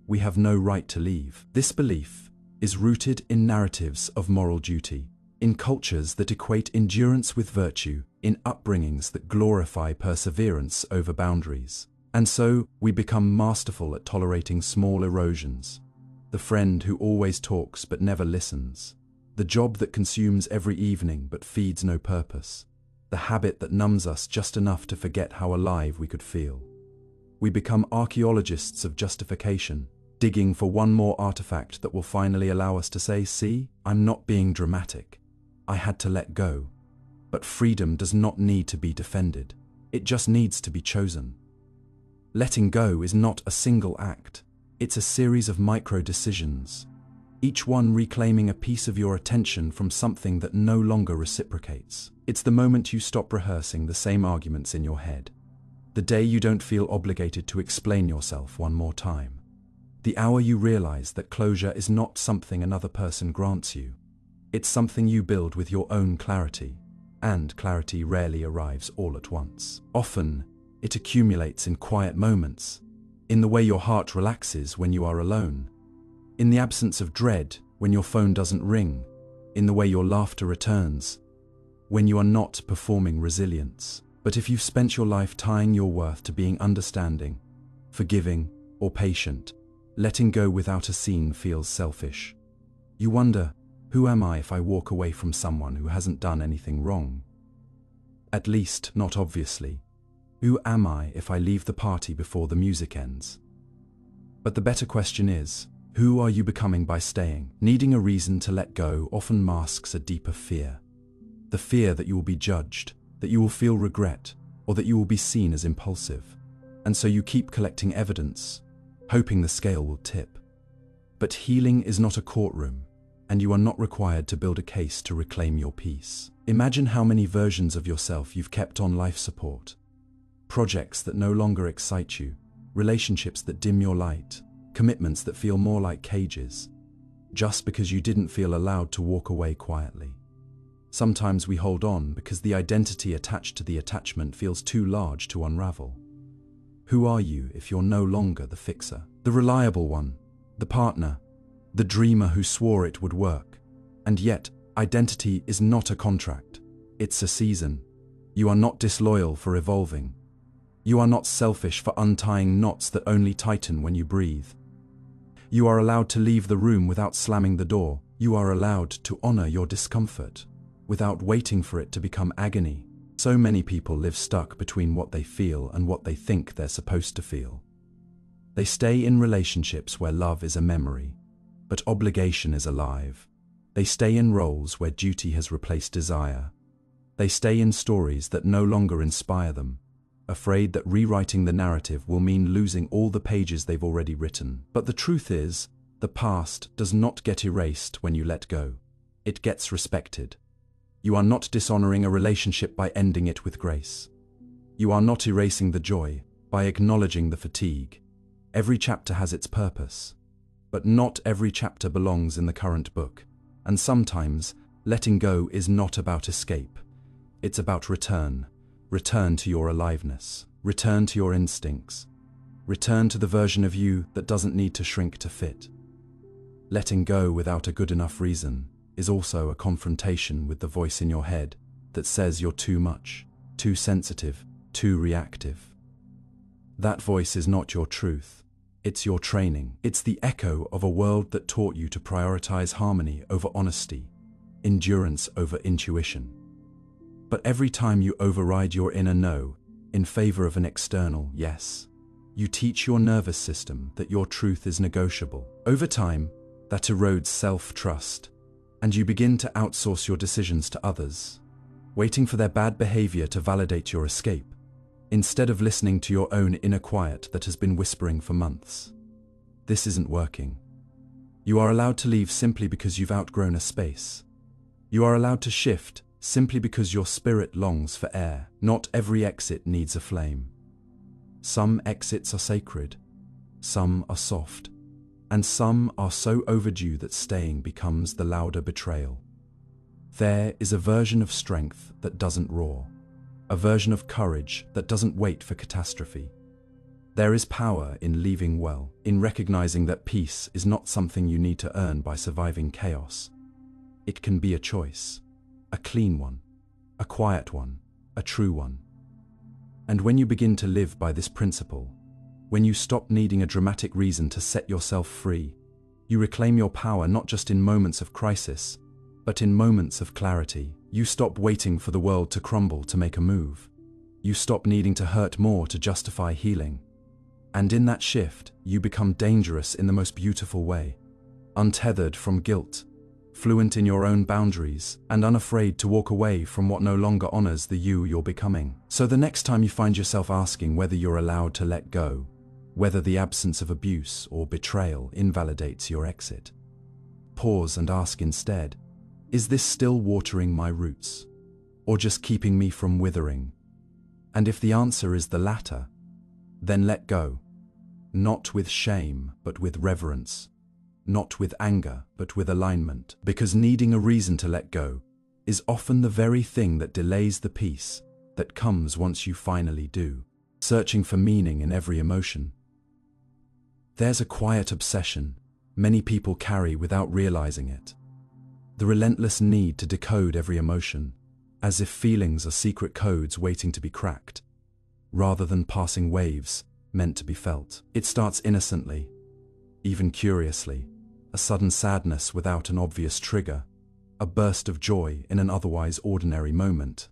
we have no right to leave. This belief is rooted in narratives of moral duty, in cultures that equate endurance with virtue, in upbringings that glorify perseverance over boundaries. And so, we become masterful at tolerating small erosions. The friend who always talks but never listens. The job that consumes every evening but feeds no purpose. The habit that numbs us just enough to forget how alive we could feel. We become archaeologists of justification, digging for one more artifact that will finally allow us to say, "See, I'm not being dramatic. I had to let go." But freedom does not need to be defended. It just needs to be chosen. Letting go is not a single act. It's a series of micro-decisions, each one reclaiming a piece of your attention from something that no longer reciprocates. It's the moment you stop rehearsing the same arguments in your head. The day you don't feel obligated to explain yourself one more time. The hour you realize that closure is not something another person grants you. It's something you build with your own clarity. And clarity rarely arrives all at once. Often, it accumulates in quiet moments, in the way your heart relaxes when you are alone, in the absence of dread when your phone doesn't ring, in the way your laughter returns, when you are not performing resilience. But if you've spent your life tying your worth to being understanding, forgiving, or patient, letting go without a scene feels selfish. You wonder, who am I if I walk away from someone who hasn't done anything wrong? At least, not obviously. Who am I if I leave the party before the music ends? But the better question is, who are you becoming by staying? Needing a reason to let go often masks a deeper fear. The fear that you will be judged, that you will feel regret, or that you will be seen as impulsive. And so you keep collecting evidence, hoping the scale will tip. But healing is not a courtroom, and you are not required to build a case to reclaim your peace. Imagine how many versions of yourself you've kept on life support. Projects that no longer excite you, relationships that dim your light, commitments that feel more like cages, just because you didn't feel allowed to walk away quietly. Sometimes we hold on because the identity attached to the attachment feels too large to unravel. Who are you if you're no longer the fixer, the reliable one, the partner, the dreamer who swore it would work? And yet, identity is not a contract. It's a season. You are not disloyal for evolving. You are not selfish for untying knots that only tighten when you breathe. You are allowed to leave the room without slamming the door. You are allowed to honor your discomfort without waiting for it to become agony. So many people live stuck between what they feel and what they think they're supposed to feel. They stay in relationships where love is a memory, But obligation is alive. They stay in roles where duty has replaced desire. They stay in stories that no longer inspire them, afraid that rewriting the narrative will mean losing all the pages they've already written. But the truth is, the past does not get erased when you let go. It gets respected. You are not dishonoring a relationship by ending it with grace. You are not erasing the joy by acknowledging the fatigue. Every chapter has its purpose, but not every chapter belongs in the current book. And sometimes, letting go is not about escape. It's about return. Return to your aliveness. Return to your instincts. Return to the version of you that doesn't need to shrink to fit. Letting go without a good enough reason is also a confrontation with the voice in your head that says you're too much, too sensitive, too reactive. That voice is not your truth. It's your training. It's the echo of a world that taught you to prioritize harmony over honesty, endurance over intuition. But every time you override your inner no in favor of an external yes, you teach your nervous system that your truth is negotiable. Over time, that erodes self-trust, and you begin to outsource your decisions to others, waiting for their bad behavior to validate your escape, instead of listening to your own inner quiet that has been whispering for months. This isn't working. You are allowed to leave simply because you've outgrown a space. You are allowed to shift simply because your spirit longs for air. Not every exit needs a flame. Some exits are sacred, some are soft, and some are so overdue that staying becomes the louder betrayal. There is a version of strength that doesn't roar, a version of courage that doesn't wait for catastrophe. There is power in leaving well, in recognizing that peace is not something you need to earn by surviving chaos. It can be a choice, a clean one, a quiet one, a true one. And when you begin to live by this principle, when you stop needing a dramatic reason to set yourself free, you reclaim your power not just in moments of crisis, but in moments of clarity. You stop waiting for the world to crumble to make a move. You stop needing to hurt more to justify healing. And in that shift, you become dangerous in the most beautiful way, untethered from guilt, fluent in your own boundaries, and unafraid to walk away from what no longer honors the you you're becoming. So the next time you find yourself asking whether you're allowed to let go, whether the absence of abuse or betrayal invalidates your exit, pause and ask instead, is this still watering my roots, or just keeping me from withering? And if the answer is the latter, then let go, not with shame, but with reverence. Not with anger, but with alignment, because needing a reason to let go is often the very thing that delays the peace that comes once you finally do, searching for meaning in every emotion. There's a quiet obsession many people carry without realizing it. The relentless need to decode every emotion, as if feelings are secret codes waiting to be cracked, rather than passing waves meant to be felt. It starts innocently, even curiously. A sudden sadness without an obvious trigger, a burst of joy in an otherwise ordinary moment,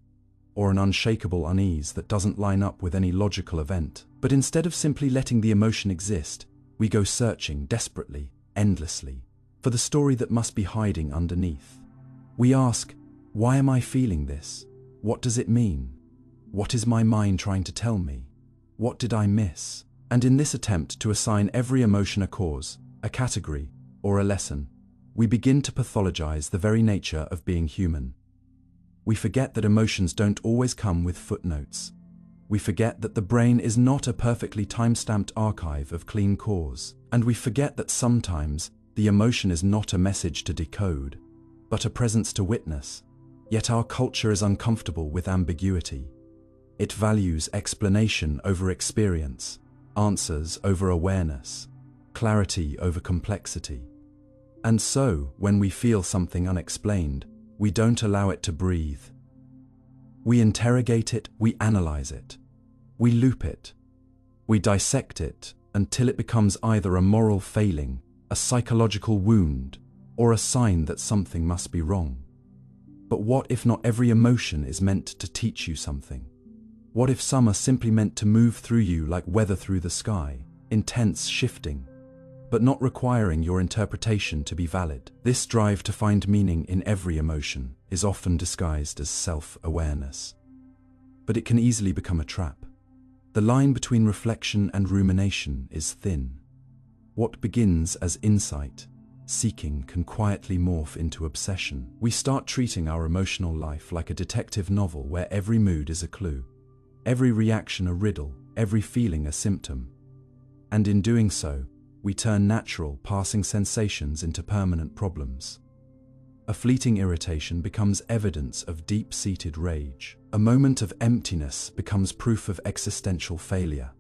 or an unshakable unease that doesn't line up with any logical event. But instead of simply letting the emotion exist, we go searching desperately, endlessly, for the story that must be hiding underneath. We ask, why am I feeling this? What does it mean? What is my mind trying to tell me? What did I miss? And in this attempt to assign every emotion a cause, a category, or a lesson, we begin to pathologize the very nature of being human. We forget that emotions don't always come with footnotes. We forget that the brain is not a perfectly time-stamped archive of clean cause. And we forget that sometimes the emotion is not a message to decode, but a presence to witness. Yet our culture is uncomfortable with ambiguity. It values explanation over experience, answers over awareness, clarity over complexity. And so, when we feel something unexplained, we don't allow it to breathe. We interrogate it, we analyze it, we loop it, we dissect it until it becomes either a moral failing, a psychological wound, or a sign that something must be wrong. But what if not every emotion is meant to teach you something? What if some are simply meant to move through you like weather through the sky, intense, shifting, but not requiring your interpretation to be valid. This drive to find meaning in every emotion is often disguised as self-awareness. But it can easily become a trap. The line between reflection and rumination is thin. What begins as insight, seeking, can quietly morph into obsession. We start treating our emotional life like a detective novel where every mood is a clue, every reaction a riddle, every feeling a symptom. And in doing so, we turn natural, passing sensations into permanent problems. A fleeting irritation becomes evidence of deep-seated rage. A moment of emptiness becomes proof of existential failure.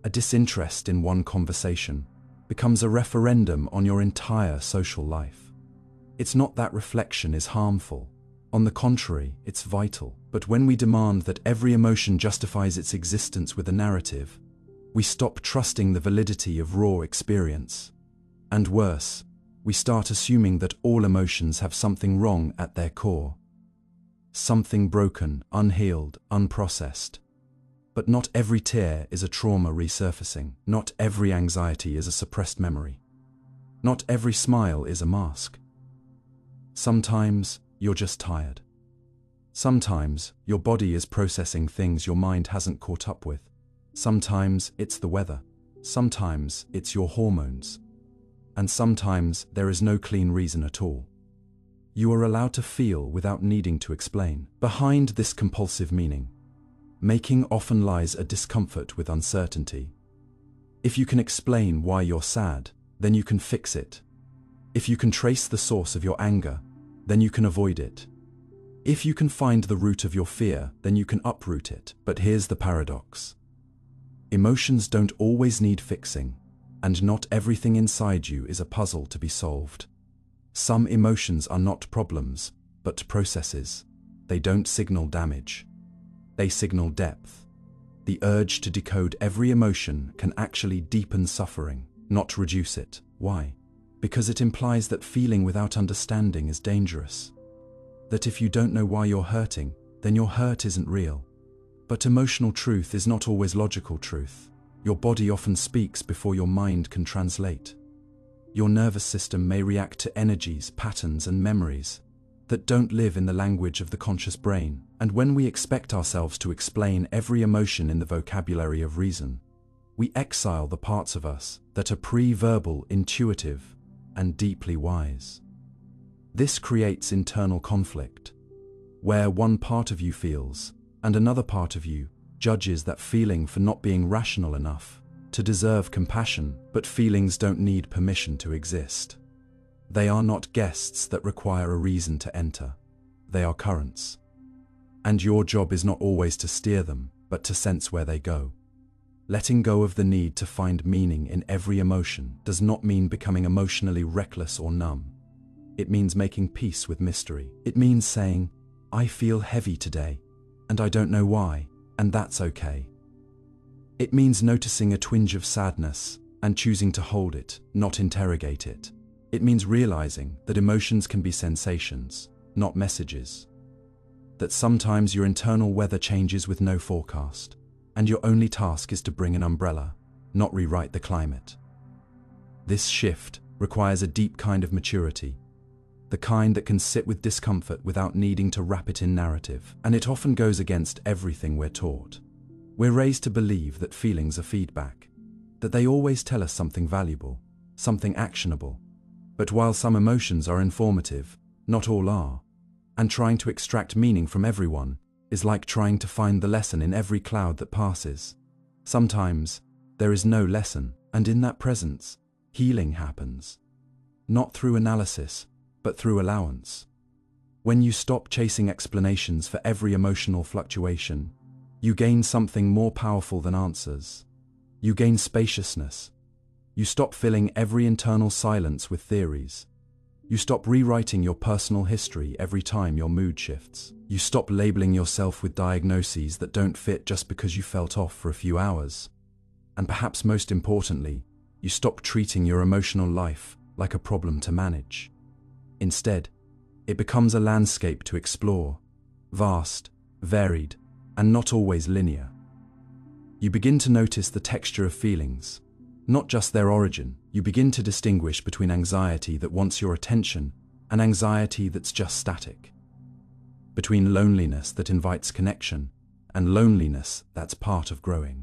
A disinterest in one conversation becomes a referendum on your entire social life. It's not that reflection is harmful. On the contrary, it's vital. But when we demand that every emotion justifies its existence with a narrative, we stop trusting the validity of raw experience. And worse, we start assuming that all emotions have something wrong at their core. Something broken, unhealed, unprocessed. But not every tear is a trauma resurfacing. Not every anxiety is a suppressed memory. Not every smile is a mask. Sometimes you're just tired. Sometimes your body is processing things your mind hasn't caught up with. Sometimes it's the weather. Sometimes it's your hormones. And sometimes there is no clean reason at all. You are allowed to feel without needing to explain. Behind this compulsive meaning making often lies a discomfort with uncertainty. If you can explain why you're sad, then you can fix it. If you can trace the source of your anger, then you can avoid it. If you can find the root of your fear, then you can uproot it. But here's the paradox. Emotions don't always need fixing, and not everything inside you is a puzzle to be solved. Some emotions are not problems, but processes. They don't signal damage. They signal depth. The urge to decode every emotion can actually deepen suffering, not reduce it. Why? Because it implies that feeling without understanding is dangerous. That if you don't know why you're hurting, then your hurt isn't real. But emotional truth is not always logical truth. Your body often speaks before your mind can translate. Your nervous system may react to energies, patterns, and memories that don't live in the language of the conscious brain. And when we expect ourselves to explain every emotion in the vocabulary of reason, we exile the parts of us that are pre-verbal, intuitive, and deeply wise. This creates internal conflict, where one part of you feels, and another part of you judges that feeling for not being rational enough to deserve compassion. But feelings don't need permission to exist. They are not guests that require a reason to enter. They are currents. And your job is not always to steer them, but to sense where they go. Letting go of the need to find meaning in every emotion does not mean becoming emotionally reckless or numb. It means making peace with mystery. It means saying, I feel heavy today, and I don't know why, and that's okay. It means noticing a twinge of sadness and choosing to hold it, not interrogate it. It means realizing that emotions can be sensations, not messages. That sometimes your internal weather changes with no forecast, and your only task is to bring an umbrella, not rewrite the climate. This shift requires a deep kind of maturity, the kind that can sit with discomfort without needing to wrap it in narrative. And it often goes against everything we're taught. We're raised to believe that feelings are feedback, that they always tell us something valuable, something actionable. But while some emotions are informative, not all are. And trying to extract meaning from everyone is like trying to find the lesson in every cloud that passes. Sometimes there is no lesson, and in that presence, healing happens. Not through analysis, but through allowance. When you stop chasing explanations for every emotional fluctuation, you gain something more powerful than answers. You gain spaciousness. You stop filling every internal silence with theories. You stop rewriting your personal history every time your mood shifts. You stop labeling yourself with diagnoses that don't fit just because you felt off for a few hours. And perhaps most importantly, you stop treating your emotional life like a problem to manage. Instead, it becomes a landscape to explore, vast, varied, and not always linear. You begin to notice the texture of feelings, not just their origin. You begin to distinguish between anxiety that wants your attention and anxiety that's just static. Between loneliness that invites connection and loneliness that's part of growing.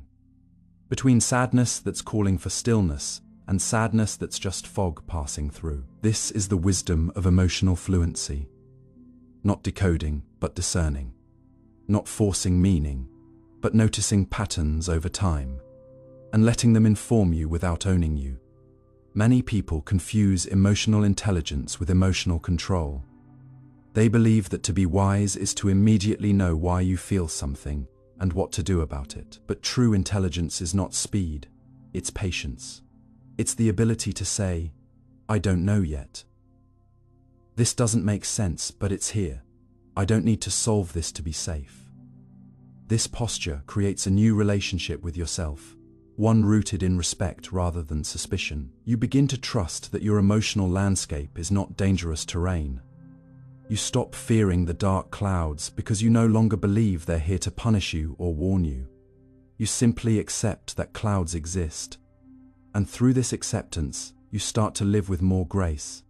Between sadness that's calling for stillness and sadness that's just fog passing through. This is the wisdom of emotional fluency. Not decoding, but discerning. Not forcing meaning, but noticing patterns over time and letting them inform you without owning you. Many people confuse emotional intelligence with emotional control. They believe that to be wise is to immediately know why you feel something and what to do about it. But true intelligence is not speed, it's patience. It's the ability to say, I don't know yet. This doesn't make sense, but it's here. I don't need to solve this to be safe. This posture creates a new relationship with yourself, one rooted in respect rather than suspicion. You begin to trust that your emotional landscape is not dangerous terrain. You stop fearing the dark clouds because you no longer believe they're here to punish you or warn you. You simply accept that clouds exist. And through this acceptance, you start to live with more grace.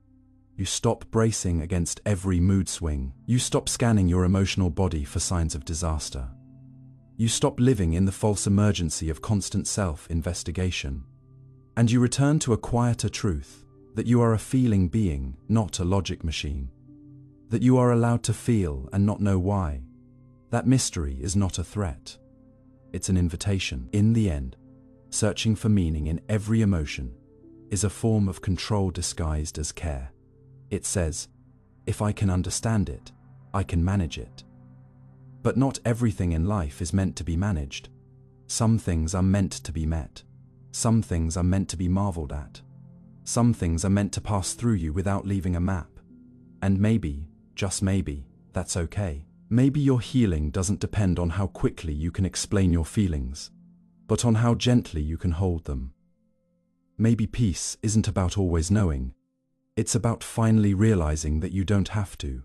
You stop bracing against every mood swing. You stop scanning your emotional body for signs of disaster. You stop living in the false emergency of constant self-investigation. And you return to a quieter truth, that you are a feeling being, not a logic machine. That you are allowed to feel and not know why. That mystery is not a threat. It's an invitation. In the end, searching for meaning in every emotion is a form of control disguised as care. It says, if I can understand it, I can manage it. But not everything in life is meant to be managed. Some things are meant to be met. Some things are meant to be marveled at. Some things are meant to pass through you without leaving a map. And maybe, just maybe, that's okay. Maybe your healing doesn't depend on how quickly you can explain your feelings, but on how gently you can hold them. Maybe peace isn't about always knowing. It's about finally realizing that you don't have to.